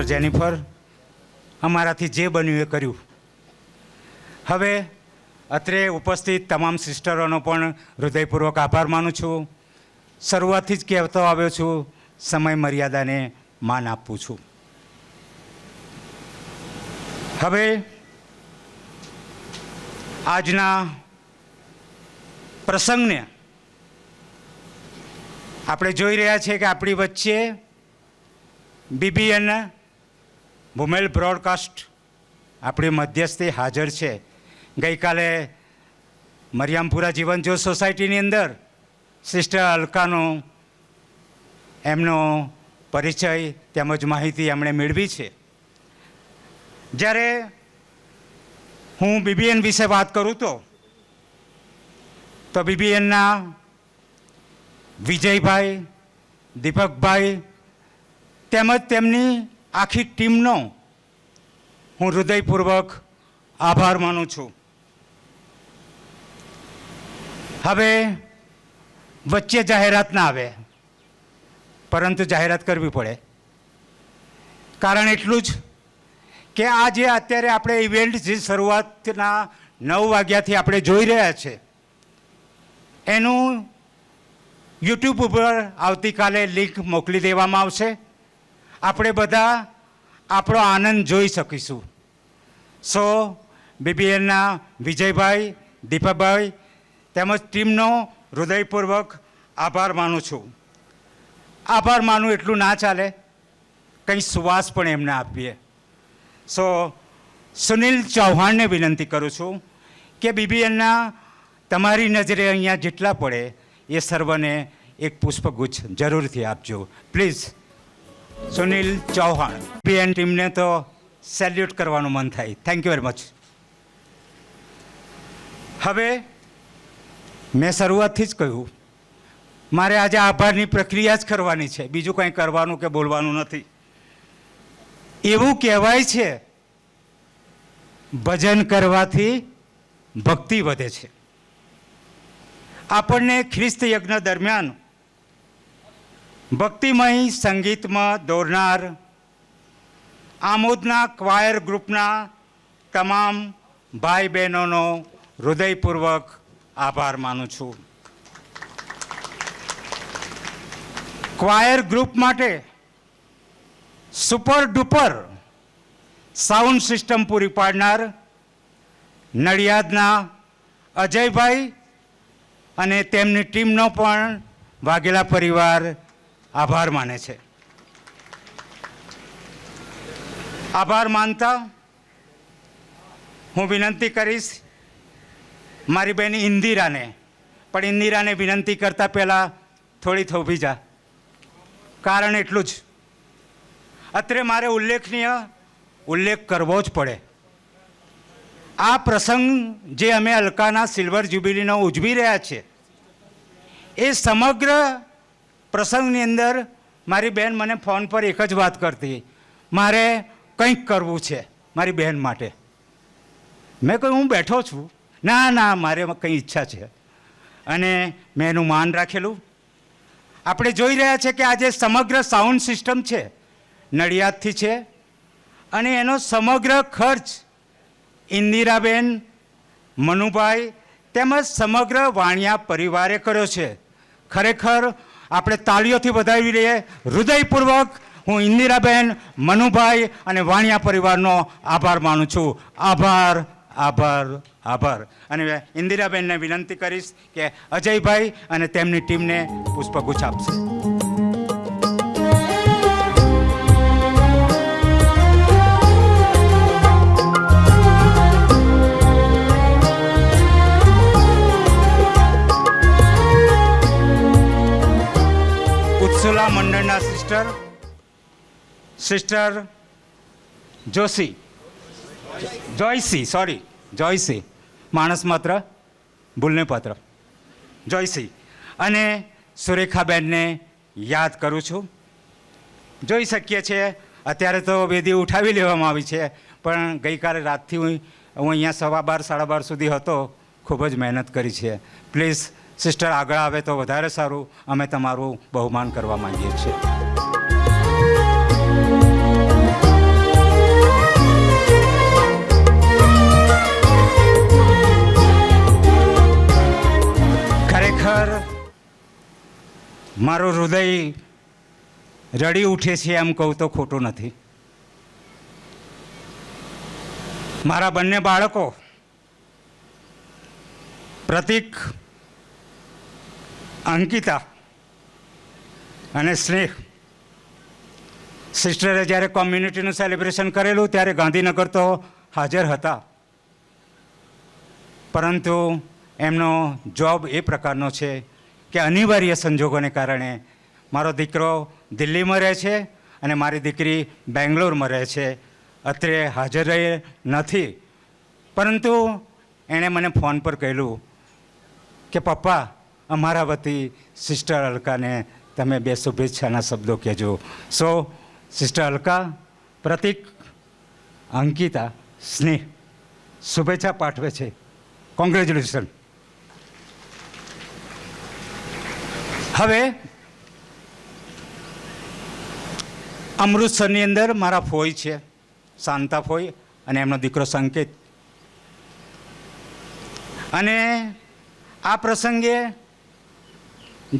જેનિફર, અમારાથી જે બન્યું એ કર્યું. હવે અત્રે ઉપસ્થિત તમામ સિસ્ટરોનો પણ હૃદયપૂર્વક આભાર માનું છું. શરૂઆતથી જ કહેતો આવ્યો છું, સમય મર્યાદાને માન આપું છું. હવે આજના પ્રસંગને આપણે જોઈ રહ્યા છીએ કે આપણી વચ્ચે BBN વુમેલ બ્રોડકાસ્ટ આપણી મધ્યસ્થી હાજર છે. ગઈકાલે મરિયમપુરા જીવનજ્યોત સોસાયટીની અંદર સિસ્ટર અલકાનો એમનો પરિચય તેમજ માહિતી એમણે મેળવી છે. જ્યારે હું BBN વિશે વાત કરું તો BBNના વિજયભાઈ, દીપકભાઈ તેમજ તેમની આખી ટીમનો હું હૃદયપૂર્વક આભાર માનું છું. હવે વચ્ચે જાહેરાત ના આવે, પરંતુ જાહેરાત કરવી પડે. કારણ એટલું જ કે આ જે અત્યારે આપણે ઇવેન્ટ જે શરૂઆતના 9 વાગ્યાથી આપણે જોઈ રહ્યા છે, એનું યુટ્યુબ ઉપર આવતીકાલે લિંક મોકલી દેવામાં આવશે. આપણે બધા આપણો આનંદ જોઈ શકીશું. સો BBNના વિજયભાઈ, દીપકભાઈ તેમજ ટીમનો હૃદયપૂર્વક આભાર માનું છું. આભાર માનું એટલું ના ચાલે, કંઈ સુવાસ પણ એમને આપીએ. સો સુનિલ ચૌહાણને વિનંતી કરું છું કે BBNના તમારી નજરે અહીંયા જેટલા પડે એ સર્વને એક પુષ્પગુચ્છ જરૂરથી આપજો. પ્લીઝ સુનિલ ચૌહાણ. BBN ટીમને તો સેલ્યુટ કરવાનું મન થાય. Thank you very much. હવે મેં શરૂઆતથી જ કહ્યું, મારે આજે આભારની પ્રક્રિયા જ કરવાની છે, બીજું કંઈ કરવાનું કે બોલવાનું નથી. એવું કહેવાય છે ભજન કરવાથી ભક્તિ વધે છે. આપણને ખ્રિસ્ત યજ્ઞ દરમિયાન ભક્તિમય સંગીતમાં દોરનાર આમોદના ક્વાયર ગ્રુપના તમામ ભાઈ બહેનોનો હૃદયપૂર્વક આભાર માનું છું. ક્વાયર ગ્રુપ માટે સુપર ડુપર સાઉન્ડ સિસ્ટમ પૂરી પાડનાર નડિયાદના અજયભાઈ અને તેમની ટીમનો પણ વાઘેલા પરિવાર આભાર માને છે. આભાર માનતા હું વિનંતી કરીશ મારી બેન ઇન્દિરાને, પણ ઇન્દિરાને વિનંતી કરતાં પહેલાં થોડી થોભી જા. કારણ એટલું જ, અત્રે મારે ઉલ્લેખ કરવો જ પડે. આ પ્રસંગ જે અમે અલકાના સિલ્વર જ્યુબિલીનો ઉજવી રહ્યા છીએ, એ સમગ્ર પ્રસંગની અંદર મારી બહેન મને ફોન પર એક જ વાત કરતી, મારે કંઈક કરવું છે મારી બહેન માટે. મેં કહ્યું હું બેઠો છું, ના મારે કંઈ ઈચ્છા છે. અને મેં એનું માન રાખેલું. આપણે જોઈ રહ્યા છે કે આજે સમગ્ર સાઉન્ડ સિસ્ટમ છે નડિયાદથી છે, અને એનો સમગ્ર ખર્ચ ઇન્દિરાબેન, મનુભાઈ તેમજ સમગ્ર વાણિયા પરિવારે કર્યો છે. ખરેખર આપણે તાળીઓથી વધાવી લઈએ. હૃદયપૂર્વક હું ઇન્દિરાબેન, મનુભાઈ અને વાણિયા પરિવારનો આભાર માનું છું. આભાર, આભાર, આભાર. અને ઇન્દિરાબેનને વિનંતી કરીશ કે અજયભાઈ અને તેમની ટીમને પુષ્પગુચ્છ આપશે. ઉત્સુલા મંડળના સિસ્ટર જોયસી, માણસ માત્ર ભૂલને પાત્ર, જોયસી અને સુરેખાબેનને યાદ કરું છું. જોઈ શકીએ છીએ અત્યારે તો વેદી ઉઠાવી લેવામાં આવી છે, પણ ગઈકાલે રાતથી હું અહીંયા 12:15 12:30 સુધી હતો. ખૂબ જ મહેનત કરી છે. પ્લીઝ સિસ્ટર આગળ આવે તો વધારે સારું. અમે તમારું બહુમાન કરવા માંગીએ છીએ. ખરેખર મારું હૃદય રડી ઉઠે છે એમ કહું તો ખોટું નથી. મારા બંને બાળકો પ્રતિક, અંકિતા અને સ્નેહ, સિસ્ટરે જ્યારે કોમ્યુનિટીનું સેલિબ્રેશન કરેલું ત્યારે ગાંધીનગર તો હાજર હતા, પરંતુ એમનો જોબ એ પ્રકારનો છે કે અનિવાર્ય સંજોગોને કારણે મારો દીકરો દિલ્હીમાં રહે છે અને મારી દીકરી બેંગ્લોરમાં રહે છે. અત્રે હાજર રહે નથી, પરંતુ એણે મને ફોન પર કહેલું કે પપ્પા, અમારા વતી સિસ્ટર અલકાને તમે 2 શુભેચ્છાના શબ્દો કહેજો. સો સિસ્ટર અલકા, પ્રતિક, અંકિતા, સ્નેહ શુભેચ્છા પાઠવે છે. કોંગ્રેચ્યુલેશન. હવે અમૃતસરની અંદર મારા ફોઈ છે, શાંતા ફોઈ, અને એમનો દીકરો સંકેત. અને આ પ્રસંગે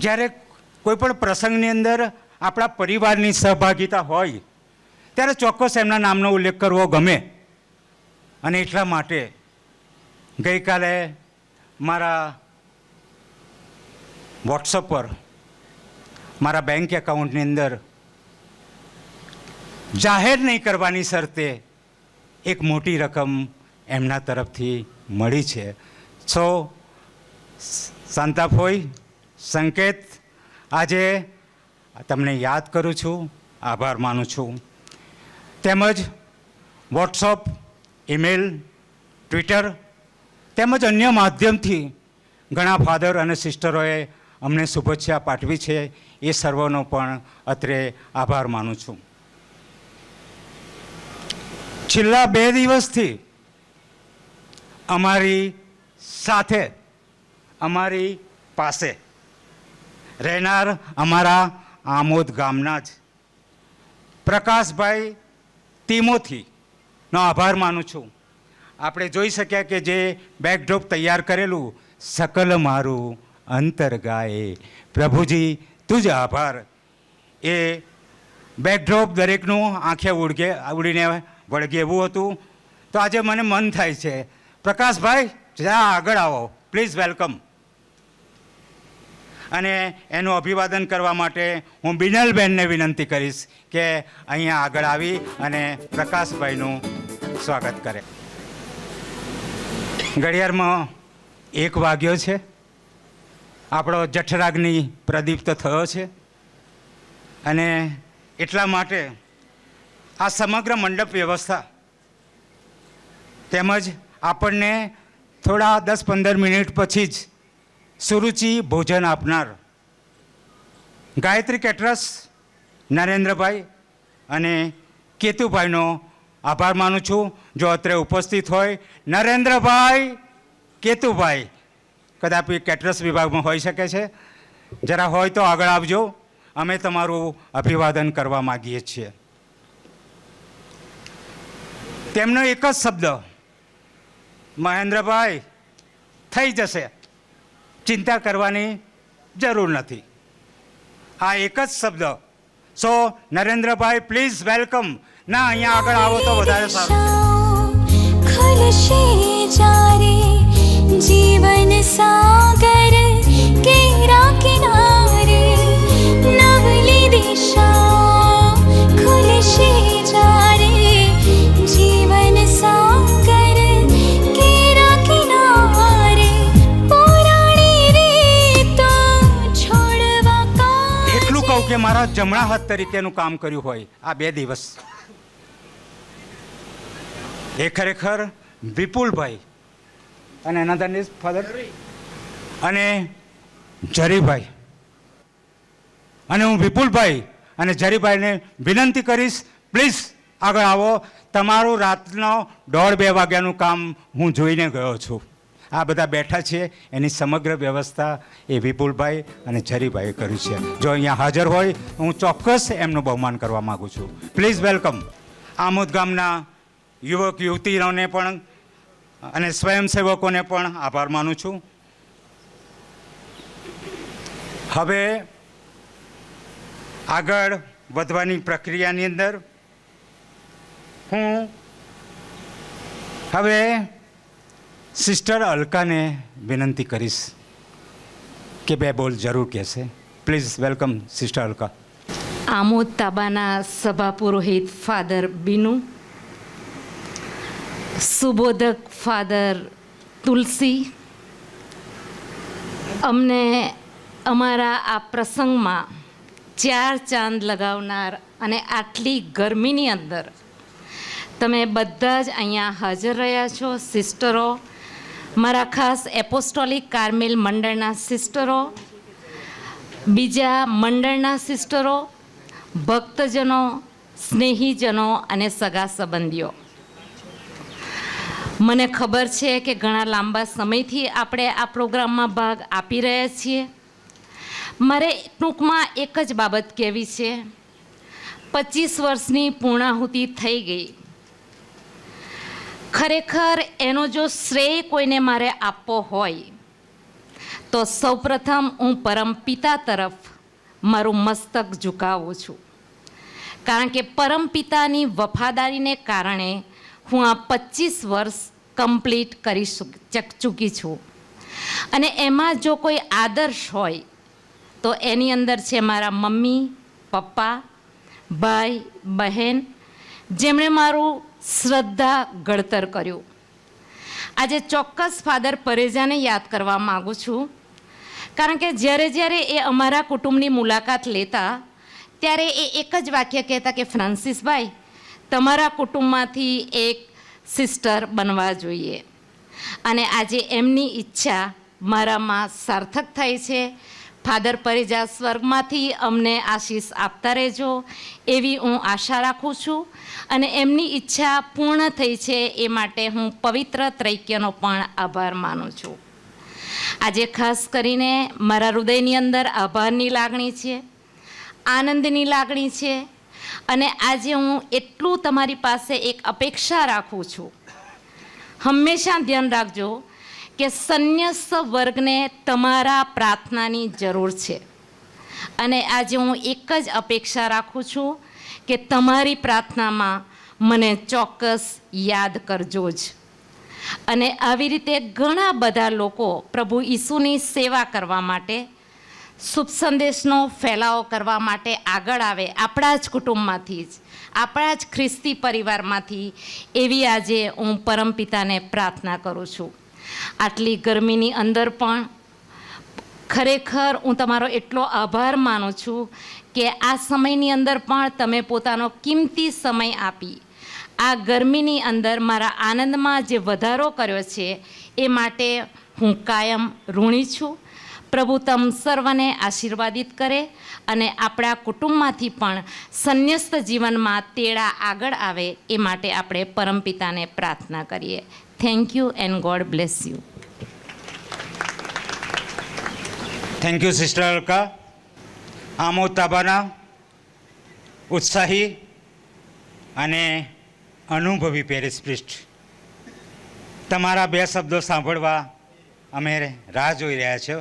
જ્યારે કોઈ પણ પ્રસંગની અંદર આપણા પરિવારની સહભાગિતા હોય ત્યારે ચોક્કસ એમના નામનો ઉલ્લેખ કરવો ગમે. અને એટલા માટે ગઈકાલે મારા વોટ્સઅપ પર મારા બેંક એકાઉન્ટની અંદર જાહેર નહીં કરવાની શરતે એક મોટી રકમ એમના તરફથી મળી છે. સો શાંતાફોઈ, સંકેત, આજે તમને યાદ કરું છું, આભાર માનું છું. તેમજ વોટ્સઅપ, ઈમેલ, ટ્વિટર તેમજ અન્ય માધ્યમથી ઘણા ફાધર અને સિસ્ટરોએ અમને શુભેચ્છા પાઠવી છે. એ સર્વનો પણ અત્રે આભાર માનું છું. છેલ્લા 2 દિવસથી અમારી સાથે, અમારી પાસે રહેનાર અમારા આમોદ ગામના જ પ્રકાશભાઈ તિમોથીનો આભાર માનું છું. આપણે જોઈ શક્યા કે જે બેકડ્રોપ તૈયાર કરેલું સકલ મારું અંતર ગાય. પ્રભુજી તું જ આભાર. એ બેકડ્રોપ દરેકનું આંખે ઉડીને વળગે એવું હતું. તો આજે મને મન થાય છે, પ્રકાશભાઈ જ્યાં આગળ આવો, પ્લીઝ વેલકમ. અને એનું અભિવાદન કરવા માટે હું બિનલબેનને વિનંતી કરીશ કે અહીંયા આગળ આવી અને પ્રકાશભાઈનું સ્વાગત કરે. ઘડિયાળમાં 1 વાગ્યો છે. આપણો જઠરાગ્નિ પ્રદીપ્ત થયો છે અને એટલા માટે આ સમગ્ર મંડપ વ્યવસ્થા તેમજ આપણને થોડા 10-15 મિનિટ પછી જ સુરુચિ ભોજન આપનાર ગાયત્રી કેટરર્સ નરેન્દ્રભાઈ અને કેતુભાઈનો આભાર માનું છું. જો અત્રે ઉપસ્થિત હોય નરેન્દ્રભાઈ, કેતુભાઈ, કદાચ કેટરર્સ વિભાગમાં હોઈ શકે છે, જરા હોય તો આગળ આવજો. અમે તમારું અભિવાદન કરવા માગીએ છીએ. તેમનો એક જ શબ્દ, મહેન્દ્રભાઈ થઈ જશે, ચિંતા કરવાની જરૂર નથી. આ એક જ શબ્દ. સો નરેન્દ્રભાઈ પ્લીઝ વેલકમ. ના, અહીંયા આગળ આવો તો વધારે સારું. ખુલશે જારે જીવન સાગર કેરા કિનારે નવલી દિશા ખુલશે જારે જીવન સાગર કેરા કિનારે પુરાણી રીતો છોડવા કા. એટલું કહું કે મારા જમણા હાથ તરીકેનું કામ કર્યું હોય આ 2 દિવસ એ ખરેખર વિપુલભાઈ અને એના ફાધર અને જરીભાઈ. અને હું વિપુલભાઈ અને જરીભાઈને વિનંતી કરીશ, પ્લીઝ આગળ આવો. તમારું રાતનો 1:30-2 વાગ્યાનું કામ હું જોઈને ગયો છું. આ બધા બેઠા છે એની સમગ્ર વ્યવસ્થા એ વિપુલભાઈ અને જરીભાઈએ કર્યું છે. જો અહીંયા હાજર હોય હું ચોક્કસ એમનું બહુમાન કરવા માગું છું. Please welcome. આમોદ ગામના યુવક યુવતીઓને પણ અને સ્વયંસેવકોને પણ આભાર માનું છું. હવે આગળ વધવાની પ્રક્રિયાની અંદર હું હવે સિસ્ટર અલકાને વિનંતી કરીશ કે 2 બોલ જરૂર કહેશે. Please welcome sister Alka. Amod તાબાના સભા પુરોહિત ફાધર બીનુ, સુબોધક ફાધર તુલસી, અમને અમારા આ પ્રસંગમાં 4 ચાંદ લગાવનાર અને આટલી ગરમીની અંદર તમે બધા જ અહીંયા હાજર રહ્યા છો. સિસ્ટરો, મારા ખાસ એપોસ્ટોલિક કાર્મેલ મંડળના સિસ્ટરો, બીજા મંડળના સિસ્ટરો, ભક્તજનો, સ્નેહીજનો અને સગા સંબંધીઓ, મને ખબર છે કે ઘણા લાંબા સમયથી આપણે આ પ્રોગ્રામમાં ભાગ આપી રહ્યા છીએ. મારે ટૂંકમાં એક જ બાબત કહેવી છે. 25 વર્ષની પૂર્ણાહુતિ થઈ ગઈ. ખરેખર એનો જો શ્રેય કોઈને મારે આપવો હોય તો સૌપ્રથમ હું પરમપિતા તરફ મારું મસ્તક ઝુકાવું છું. કારણ કે પરમપિતાની વફાદારીને કારણે હું આ 25 વર્ષ કમ્પ્લીટ કરી ચૂકી છું. અને એમાં જો કોઈ આદર્શ હોય તો એની અંદર છે મારા મમ્મી, પપ્પા, ભાઈ, બહેન, જેમણે મારું શ્રદ્ધા ઘડતર કર્યું. આજે ચોક્કસ ફાધર પરેજાને યાદ કરવા માગું છું. કારણ કે જ્યારે એ અમારા કુટુંબની મુલાકાત લેતા ત્યારે એ એક જ વાક્ય કહેતા કે ફ્રાન્સિસભાઈ, તમારા કુટુંબમાંથી એક સિસ્ટર બનવા જોઈએ. અને આજે એમની ઈચ્છા મારામાં સાર્થક થઈ છે. ફાધર પરેજા સ્વર્ગમાંથી અમને આશીષ આપતા રહેજો એવી હું આશા રાખું છું. અને એમની ઈચ્છા પૂર્ણ થઈ છે એ માટે હું પવિત્ર ત્રૈક્યનો પણ આભાર માનું છું. આજે ખાસ કરીને મારા હૃદયની અંદર આભારની લાગણી છે, આનંદની લાગણી છે. અને આજે હું એટલું તમારી પાસે એક અપેક્ષા રાખું છું. હંમેશા ધ્યાન રાખજો કે સંન્યાસ વર્ગને તમારા પ્રાર્થનાની જરૂર છે. અને આજે હું એક જ અપેક્ષા રાખું છું કે તમારી પ્રાર્થનામાં મને ચોક્કસ યાદ કરજો જ. અને આવી રીતે ઘણા બધા લોકો પ્રભુ ઈસુની સેવા કરવા માટે, શુભ સંદેશનો ફેલાવો કરવા માટે આગળ આવે, આપણા જ કુટુંબમાંથી જ, આપણા જ ખ્રિસ્તી પરિવારમાંથી. એવી આજે હું પરમપિતાને પ્રાર્થના કરું છું. આટલી ગરમીની અંદર પણ ખરેખર હું તમારો એટલો આભાર માનું છું કે આ સમયની અંદર પણ તમે પોતાનો કિંમતી સમય આપી આ ગરમીની અંદર મારા આનંદમાં જે વધારો કર્યો છે એ માટે હું કાયમ ઋણી છું. પ્રભુ તમ સર્વને આશીર્વાદિત કરે અને આપણા કુટુંબમાંથી પણ સંન્યસ્ત જીવનમાં તેડા આગળ આવે એ માટે આપણે પરમપિતાને પ્રાર્થના કરીએ. Thank you and God bless you. Thank you sister Alka. Amod તાબાના ઉત્સાહી અને અનુભવી પેરિસ પ્રિસ્ટ, તમારા બે શબ્દો સાંભળવા અમે રાહ જોઈ રહ્યા છો.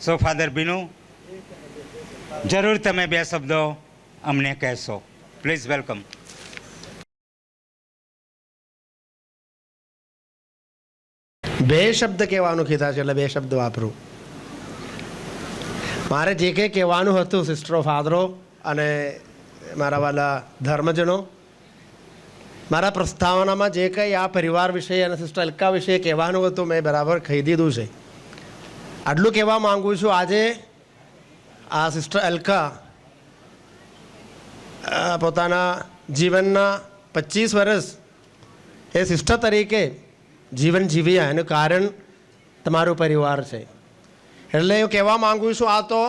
સો ફાધર બીનુ, જરૂર તમે બે શબ્દો અમને કહેશો. Please welcome. બે શબ્દ કહેવાનું કીધા છે એટલે બે શબ્દ વાપરું. મારે જે કંઈ કહેવાનું હતું સિસ્ટરો, ફાધરો અને મારા વાલા ધર્મજનો, મારા પ્રસ્તાવનામાં જે કંઈ આ પરિવાર વિશે અને સિસ્ટર અલકા વિશે કહેવાનું હતું મેં બરાબર કહી દીધું છે. આટલું કહેવા માગું છું, આજે આ સિસ્ટર અલકા પોતાના જીવનના 25 વર્ષ એ સિસ્ટર તરીકે જીવન જીવ્યા. એનું કારણ તમારું પરિવાર છે. એટલે હું કહેવા માગું છું, આ તો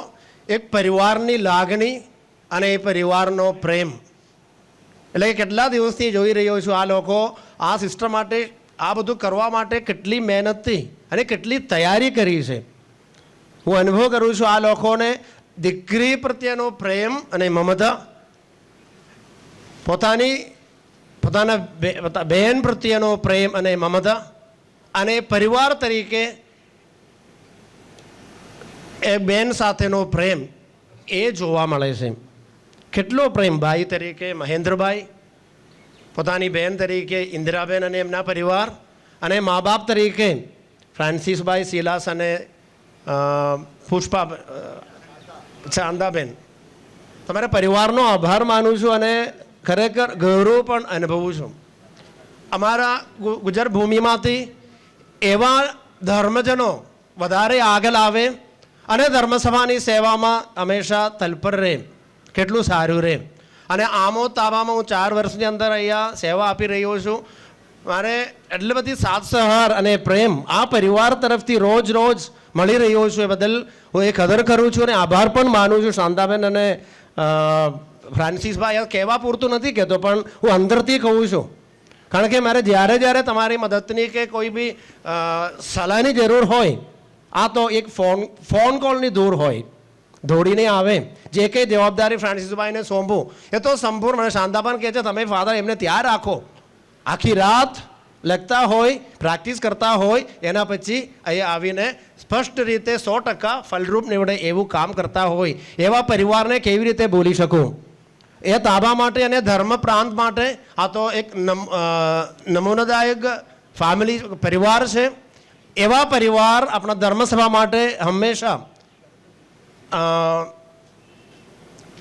એક પરિવારની લાગણી અને એ પરિવારનો પ્રેમ. એટલે કેટલા દિવસથી જોઈ રહ્યો છું આ લોકો આ સિસ્ટર માટે આ બધું કરવા માટે કેટલી મહેનતથી અને કેટલી તૈયારી કરી છે. હું અનુભવ કરું છું આ લોકોને દીકરી પ્રત્યેનો પ્રેમ અને મમતા, પોતાના બહેન પ્રત્યેનો પ્રેમ અને મમતા, અને પરિવાર તરીકે એ બેન સાથેનો પ્રેમ એ જોવા મળે છે. કેટલો પ્રેમ ભાઈ તરીકે મહેન્દ્રભાઈ, પોતાની બહેન તરીકે ઇન્દિરાબેન અને એમના પરિવાર, અને મા બાપ તરીકે ફ્રાન્સિસભાઈ, સિલાસ અને પુષ્પા ચાંદાબેન. તમારા પરિવારનો આભાર માનું છું અને ખરેખર ગૌરવ પણ અનુભવું છું. અમારા ગુજર ભૂમિમાંથી એવા ધર્મજનો વધારે આગળ આવે અને ધર્મસભાની સેવામાં હંમેશા તત્પર રહે, કેટલું સારું રહે. અને આમોદ તાબામાં હું 4 વર્ષની અંદર અહીંયા સેવા આપી રહ્યો છું. મારે એટલી બધી સાથ સહાર અને પ્રેમ આ પરિવાર તરફથી રોજ મળી રહ્યો છું. એ બદલ હું એ કદર કરું છું અને આભાર પણ માનું છું. શાંતાબેન અને ફ્રાન્સિસભાઈ કહેવા પૂરતું નથી કહેતો, પણ હું અંદરથી કહું છું. કારણ કે મારે જ્યારે તમારી મદદની કે કોઈ બી સલાહની જરૂર હોય, આ તો એક ફોન કોલની દૂર હોય, દોડીને આવે. જે કંઈ જવાબદારી ફ્રાન્સિસભાઈને સોંપું એ તો સંપૂર્ણ. મને શાંતાબેન કહે છે તમે ફાધર એમને ત્યાં રાખો, આખી રાત લખતા હોય, પ્રેક્ટિસ કરતા હોય, એના પછી અહીંયા આવીને સ્પષ્ટ રીતે 100% ફલરૂપ નીવડે એવું કામ કરતા હોય. એવા પરિવારને કેવી રીતે બોલી શકું? એ તાબા માટે અને ધર્મ પ્રાંત માટે આ તો એક નમૂનાદાયક ફેમિલી પરિવાર છે. એવા પરિવાર આપણા ધર્મસભા માટે હંમેશા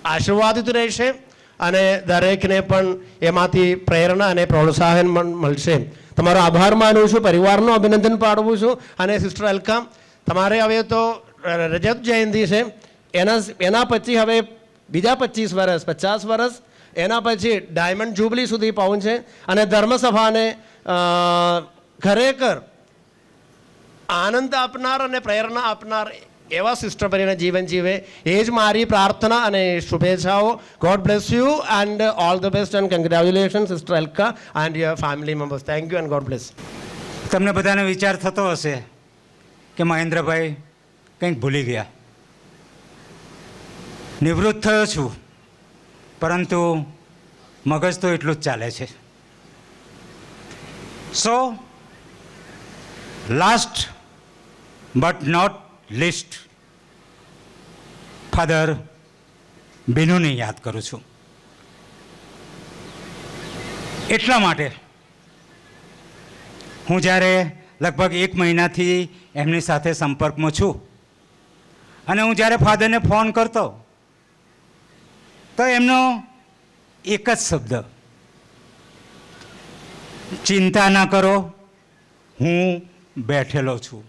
આશીર્વાદિત રહેશે અને દરેકને પણ એમાંથી પ્રેરણા અને પ્રોત્સાહન મળશે. તમારો આભાર માનું છું, પરિવારનો અભિનંદન પાડવું છું. અને સિસ્ટર અલકા, તમારે હવે તો રજત જયંતિ છે, એના પછી હવે બીજા 25 વર્ષ, 50 વર્ષ, એના પછી ડાયમંડ જુબલી સુધી પહોંચે અને ધર્મસભાને ખરેખર આનંદ આપનાર અને પ્રેરણા આપનાર એવા સિસ્ટર બનીને જીવન જીવે એ જ મારી પ્રાર્થના અને શુભેચ્છાઓ. God bless you and all the best and congratulation sister Alka and your family members. Thank you and God bless. તમને બધાને વિચાર થતો હશે કે મહેન્દ્રભાઈ કંઈક ભૂલી ગયા. નિવૃત્ત થયો છું, પરંતુ મગજ તો એટલું જ ચાલે છે. So last but not least father બિનુને યાદ કરું છું. એટલા માટે હું જ્યારે લગભગ 1 મહિનાથી એમની સાથે સંપર્કમાં છું અને હું જ્યારે ફાધરને ફોન કરતો તો એમનો એક જ શબ્દ, ચિંતા ના કરો, હું બેઠેલો છું.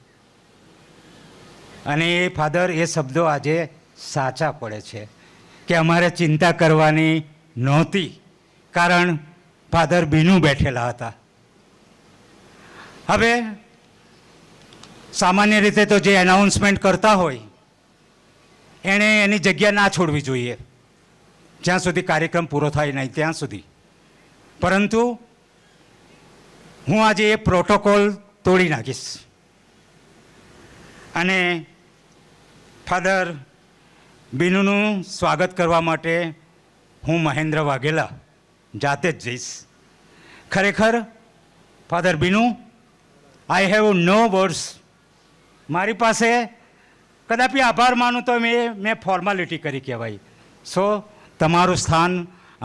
અને એ ફાધર એ શબ્દો આજે સાચા પડે છે કે અમારે ચિંતા કરવાની નહોતી, કારણ ફાધર બિનુ બેઠેલા હતા. હવે સામાન્ય રીતે તો જે એનાઉન્સમેન્ટ કરતા હોય એણે એની જગ્યા ના છોડવી જોઈએ જ્યાં સુધી કાર્યક્રમ પૂરો થાય નહીં ત્યાં સુધી. પરંતુ હું આજે એ પ્રોટોકોલ તોડી નાખીશ અને ફાધર બિનુનું સ્વાગત કરવા માટે હું મહેન્દ્ર વાઘેલા જાતે જ જઈશ. ખરેખર father Binu, I have no words. મારી પાસે કદાપી આભાર માનું તો મેં ફોર્માલિટી કરી કહેવાય. સો તમારું સ્થાન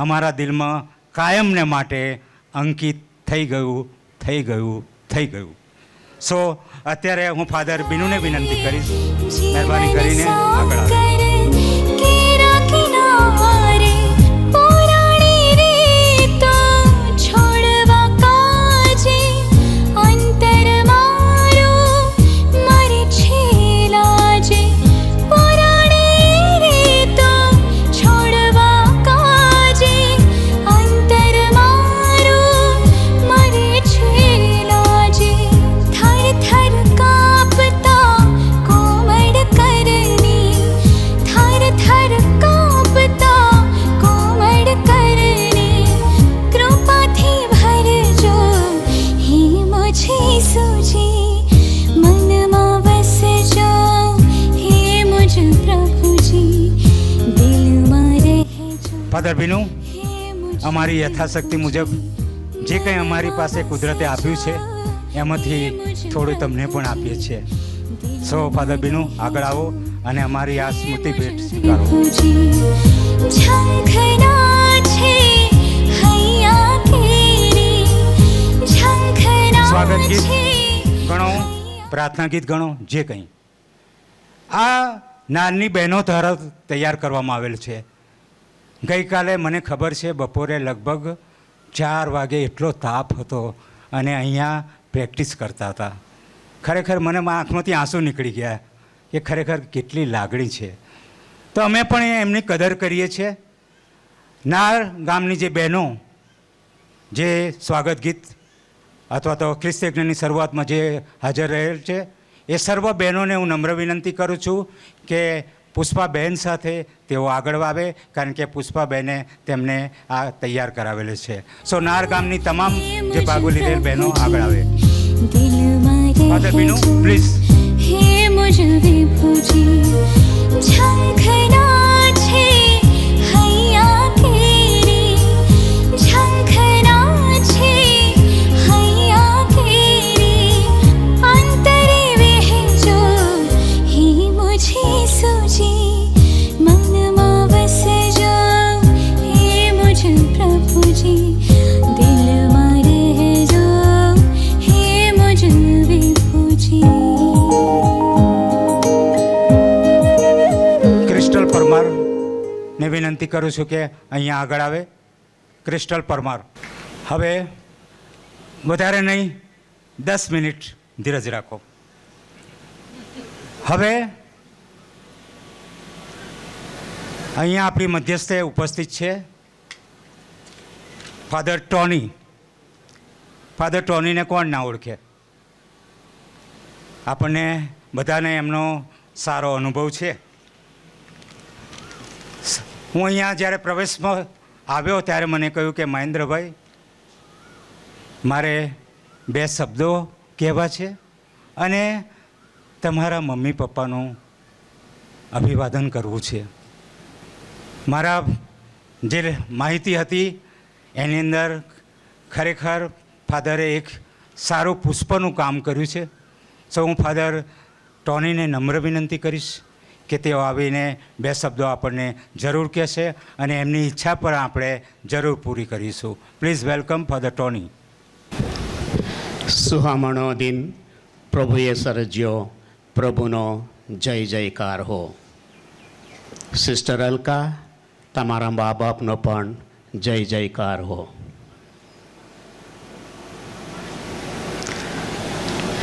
અમારા દિલમાં કાયમને માટે અંકિત થઈ ગયું. સો અત્યારે હું ફાધર બિનુને વિનંતી કરીશ, મહેરબાની કરીને આગળ આવે. ફાધર બિનુ, અમારી યથાશક્તિ મુજબ જે કંઈ અમારી પાસે કુદરતે આપ્યું છે એમાંથી થોડું તમને પણ આપીએ છીએ. સો ફાધર બિનુ, આગળ આવો અને અમારી આ સ્મૃતિ ભેટ સ્વીકારો. સ્વાગત ગીત ગણો, પ્રાર્થના ગીત ગણો, જે કંઈ આ નાની બહેનો તરફ તૈયાર કરવામાં આવેલ છે. ગઈકાલે મને ખબર છે બપોરે લગભગ 4 વાગે એટલો તાપ હતો અને અહીંયા પ્રેક્ટિસ કરતા હતા. ખરેખર મને આંખમાંથી આંસુ નીકળી ગયા કે ખરેખર કેટલી લાગણી છે. તો અમે પણ એમની કદર કરીએ છીએ. નાર ગામની જે બહેનો જે સ્વાગત ગીત અથવા તો ખ્રિસ્ત યજ્ઞની શરૂઆતમાં જે હાજર રહેલ છે એ સર્વ બહેનોને હું નમ્ર વિનંતી કરું છું કે પુષ્પાબેન સાથે તેઓ આગળ આવે, કારણ કે પુષ્પાબેને તેમને આ તૈયાર કરાવેલ છે. સો નાર ગામની તમામ જે ભાગો લીધેલ બહેનો આગળ આવે. Father Binu, please. ને વિનંતી કરું છું કે અહીંયા આગળ આવે. ક્રિસ્ટલ પરમાર. હવે વધારે નહીં, 10 મિનિટ ધીરજ રાખો. હવે અહીંયા આપણી મધ્યસ્થે ઉપસ્થિત છે ફાધર ટોની. ફાધર ટોનીને કોણ ના ઓળખે? આપણને બધાને એમનો સારો અનુભવ છે. હું અહીંયા જ્યારે પ્રવેશમાં આવ્યો ત્યારે મને કહ્યું કે મહેન્દ્રભાઈ, મારે 2 શબ્દો કહેવા છે અને તમારા મમ્મી પપ્પાનું અભિવાદન કરવું છે. મારા જે માહિતી હતી એની અંદર ખરેખર ફાધરે એક સારું પુષ્પનું કામ કર્યું છે. સો હું ફાધર ટોનીને નમ્ર વિનંતી કરીશ કે તેઓ આવીને બે શબ્દો આપણને જરૂર કહેશે અને એમની ઈચ્છા પર આપણે જરૂર પૂરી કરીશું. Please welcome father Tony. સુહામણો દિન પ્રભુએ સર્જ્યો, પ્રભુનો જય જયકાર હો. સિસ્ટર અલકા, તમારા મા બાપનો પણ જય જયકાર હો.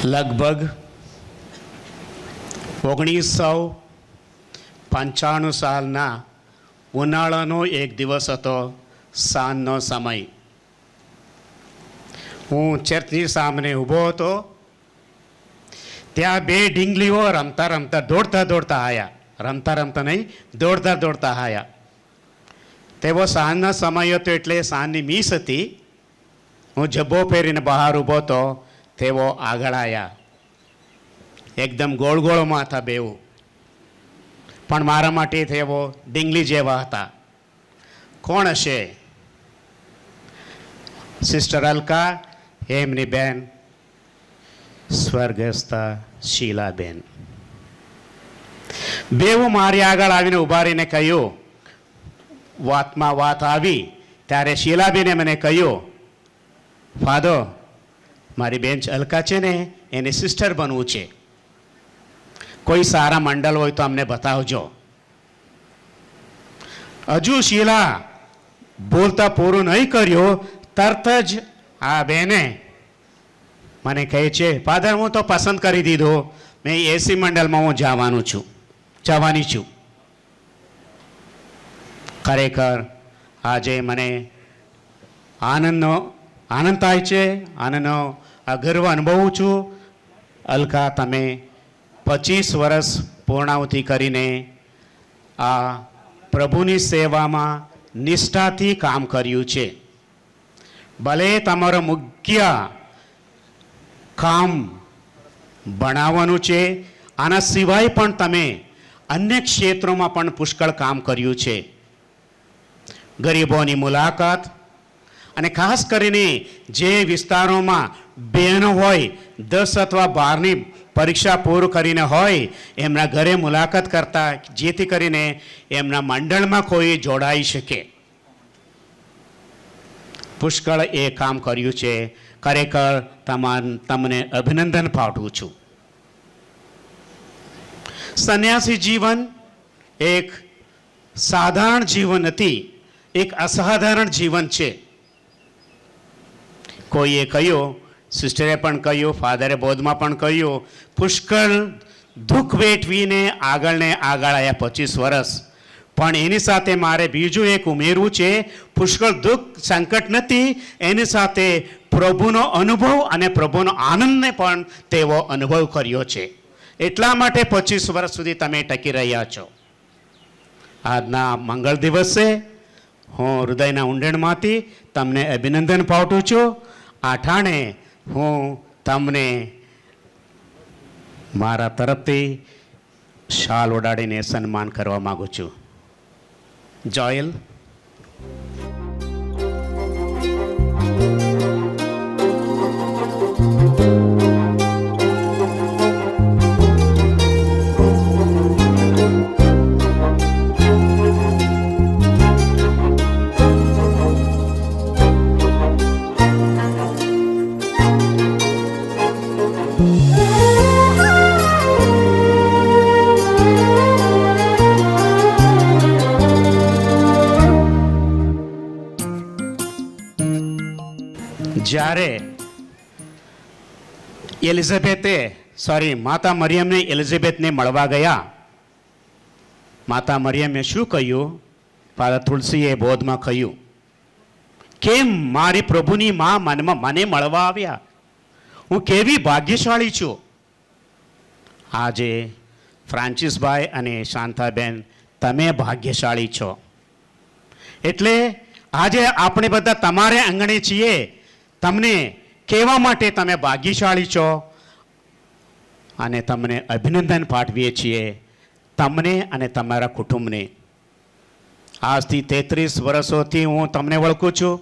લગભગ 1995 સાલના ઉનાળાનો એક દિવસ હતો, સાંજનો સમય. હું ચર્ચની સામે ઊભો હતો. ત્યાં બે ઢીંગલીઓ રમતા રમતા દોડતા આવ્યા. રમતા નહીં, દોડતા આવ્યા. તેવો સાંજના સમય હતો એટલે સાંજની મીસ હતી. હું જબ્બો પહેરીને બહાર ઊભો હતો, તેઓ આગળ આવ્યા. એકદમ ગોળ માથા બેવું, પણ મારા માટે તેઓ ડીંગલી જેવા હતા. કોણ હશે? સિસ્ટર અલકા, એમની બેન સ્વર્ગસ્થ શીલાબેન. બેવું મારી આગળ આવીને ઊભા રહીને કહ્યું, વાતમાં વાત આવી ત્યારે શીલાબેને મને કહ્યું, ફાધર, મારી બેન અલકા છે ને, એને સિસ્ટર બનવું છે. કોઈ સારા મંડળ હોય તો અમને બતાવજો. હજુ શીલા બોલતા પૂરું નહીં કર્યું, તરત જ આ બેને મને કહે છે, ફાધર, હું તો પસંદ કરી દીધું, મેં એસી મંડળમાં હું જવાની છું. ખરેખર આજે મને આનંદ થાય છે, આનંદનો ગર્વ અનુભવું છું. અલકા, તમે 25 વર્ષ પૂર્ણાહુતિ કરીને આ પ્રભુની સેવામાં નિષ્ઠાથી કામ કર્યું છે. ભલે તમારો મુખ્ય કામ ભણાવવાનું છે, આના સિવાય પણ તમે અન્ય ક્ષેત્રોમાં પણ પુષ્કળ કામ કર્યું છે. ગરીબોની મુલાકાત અને ખાસ કરીને જે વિસ્તારોમાં બહેનો હોય, 10 અથવા 12ની પરીક્ષા પૂરું કરીને હોય, એમના ઘરે મુલાકાત કરતા, જેથી કરીને એમના મંડળમાં કોઈ જોડાઈ શકે. પુષ્કળ એ કામ કર્યું છે. ખરેખર તમને અભિનંદન પાઠવું છું. સંન્યાસી જીવન એક સાધારણ જીવન નથી, એક અસાધારણ જીવન છે. કોઈએ કહ્યું, સિસ્ટરે પણ કહ્યું, ફાધરે બોધમાં પણ કહ્યું, પુષ્કળ દુઃખ વેઠવીને આગળ આવ્યા 25 વર્ષ. પણ એની સાથે મારે બીજું એક ઉમેરવું છે. પુષ્કળ દુઃખ સંકટ નથી, એની સાથે પ્રભુનો અનુભવ અને પ્રભુનો આનંદને પણ તેવો અનુભવ કર્યો છે. એટલા માટે 25 વર્ષ સુધી તમે ટકી રહ્યા છો. આજના મંગળ દિવસે હું હૃદયના ઊંડાણમાંથી તમને અભિનંદન પાઠવું છું. આ ઠાણે હું તમને મારા તરફથી શાલ ઓડાડીને સન્માન કરવા માગું છું. જોયલ. જ્યારે માતા મરિયમને એલિઝાબેથને મળવા ગયા, માતા મરિયમે શું કહ્યું? ફાધર તુલસીએ બોધમાં કહ્યું, કેમ મારી પ્રભુની માં મને મળવા આવ્યા? હું કેવી ભાગ્યશાળી છું. આજે ફ્રાન્સિસભાઈ અને શાંતાબેન, તમે ભાગ્યશાળી છો. એટલે આજે આપણે બધા તમારે આંગણે છીએ. તમને કહેવા માટે તમે ભાગ્યશાળી છો અને તમને અભિનંદન પાઠવીએ છીએ, તમને અને તમારા કુટુંબને. આજથી 33 વર્ષોથી હું તમને ઓળખું છું.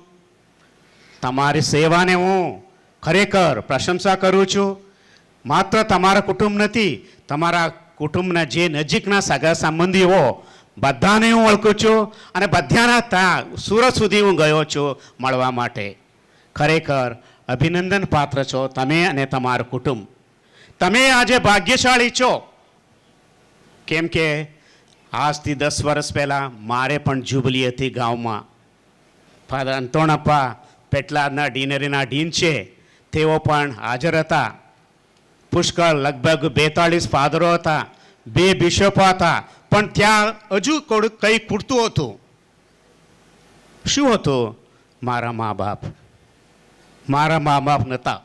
તમારી સેવાને હું ખરેખર પ્રશંસા કરું છું. માત્ર તમારા કુટુંબ નથી, તમારા કુટુંબના જે નજીકના સગા સંબંધીઓ બધાને હું ઓળખું છું અને બધાના ત્યાં સુરત સુધી હું ગયો છું મળવા માટે. ખરેખર અભિનંદન પાત્ર છો તમે અને તમારું કુટુંબ. તમે આજે ભાગ્યશાળી છો, કેમ કે આજથી 10 વર્ષ પહેલાં મારે પણ જુબલી હતી ગામમાં. ફાધર અંતોણપ્પા પેટલાદના ડીનરીના ડીન છે, તેઓ પણ હાજર હતા. પુષ્કળ લગભગ 42 ફાધરો હતા, 2 બિશપો હતા, પણ ત્યાં હજુ કંઈ ખૂટતું હતું. શું હતું? મારા મા બાપ. મારા મા બાપ નહોતા.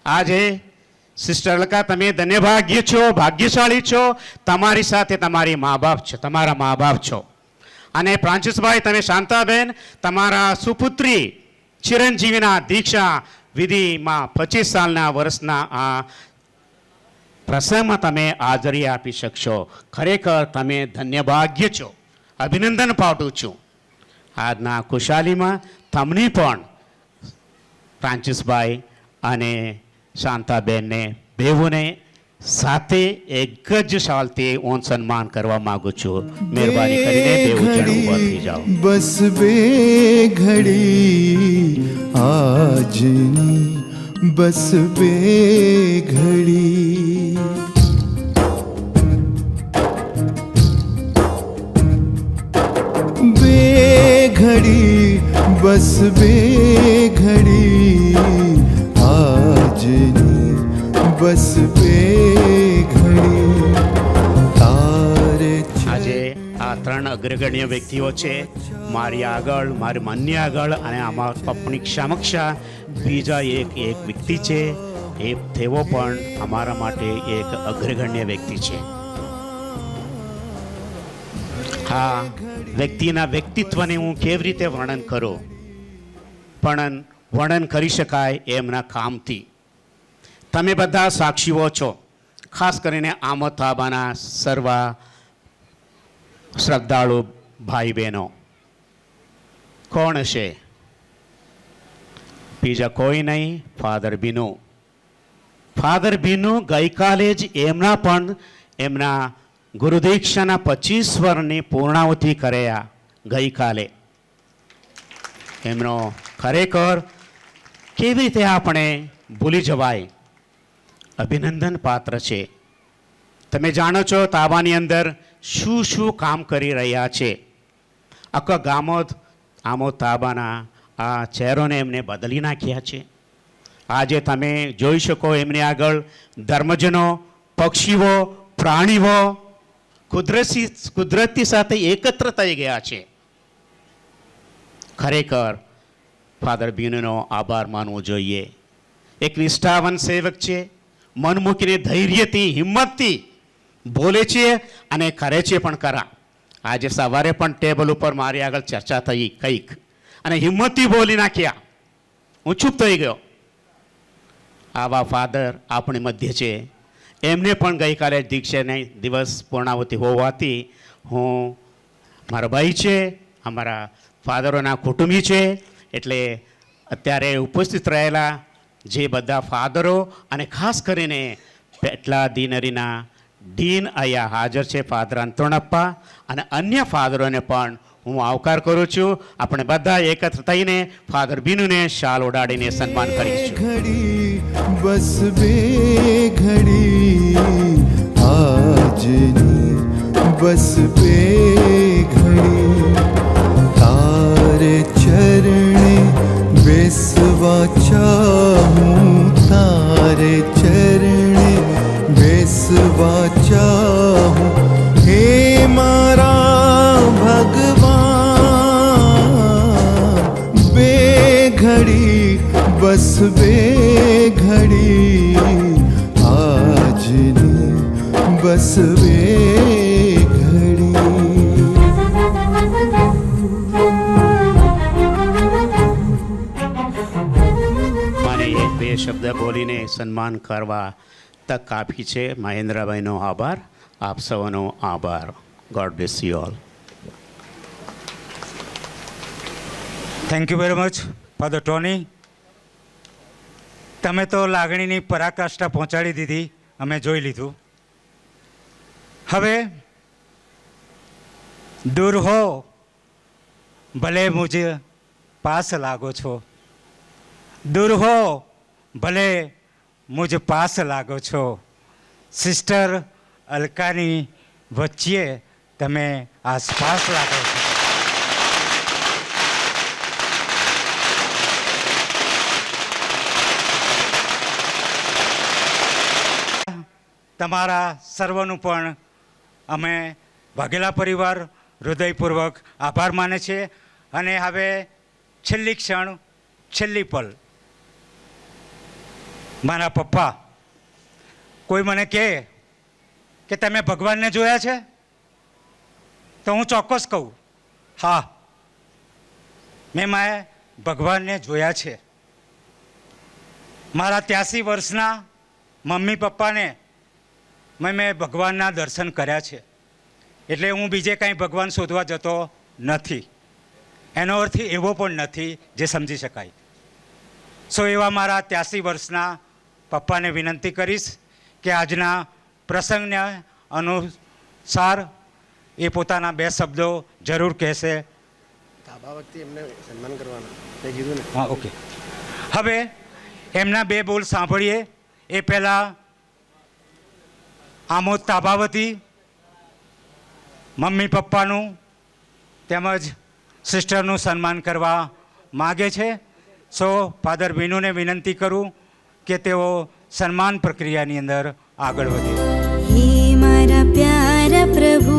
આજે સિસ્ટર અલકા તમે ધન્યભાગ્ય છો, ભાગ્યશાળી છો. તમારી સાથે તમારી મા બાપ છે, તમારા મા બાપ છો. અને ફ્રાન્સિસભાઈ, તમે શાંતાબેન, તમારા સુપુત્રી ચિરંજીવીના દીક્ષા વિધિમાં 25 સાલના વર્ષના આ પ્રસંગમાં તમે હાજરી આપી શકશો. ખરેખર તમે ધન્યભાગ્ય છો. અભિનંદન પાઠવું છું. આજના ખુશાલીમાં તમને પણ ફ્રાન્સિસભાઈ અને શાંતાબેનને બેઉને સાથે એક જ શાલથી હું સન્માન કરવા માંગુ છું. મહેરબાની કરીને બેઉ જણ ઊભા થઈ જાઓ. બસ બે ઘડી આજની, બસ બે ઘડી. બે ઘડી, બસ બે ઘડી આજની, બસ બે ઘડી તારે. આજે આ 3 અગ્રગણ્ય વ્યક્તિઓ છે મારી આગળ, મારી માન્ય આગળ, અને અમારા પપ્પની સમક્ષ બીજા એક વ્યક્તિ છે. એ તેઓ પણ અમારા માટે એક અગ્રગણ્ય વ્યક્તિ છે. હા, વ્યક્તિના વ્યક્તિત્વને હું કેવી રીતે વર્ણન કરું, પણ વર્ણન કરી શકાય એમના કામથી. તમે બધા સાક્ષીઓ છો, ખાસ કરીને આમોદ તાબાના સર્વ શ્રદ્ધાળુ ભાઈ બહેનો. કોણ હશે? બીજા કોઈ નહીં, ફાધર બીનુ. ફાધર બીનુ ગઈકાલે જ એમના પણ એમના ગુરુદીક્ષાના 25 વર્ષની પૂર્ણાહુતિ કર્યા ગઈકાલે. એમનો ખરેખર કેવી રીતે આપણે ભૂલી જવાય, અભિનંદન પાત્ર છે. તમે જાણો છો તાબાની અંદર શું શું કામ કરી રહ્યા છે. આખા આમોદ તાબાના આ ચહેરોને એમને બદલી નાખ્યા છે. આજે તમે જોઈ શકો એમની આગળ ધર્મજનો, પક્ષીઓ, પ્રાણીઓ કુદરતી સાથે એકત્ર થઈ ગયા છે. ખરેખર ફાધર બીનુનો આભાર માનવો જોઈએ. એક નિષ્ઠાવાન સેવક છે, મન મૂકીને ધૈર્યથી, હિંમતથી બોલે છે અને કરે છે પણ ખરા. આજે સવારે પણ ટેબલ ઉપર મારી આગળ ચર્ચા થઈ કંઈક, અને હિંમતથી બોલી નાખ્યા. હું ચૂપ થઈ ગયો. આવા ફાધર આપણી મધ્ય છે. એમને પણ ગઈકાલે દીક્ષાની દિવસ પૂર્ણાહુતિ હોવાથી હું, મારા ભાઈ છે, અમારા ફાધરોના કુટુંબી છે, એટલે અત્યારે ઉપસ્થિત રહેલા જે બધા ફાધરો અને ખાસ કરીને પેટલા ડીનરીના ડીન અહીંયા હાજર છે, ફાધર અંતોણપ્પા, અને અન્ય ફાધરોને પણ હું આવકાર કરું છું. આપણે બધા એકત્ર થઈને ફાધર બીનુને શાલ ઓડાડીને સન્માન કરીશું. બસ બે ઘડી આજની, બસ બે ઘડી તારે ચરણે બેસવા ચાહું, તારે ચરણે બેસવા ચાહું. હે મારા ભગવાન, બે ઘડી, બસ બે ઘડી આજની, બસ બે ઘડી. મને એક બે શબ્દ બોલીને સન્માન કરવા તક આપી છે. મહેન્દ્રભાઈનો આભાર, આપ સૌનો આભાર. God bless you all. Thank you very much father Tony. તમે તો લાગણીની પરાકાષ્ઠા પહોંચાડી દીધી, અમે જોઈ લીધું. હવે દૂર હો ભલે મુझ પાસ લાગો છો, દૂર હો ભલે મુझ પાસ લાગો છો, સિસ્ટર અલકાની વચ્ચે તમે આસપાસ લાગો છો. તમારા સર્વનું પણ અમે વાઘેલા પરિવાર હૃદયપૂર્વક આભાર માને છે. અને હવે છેલ્લી ક્ષણ, છેલ્લી પલ, મારા પપ્પા કોઈ મને કહે કે તમે ભગવાનને જોયા છે, તો હું ચોક્કસ કહું હા, મેં ભગવાનને જોયા છે. મારા 83 વર્ષના મમ્મી પપ્પાને મેં ભગવાનના દર્શન કર્યા છે. એટલે હું બીજે કાંઈ ભગવાન શોધવા જતો નથી. એનો અર્થ એવો પણ નથી જે સમજી શકાય. સો એવા મારા 83 વર્ષના પપ્પાને વિનંતી કરીશ કે આજના પ્રસંગને અનુસાર એ પોતાના 2 શબ્દો જરૂર કહેશે. સન્માન કરવાના. હા, ઓકે. હવે એમના 2 બોલ સાંભળીએ. એ પહેલાં આમોદ તાબાવતી મમ્મી પપ્પાનું તેમજ સિસ્ટરનું સન્માન કરવા માગે છે. સો ફાધર વિનુને વિનંતી કરું કે તેઓ સન્માન પ્રક્રિયાની અંદર આગળ વધે. હે મારા પ્યારા પ્રભુ,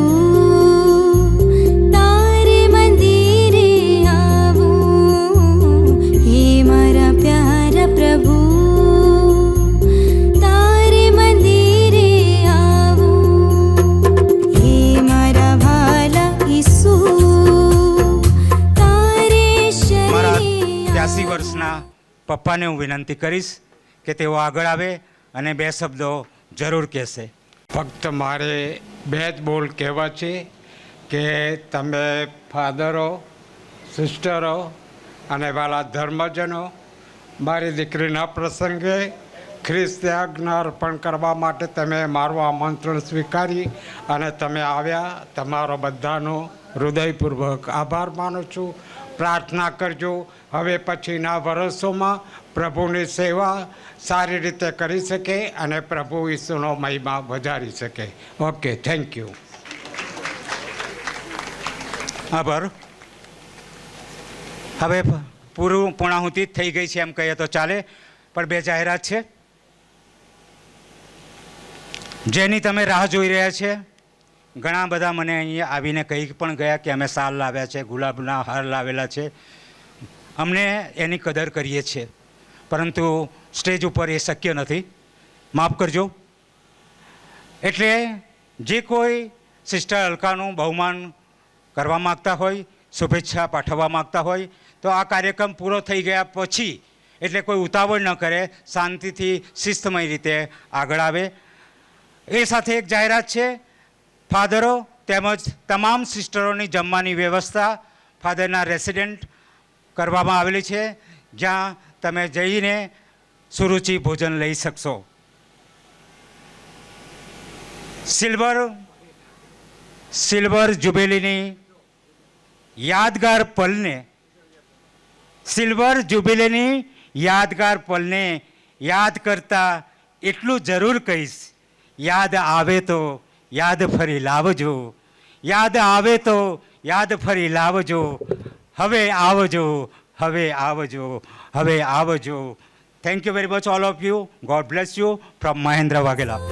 તારે મંદિરે આવું. હે મારા પ્યારા પ્રભુ, તારે મંદિરે આવું. હે મારા ભાલા ઈસુ, તારે મારા શરણે 83 વર્ષના પપ્પાને હું વિનંતી કરીશ કે તેઓ આગળ આવે અને 2 શબ્દો જરૂર કહેશે. ફક્ત મારે 2 જ બોલ કહેવા છે કે તમે ફાધરો, સિસ્ટરો અને વાલા ધર્મજનો, મારી દીકરીના પ્રસંગે ખ્રિસ્તી આજ્ઞા અર્પણ કરવા માટે તમે મારું આમંત્રણ સ્વીકારી અને તમે આવ્યા. તમારો બધાનો હૃદયપૂર્વક આભાર માનું છું. પ્રાર્થના કરજો હવે પછીના વર્ષોમાં પ્રભુની સેવા સારી રીતે કરી શકે અને પ્રભુ ઈસુનો મહિમા વધારી શકે. Okay, thank you. આભાર. હવે પૂર્ણાહુતિ થઈ ગઈ છે એમ કહીએ તો ચાલે, પણ 2 જાહેરાત છે જેની તમે રાહ જોઈ રહ્યા છે. ઘણા બધા મને અહીંયા આવીને કહી પણ ગયા કે અમે સાલ લાવ્યા છે, ગુલાબના હાર લાવેલા છે. અમને એની કદર કરીએ છીએ, પરંતુ સ્ટેજ ઉપર એ શક્ય નથી, માફ કરજો. એટલે જે કોઈ સિસ્ટર અલકાનું બહુમાન કરવા માગતા હોય, શુભેચ્છા પાઠવવા માગતા હોય, તો આ કાર્યક્રમ પૂરો થઈ ગયા પછી, એટલે કોઈ ઉતાવળ ન કરે, શાંતિથી શિસ્તમય રીતે આગળ આવે. એ સાથે એક જાહેરાત છે, ફાધરો તેમજ તમામ સિસ્ટરોની જમવાની વ્યવસ્થા ફાધરના રેસિડેન્ટ કરવામાં આવેલી છે, જ્યાં તમે જઈને સુરુચિ ભોજન લઈ શકશો. સિલ્વર જુબેલીની યાદગાર પલને, સિલ્વર જુબેલીની યાદગાર પલને યાદ કરતા એટલું જરૂર કહીશ, યાદ આવે તો યાદ ફરી લાવજો, યાદ આવે તો યાદ ફરી લાવજો. હવે આવજો, હવે આવજો, હવે આવજો. Thank you very much all of you. God bless you from Mahendra Vaghela.